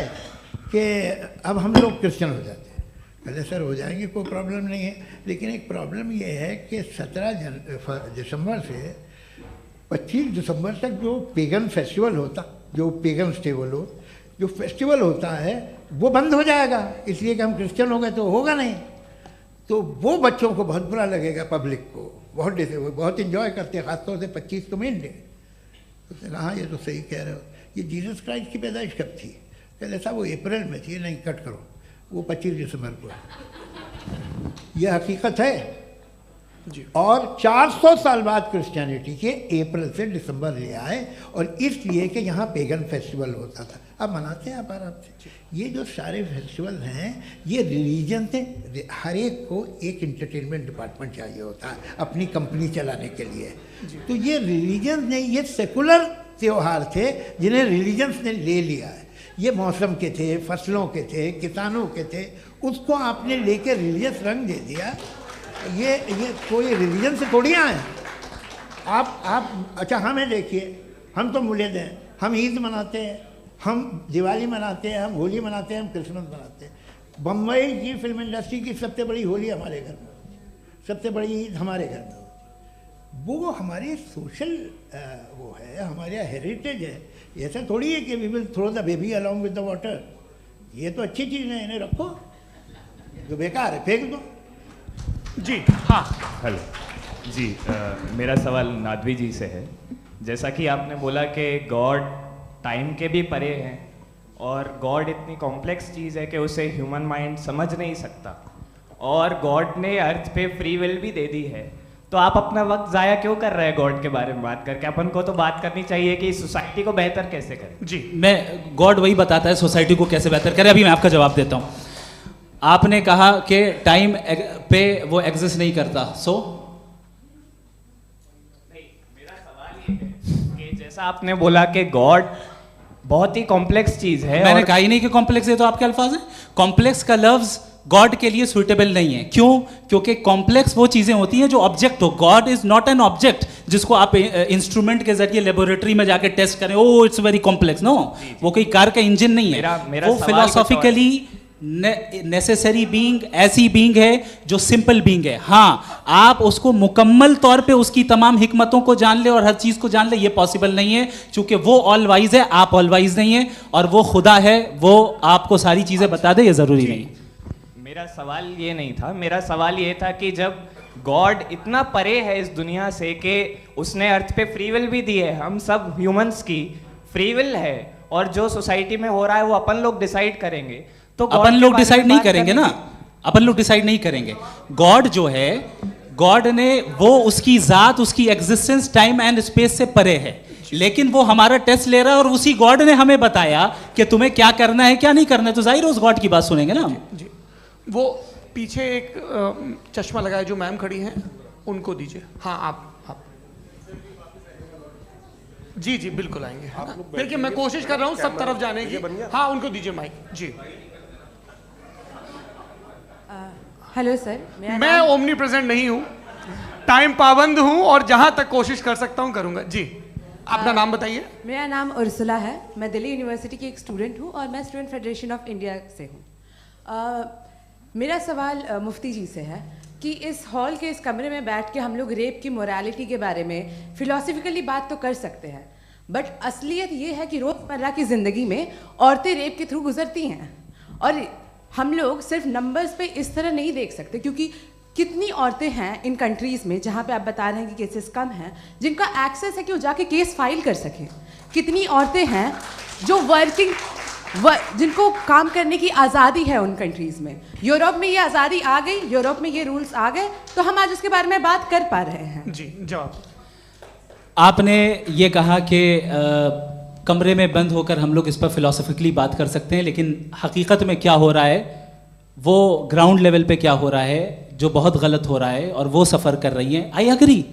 कि अब हम लोग क्रिश्चियन हो जाते हैं। पहले सर हो जाएंगे, कोई प्रॉब्लम नहीं है, लेकिन एक प्रॉब्लम ये है कि 17 दिसंबर से 25 दिसंबर तक जो पेगन फेस्टिवल होता, जो पेगन जो फेस्टिवल होता है वो बंद हो जाएगा, इसलिए कि हम क्रिश्चियन हो गए तो होगा नहीं। तो वो बच्चों को बहुत बुरा लगेगा, पब्लिक को बहुत इन्जॉय करते हैं, खासतौर से 25 को मेन डे। उसने कहा हाँ ये तो सही कह रहे हो, ये जीसस क्राइस्ट की पैदाइश कब थी? पहले साहब वो अप्रैल में थी। नहीं कट करो, वो 25 दिसंबर को है, ये हकीकत है जी। और 400 साल बाद क्रिश्चियनिटी के अप्रैल से दिसंबर ले आए, और इसलिए कि यहाँ पेगन फेस्टिवल होता था। अब मनाते हैं आप आराम से। ये जो सारे फेस्टिवल हैं ये रिलीजन से, हर एक को एक इंटरटेनमेंट डिपार्टमेंट चाहिए होता है अपनी कंपनी चलाने के लिए। तो ये रिलीजन ने, ये सेकुलर त्यौहार थे जिन्हें रिलीजन्स ने ले लिया है। ये मौसम के थे, फसलों के थे, किसानों के थे, उसको आपने लेके रिलीजियस रंग दे दिया। ये कोई रिलीजन से थोड़ी आए आप। अच्छा हमें देखिए, हम तो मुल्द हैं, हम ईद मनाते हैं, हम दिवाली मनाते हैं, हम होली मनाते हैं, हम क्रिसमस मनाते हैं। बम्बई की फिल्म इंडस्ट्री की सबसे बड़ी होली हमारे घर में, सबसे बड़ी ईद हमारे घर में। वो हमारे सोशल वो है, हमारे हेरिटेज है। ऐसा थोड़ी है कि we will throw the baby along with the water. ये तो अच्छी चीज़ है, इन्हें रखो, जो बेकार है फेंक दो। जी हाँ हेलो जी, मेरा सवाल नादवी जी से है। जैसा कि आपने बोला कि गॉड टाइम के भी परे हैं, और गॉड इतनी कॉम्प्लेक्स चीज़ है कि उसे ह्यूमन माइंड समझ नहीं सकता, और गॉड ने अर्थ पे फ्री विल भी दे दी है। तो आप अपना वक्त ज़ाया क्यों कर रहे हैं गॉड के बारे में बात करके? अपन को तो बात करनी चाहिए कि सोसाइटी को बेहतर कैसे करें। जी मैं, गॉड वही बताता है सोसाइटी को कैसे बेहतर करें। अभी मैं आपका जवाब देता हूँ। आपने कहा कि टाइम पे वो एग्जिस्ट नहीं करता, सो मेरा सवाल ये है कि जैसा आपने बोला कि गॉड बहुत ही कॉम्प्लेक्स चीज है। मैंने कहा ही नहीं कि कॉम्प्लेक्स है, तो आपके अल्फाज हैं। कॉम्प्लेक्स का लफ्ज गॉड के लिए सुइटेबल नहीं है। क्यों? क्योंकि कॉम्प्लेक्स वो चीजें होती हैं जो ऑब्जेक्ट हो। God is not an object जिसको आप इंस्ट्रूमेंट के जरिए लेबोरेटरी में जाके टेस्ट करें, oh it's very complex. No, वो कोई कार का इंजन नहीं है। मेरा वो फिलोसॉफिकली नेसेसरी बीइंग ऐसी बीइंग है जो सिंपल बीइंग है। हाँ, आप उसको मुकम्मल तौर पे उसकी तमाम हिकमतों को जान ले और हर चीज़ को जान ले, ये पॉसिबल नहीं है, क्योंकि वो ऑल वाइज है, आप ऑल वाइज नहीं है, और वो खुदा है, वो आपको सारी चीज़ें बता दे, ये ज़रूरी नहीं। मेरा सवाल ये नहीं था, मेरा सवाल ये था कि जब गॉड इतना परे है इस दुनिया से कि उसने अर्थ पे फ्री विल भी दी है, हम सब ह्यूमंस की फ्री विल है, और जो सोसाइटी में हो रहा है वो अपन लोग डिसाइड करेंगे, तो अपन लोग डिसाइड नहीं करेंगे ना, अपन लोग डिसाइड नहीं करेंगे। गॉड जो है, गॉड ने वो उसकी जात, उसकी एग्जिस्टेंस टाइम एंड स्पेस से परे है, लेकिन वो हमारा टेस्ट ले रहा है और उसी गॉड ने हमें बताया कि तुम्हें क्या करना है क्या नहीं करना है, तो जाहिर है उस गॉड की बात सुनेंगे ना। जी, वो पीछे एक चश्मा लगाए जो मैम खड़ी हैं, उनको दीजिए। हाँ, आप जी जी बिल्कुल आएंगे। देखिए मैं कोशिश कर रहा हूँ सब तरफ जाने की। हाँ, उनको दीजिए माइक। जी, हेलो सर, मैं ओमनी प्रेजेंट नहीं हूँ, टाइम पाबंद हूँ और जहाँ तक कोशिश कर सकता हूँ करूँगा। जी, अपना नाम बताइए। मेरा नाम उर्सुला है, मैं दिल्ली यूनिवर्सिटी की एक स्टूडेंट हूँ और मैं स्टूडेंट फेडरेशन ऑफ इंडिया से हूँ। मेरा सवाल मुफ्ती जी से है कि इस हॉल के इस कमरे में बैठ के हम लोग रेप की मोरालिटी के बारे में फिलोसफिकली बात तो कर सकते हैं, बट असलियत ये है कि रोज़मर्रा की ज़िंदगी में औरतें रेप के थ्रू गुजरती हैं, और हम लोग सिर्फ नंबर्स पे इस तरह नहीं देख सकते, क्योंकि कितनी औरतें हैं इन कंट्रीज़ में जहाँ पे आप बता रहे हैं कि केसेस कम हैं, जिनका एक्सेस है कि वो जाके केस फाइल कर सकें। कितनी औरतें हैं जो जिनको काम करने की आज़ादी है उन कंट्रीज़ में। यूरोप में ये आज़ादी आ गई, यूरोप में ये रूल्स आ गए, तो हम आज उसके बारे में बात कर पा रहे हैं। जी, जवाब। आपने ये कहा कि कमरे में बंद होकर हम लोग इस पर फिलोसफिकली बात कर सकते हैं, लेकिन हकीकत में क्या हो रहा है, वो ग्राउंड लेवल पे क्या हो रहा है, जो बहुत गलत हो रहा है, और वो सफ़र कर रही हैं। आई एग्री,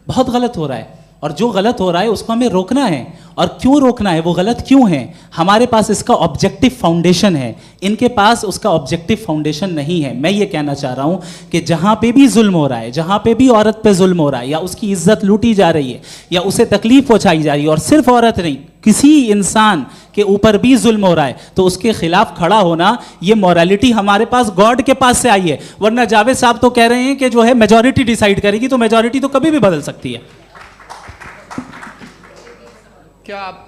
बहुत गलत हो रहा है, और जो गलत हो रहा है उसको हमें रोकना है। और क्यों रोकना है, वो गलत क्यों है, हमारे पास इसका ऑब्जेक्टिव फाउंडेशन है, इनके पास उसका ऑब्जेक्टिव फाउंडेशन नहीं है। मैं ये कहना चाह रहा हूँ कि जहाँ पे भी जुल्म हो रहा है, जहाँ पे भी औरत पे जुल्म हो रहा है, या उसकी इज्जत लूटी जा रही है, या उसे तकलीफ पहुँचाई जा रही है, और सिर्फ औरत नहीं, किसी इंसान के ऊपर भी जुल्म हो रहा है, तो उसके खिलाफ खड़ा होना, ये मॉरलिटी हमारे पास गॉड के पास से आई है। वरना जावेद साहब तो कह रहे हैं कि जो है मेजॉरिटी डिसाइड करेगी, तो मेजॉरिटी तो कभी भी बदल सकती है। क्या आप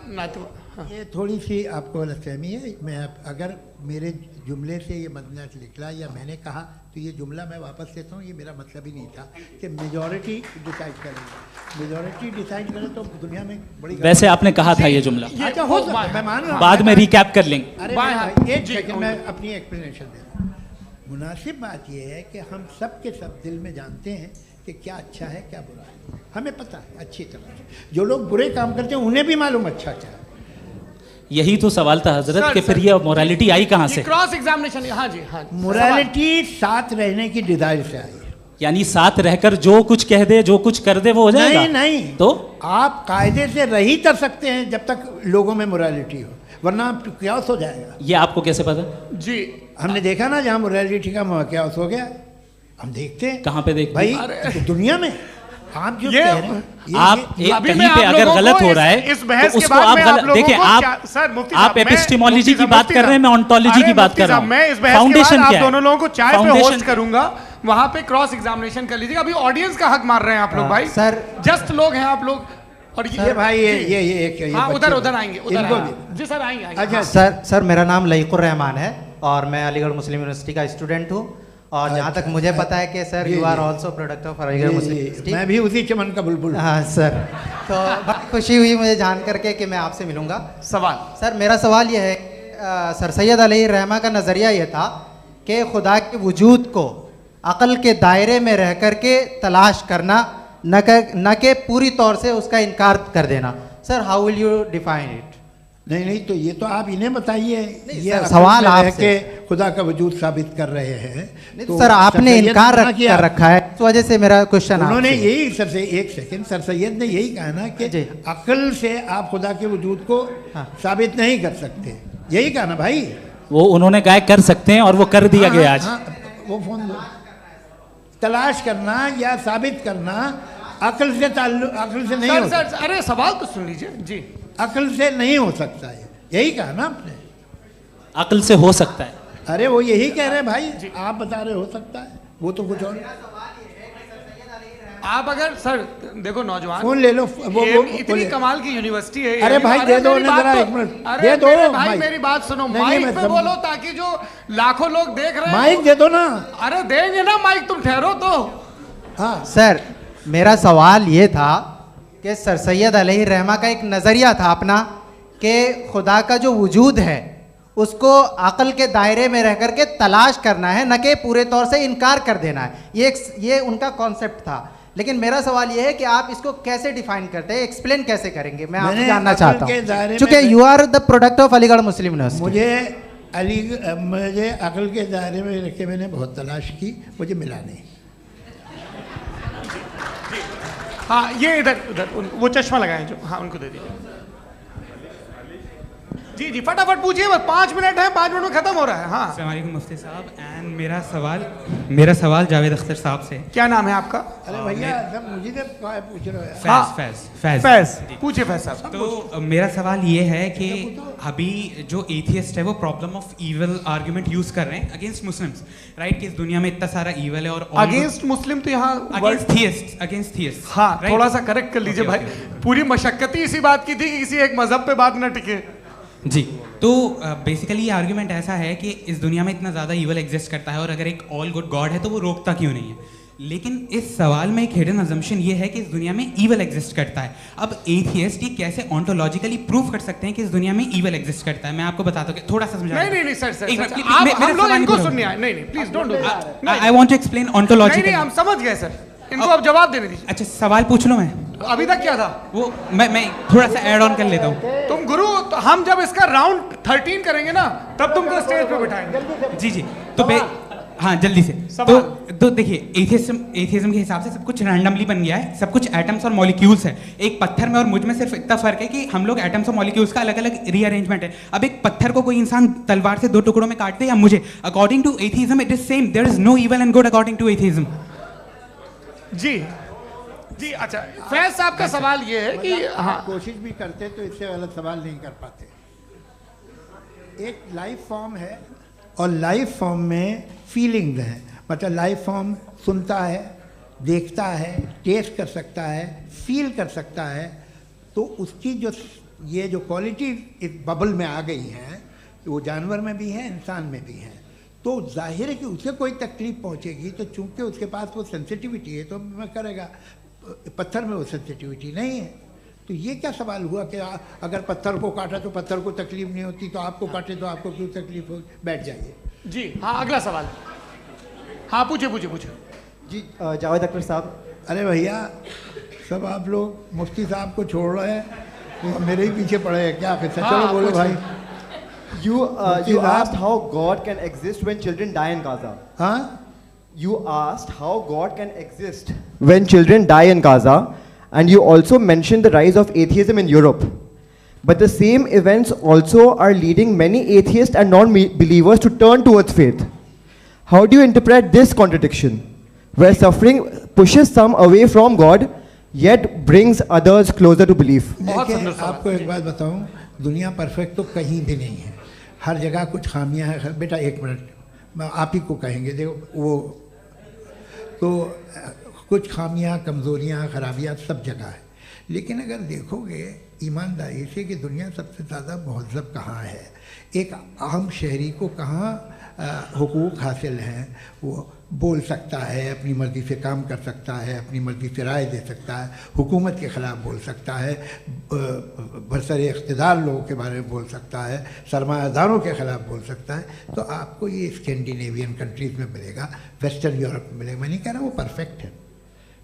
हाँ। ये थोड़ी सी आपको गलतफहमी है। मैं अगर मेरे जुमले से ये मदनत निकला या मैंने कहा, तो ये जुमला मैं वापस लेता हूँ, ये मेरा मतलब ही नहीं था कि मेजॉरिटी डिसाइड करेगी। मेजॉरिटी डिसाइड करे तो दुनिया में बड़ी, वैसे आपने कहा था ये जुमला। अच्छा, हो मैं मान रहा हूँ, बाद में रिकैप कर लेंगे। अरे एक सेकंड मैं अपनी एक्सप्लेनेशन दे रहा हूँ। मुनासिब बात यह है कि हम सब के सब दिल में जानते हैं कि क्या अच्छा है क्या बुरा है, हमें पता है अच्छी तरह से। जो लोग बुरे काम करते हैं उन्हें भी मालूम अच्छा क्या है। यही तो सवाल था हजरत कि फिर ये मोरालिटी आई कहाँ से? Cross examination. हाँ जी, हाँ। मोरालिटी साथ रहने की डिजायर से आई है, यानी साथ रहकर जो कुछ कह दे, जो कुछ कर दे, वो हो जाएगा? नहीं नहीं, तो आप कायदे से रह ही कर सकते हैं जब तक लोगों में मोरालिटी हो, वरना क्यास हो जाएगा। ये आपको कैसे पता? जी, हमने देखा ना, जहाँ मोरालिटी का क्यास हो गया, हम देखते हैं। कहाँ पे देखते भाई? तो दुनिया में आप जो कह रहे हैं, आप कहीं पे अगर गलत हो रहा है तो उसको आप गलत देखिए। आप एपिस्टेमोलॉजी की बात कर रहे हैं, मैं ऑन्टोलॉजी की बात कर रहा हूं। मैं इस बहस फाउंडेशन क्या है? आप दोनों लोगों को चाय पे होस्ट करूंगा, वहां पे क्रॉस एग्जामिनेशन कर लीजिएगा। अभी ऑडियंस का हक मार रहे हैं आप लोग भाई, सर जस्ट लोग हैं आप लोग। और ये भाई ये हाँ, उधर आएंगे, उधर जी सर आएंगे। अच्छा सर, मेरा नाम लईकुर रहमान है और मैं अलीगढ़ मुस्लिम यूनिवर्सिटी का स्टूडेंट हूँ, और जहाँ तक मुझे पता है कि sir you are also product of Aligarh Muslim University. मैं भी उसी चमन का बुलबुल। हाँ सर, तो बहुत खुशी हुई मुझे जान करके कि मैं आपसे मिलूंगा। सवाल सर, मेरा सवाल यह है, सर सैयद अलैहि रहमा का नज़रिया यह था कि खुदा के वजूद को अक़ल के दायरे में रह कर के तलाश करना, न कि पूरी तौर से उसका इनकार कर देना। Sir, how will you define it? नहीं, तो ये तो आप इन्हें बताइए। ये सवाल आपसे खुदा का वजूद साबित कर रहे हैं, तो सर आपने इनकार कर रखा है, इस वजह से मेरा क्वेश्चन। उन्होंने यही सर से एक सेकंड, सर सैयद ने यही कहा ना कि अक्ल से आप खुदा के वजूद को साबित नहीं कर सकते, यही कहा ना भाई। वो उन्होंने कहा कर सकते हैं और वो कर दिया गया आज। वो फोन दो। तलाश करना या साबित करना अक्ल से नहीं हो सकता। अरे सवाल तो सुन लीजिए जी। अक्ल से नहीं हो सकता है, यही कहा ना आपने। अक्ल से हो सकता है, अरे वो यही कह रहे हैं भाई, आप बता रहे हो सकता है, वो तो कुछ और। आप अगर सर देखो नौजवान फोन ले लो, वो इतनी कमाल की यूनिवर्सिटी है। अरे भाई दे दो ना जरा, एक मिनट दे दो भाई, मेरी बात सुनो, माइक पे बोलो ताकि जो लाखों लोग देख रहे हैं। माइक दे दो ना। अरे देंगे ना माइक, तुम ठहरो तो। हाँ सर, मेरा सवाल ये था कि सर सैयद अलैहिर्रहमा का एक नज़रिया था अपना कि खुदा का जो वजूद है उसको अक़ल के दायरे में रह करके तलाश करना है, न कि पूरे तौर से इनकार कर देना है। ये उनका कॉन्सेप्ट था। लेकिन मेरा सवाल ये है कि आप इसको कैसे डिफाइन करते हैं, एक्सप्लेन कैसे करेंगे, मैं आपसे जानना चाहता हूँ, क्योंकि you are the product of Aligarh Muslim University. मुझे अक़ल के दायरे में रख के मैंने बहुत तलाश की, मुझे मिला नहीं। हाँ ये इधर वो चश्मा लगाएं जो, हाँ उनको दे दीजिए। जी जी फटाफट पूछिए, बस 5 मिनट है, 5 मिनट में खत्म हो रहा है। हाँ अस्सलाम वालेकुम मुफ्ती साहब, एंड मेरा सवाल जावेद अख्तर साहब से। क्या नाम है आपका? अरे भैया सब मुझे पूछ रहे हो। फैज पूछिए फैज साहब। तो मेरा सवाल ये है कि अभी जो एथियस्ट है वो problem of evil argument use कर रहे हैं अगेंस्ट मुस्लिम्स, राइट? कि इस दुनिया में इतना सारा ईविल है और अगेंस्ट मुस्लिम तो यहाँ अगेंस्ट थियस्ट। हाँ थोड़ा सा करेक्ट कर लीजिए भाई, पूरी मशक्कत ही इसी बात की थी कि किसी एक मजहब पे बात न टिके। जी, तो बेसिकली ये आर्ग्यूमेंट ऐसा है कि इस दुनिया में इतना ज़्यादा ईवल एग्जिस्ट करता है और अगर एक ऑल गुड गॉड है तो वो रोकता क्यों नहीं है? लेकिन इस सवाल में एक हिडन अजम्पशन ये है कि इस दुनिया में ईवल एग्जिस्ट करता है। अब एथियस्ट ये कैसे ऑन्टोलॉजिकली प्रूव कर सकते हैं कि इस दुनिया में ईवल एग्जिस्ट करता है? मैं आपको बताता हूँ, थोड़ा सा समझा। नहीं सर, आप हम लोग इनको सुनिए। नहीं please don't do that. I want to explain ontologically. नहीं हम समझ गए सर, इनको अब जवाब देने दीजिए। अच्छा सवाल पूछ लो। मैं अभी तक क्या था वो मैं थोड़ा सा ऐड ऑन कर लेता हूँ। तुम गुरु, तो हम जब इसका राउंड 13 करेंगे ना तब तुमको स्टेज पे बिठाएंगे। जी तो हाँ जल्दी से। तो देखिए एथियज्म के हिसाब से सब कुछ रैंडमली बन गया है, सब कुछ एटम्स और मॉलिक्यूल्स है। एक पत्थर में और मुझ में सिर्फ इतना फर्क है कि हम लोग एटम्स और मॉलिक्यूल्स का अलग अलग रीअरेंजमेंट है। अब एक पत्थर को कोई इंसान तलवार से 2 टुकड़ों में काट दे या मुझे, according to atheism it is same, there is no evil and good according to atheism. जी अच्छा, फैज साहब का सवाल ये है कि हाँ कोशिश भी करते तो इससे गलत सवाल नहीं कर पाते। एक लाइफ फॉर्म है और लाइफ फॉर्म में फीलिंग्स हैं, मतलब लाइफ फॉर्म सुनता है, देखता है, टेस्ट कर सकता है, फील कर सकता है, तो उसकी जो ये जो क्वालिटी इस बबल में आ गई हैं वो जानवर में भी है, इंसान में भी है। तो जाहिर है कि उसे कोई तकलीफ पहुंचेगी, तो चूंकि उसके पास वो सेंसिटिविटी है तो मैं करेगा, पत्थर में वो सेंसिटिविटी नहीं है। तो ये क्या सवाल हुआ कि अगर पत्थर को काटा तो पत्थर को तकलीफ नहीं होती, तो आपको काटे तो आपको क्यों तकलीफ हो? बैठ जाइए। जी हाँ अगला सवाल। हाँ पूछे जी जावेद अख्तर साहब। अरे भैया सब आप लोग मुफ्ती साहब को छोड़ रहे हैं, मेरे ही पीछे पड़े हैं क्या? फिर चलो बोलो भाई। You asked how God can exist when children die in Gaza. Huh? You asked how God can exist when children die in Gaza, and you also mentioned the rise of atheism in Europe. But the same events also are leading many atheists and non-believers to turn towards faith. How do you interpret this contradiction, where suffering pushes some away from God, yet brings others closer to belief? आपको एक बात बताऊं, दुनिया perfect तो कहीं भी नहीं है, हर जगह कुछ खामियां हैं। बेटा एक मिनट आप ही को कहेंगे, देखो वो तो कुछ खामियां, कमज़ोरियां, खराबियां सब जगह है। लेकिन अगर देखोगे ईमानदारी से कि दुनिया सबसे ज़्यादा महज़ब कहाँ है, एक आम शहरी को कहाँ हुकूक हासिल हैं, वो बोल सकता है, अपनी मर्ज़ी से काम कर सकता है, अपनी मर्ज़ी से राय दे सकता है, हुकूमत के ख़िलाफ़ बोल सकता है, बरसरे इक़्तिदार लोगों के बारे में बोल सकता है, सरमायादारों के ख़िलाफ़ बोल सकता है। तो आपको ये स्कैंडिनेवियन कंट्रीज़ में मिलेगा, वेस्टर्न यूरोप में मिलेगा। मैं नहीं कह रहा वो परफेक्ट है,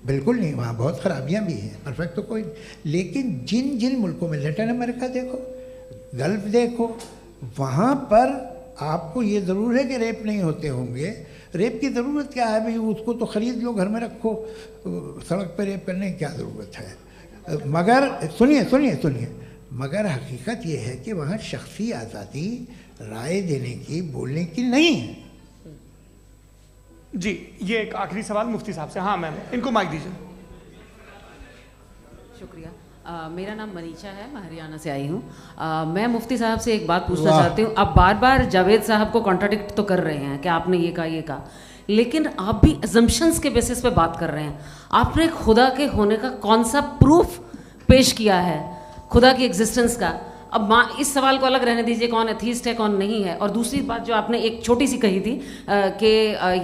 बिल्कुल नहीं, वहाँ बहुत ख़राबियाँ भी हैं, परफेक्ट तो कोई। लेकिन जिन जिन मुल्कों में, लैटिन अमेरिका देखो, गल्फ़ देखो, वहाँ पर आपको ये ज़रूर है कि रेप नहीं होते होंगे। रेप की ज़रूरत क्या है भाई? उसको तो ख़रीद लो, घर में रखो, सड़क पर रेप करने की क्या ज़रूरत है? मगर सुनिए, मगर हकीकत ये है कि वहाँ शख्सी आज़ादी राय देने की, बोलने की नहीं है। जी ये एक आखिरी सवाल मुफ्ती साहब से। हाँ मैम, इनको माइक दीजिए। शुक्रिया। मेरा नाम मनीषा है, मैं हरियाणा से आई हूँ। मैं मुफ्ती साहब से एक बात पूछना चाहती हूँ। आप बार बार जावेद साहब को कॉन्ट्राडिक्ट तो कर रहे हैं कि आपने ये कहा, लेकिन आप भी अजम्पशंस के बेसिस पे बात कर रहे हैं। आपने खुदा के होने का कौन सा प्रूफ पेश किया है खुदा की एग्जिस्टेंस का? अब इस सवाल को अलग रहने दीजिए, कौन एथीस्ट है कौन नहीं है। और दूसरी बात जो आपने एक छोटी सी कही थी कि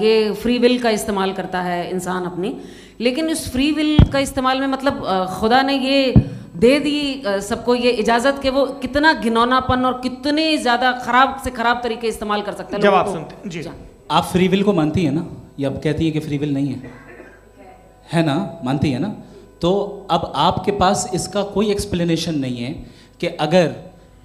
ये फ्री विल का इस्तेमाल करता है इंसान अपनी, लेकिन इस फ्री विल का इस्तेमाल में मतलब खुदा ने ये दे दी सबको ये इजाज़त कि वो कितना घिनौनापन और कितने ज़्यादा ख़राब से ख़राब तरीके इस्तेमाल कर सकता है। जवाब सुनते जी। आप फ्री विल को मानती है ना, या कहती है कि फ्री विल नहीं है ना? मानती है ना? तो अब आपके पास इसका कोई एक्सप्लेनेशन नहीं है कि अगर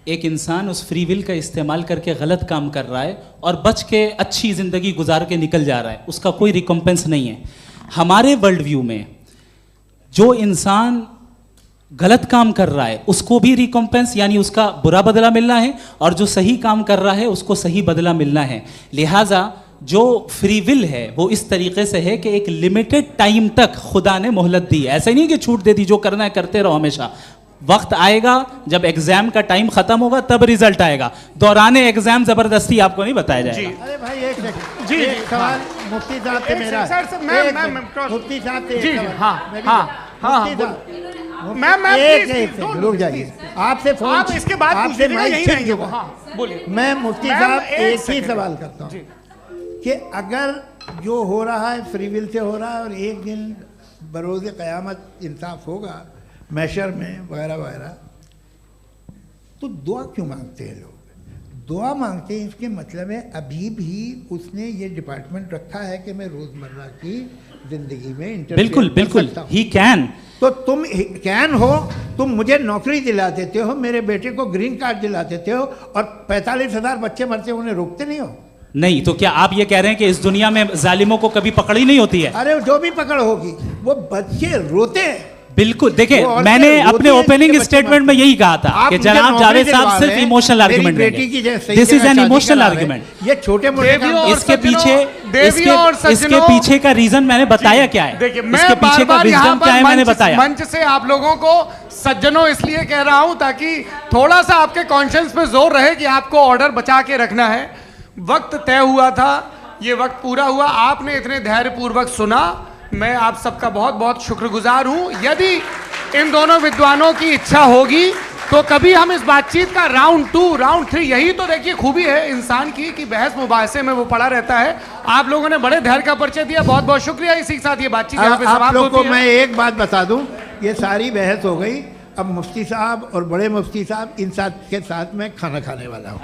एक इंसान उस फ्री विल का इस्तेमाल करके गलत काम कर रहा है और बच के अच्छी ज़िंदगी गुजार के निकल जा रहा है, उसका कोई रिकम्पेंस नहीं है। हमारे वर्ल्ड व्यू में जो इंसान गलत काम कर रहा है उसको भी रिकम्पेंस यानी उसका बुरा बदला मिलना है, और जो सही काम कर रहा है उसको सही बदला मिलना है। लिहाजा जो फ्री विल है वो इस तरीके से है कि एक लिमिटेड टाइम तक खुदा ने मोहलत दी है। ऐसा नहीं कि छूट दे दी, जो करना है करते रहो हमेशा। वक्त आएगा जब एग्जाम का टाइम खत्म होगा तब रिजल्ट आएगा। दौराने एग्जाम जबरदस्ती आपको नहीं बताया जाएगा। अरे भाई एक सेकंड जी, एक सवाल मुफ्ती साहब से मेरा। मुफ्ती साहब से जी, हाँ, रुक जाइए। आपसे फोन, आप इसके बाद आपसे बोलिए। मैं मुफ्ती साहब एक ही सवाल करता हूँ कि अगर जो हो रहा है फ्री विल से हो रहा है और एक दिन बरोज़ क़यामत इंसाफ होगा मैशर में वगैरह वगैरह, तो दुआ क्यों मांगते हैं लोग? दुआ मांगते हैं इसके मतलब है अभी भी उसने ये डिपार्टमेंट रखा है कि मैं रोज़मर्रा की ज़िंदगी में बिल्कुल बिल्कुल ही कैन। तो तुम कैन हो, तुम मुझे नौकरी दिला देते हो, मेरे बेटे को ग्रीन कार्ड दिला देते हो, और 45,000 बच्चे मरते हो उन्हें रोकते नहीं हो। नहीं तो क्या आप ये कह रहे हैं कि इस दुनिया में जालिमों को कभी पकड़ ही नहीं होती है? अरे जो भी पकड़ होगी वो बच्चे रोते हैं। बिल्कुल, देखिए मैंने अपने ओपनिंग स्टेटमेंट में यही कहा था कि जनाब जावेद साहब सिर्फ इमोशनल आर्गुमेंट देंगे। This is an emotional argument. ये छोटे मोटे इसके पीछे का रीजन मैंने बताया क्या है, इसके पीछे का विजडम क्या है मैंने बताया। मंच से आप लोगों को सज्जनों इसलिए कह रहा हूं ताकि थोड़ा सा आपके कॉन्शियस पे जोर रहे कि आपको ऑर्डर बचा के रखना है। वक्त तय हुआ था, ये वक्त पूरा हुआ, आपने इतने धैर्यपूर्वक सुना, मैं आप सबका बहुत बहुत शुक्रगुजार हूं। यदि इन दोनों विद्वानों की इच्छा होगी तो कभी हम इस बातचीत का राउंड 2, राउंड 3, यही तो देखिए खूबी है इंसान की कि बहस मुबाहसे में वो पड़ा रहता है। आप लोगों ने बड़े धैर्य का परिचय दिया, बहुत बहुत शुक्रिया। इसी के साथ ये बातचीत यहाँ पे समाप्त होती है। आप लोग को मैं एक बात बता दूं, ये सारी बहस हो गई, अब मुफ्ती साहब और बड़े मुफ्ती साहब इन साथ के साथ मैं खाना खाने वाला हूँ।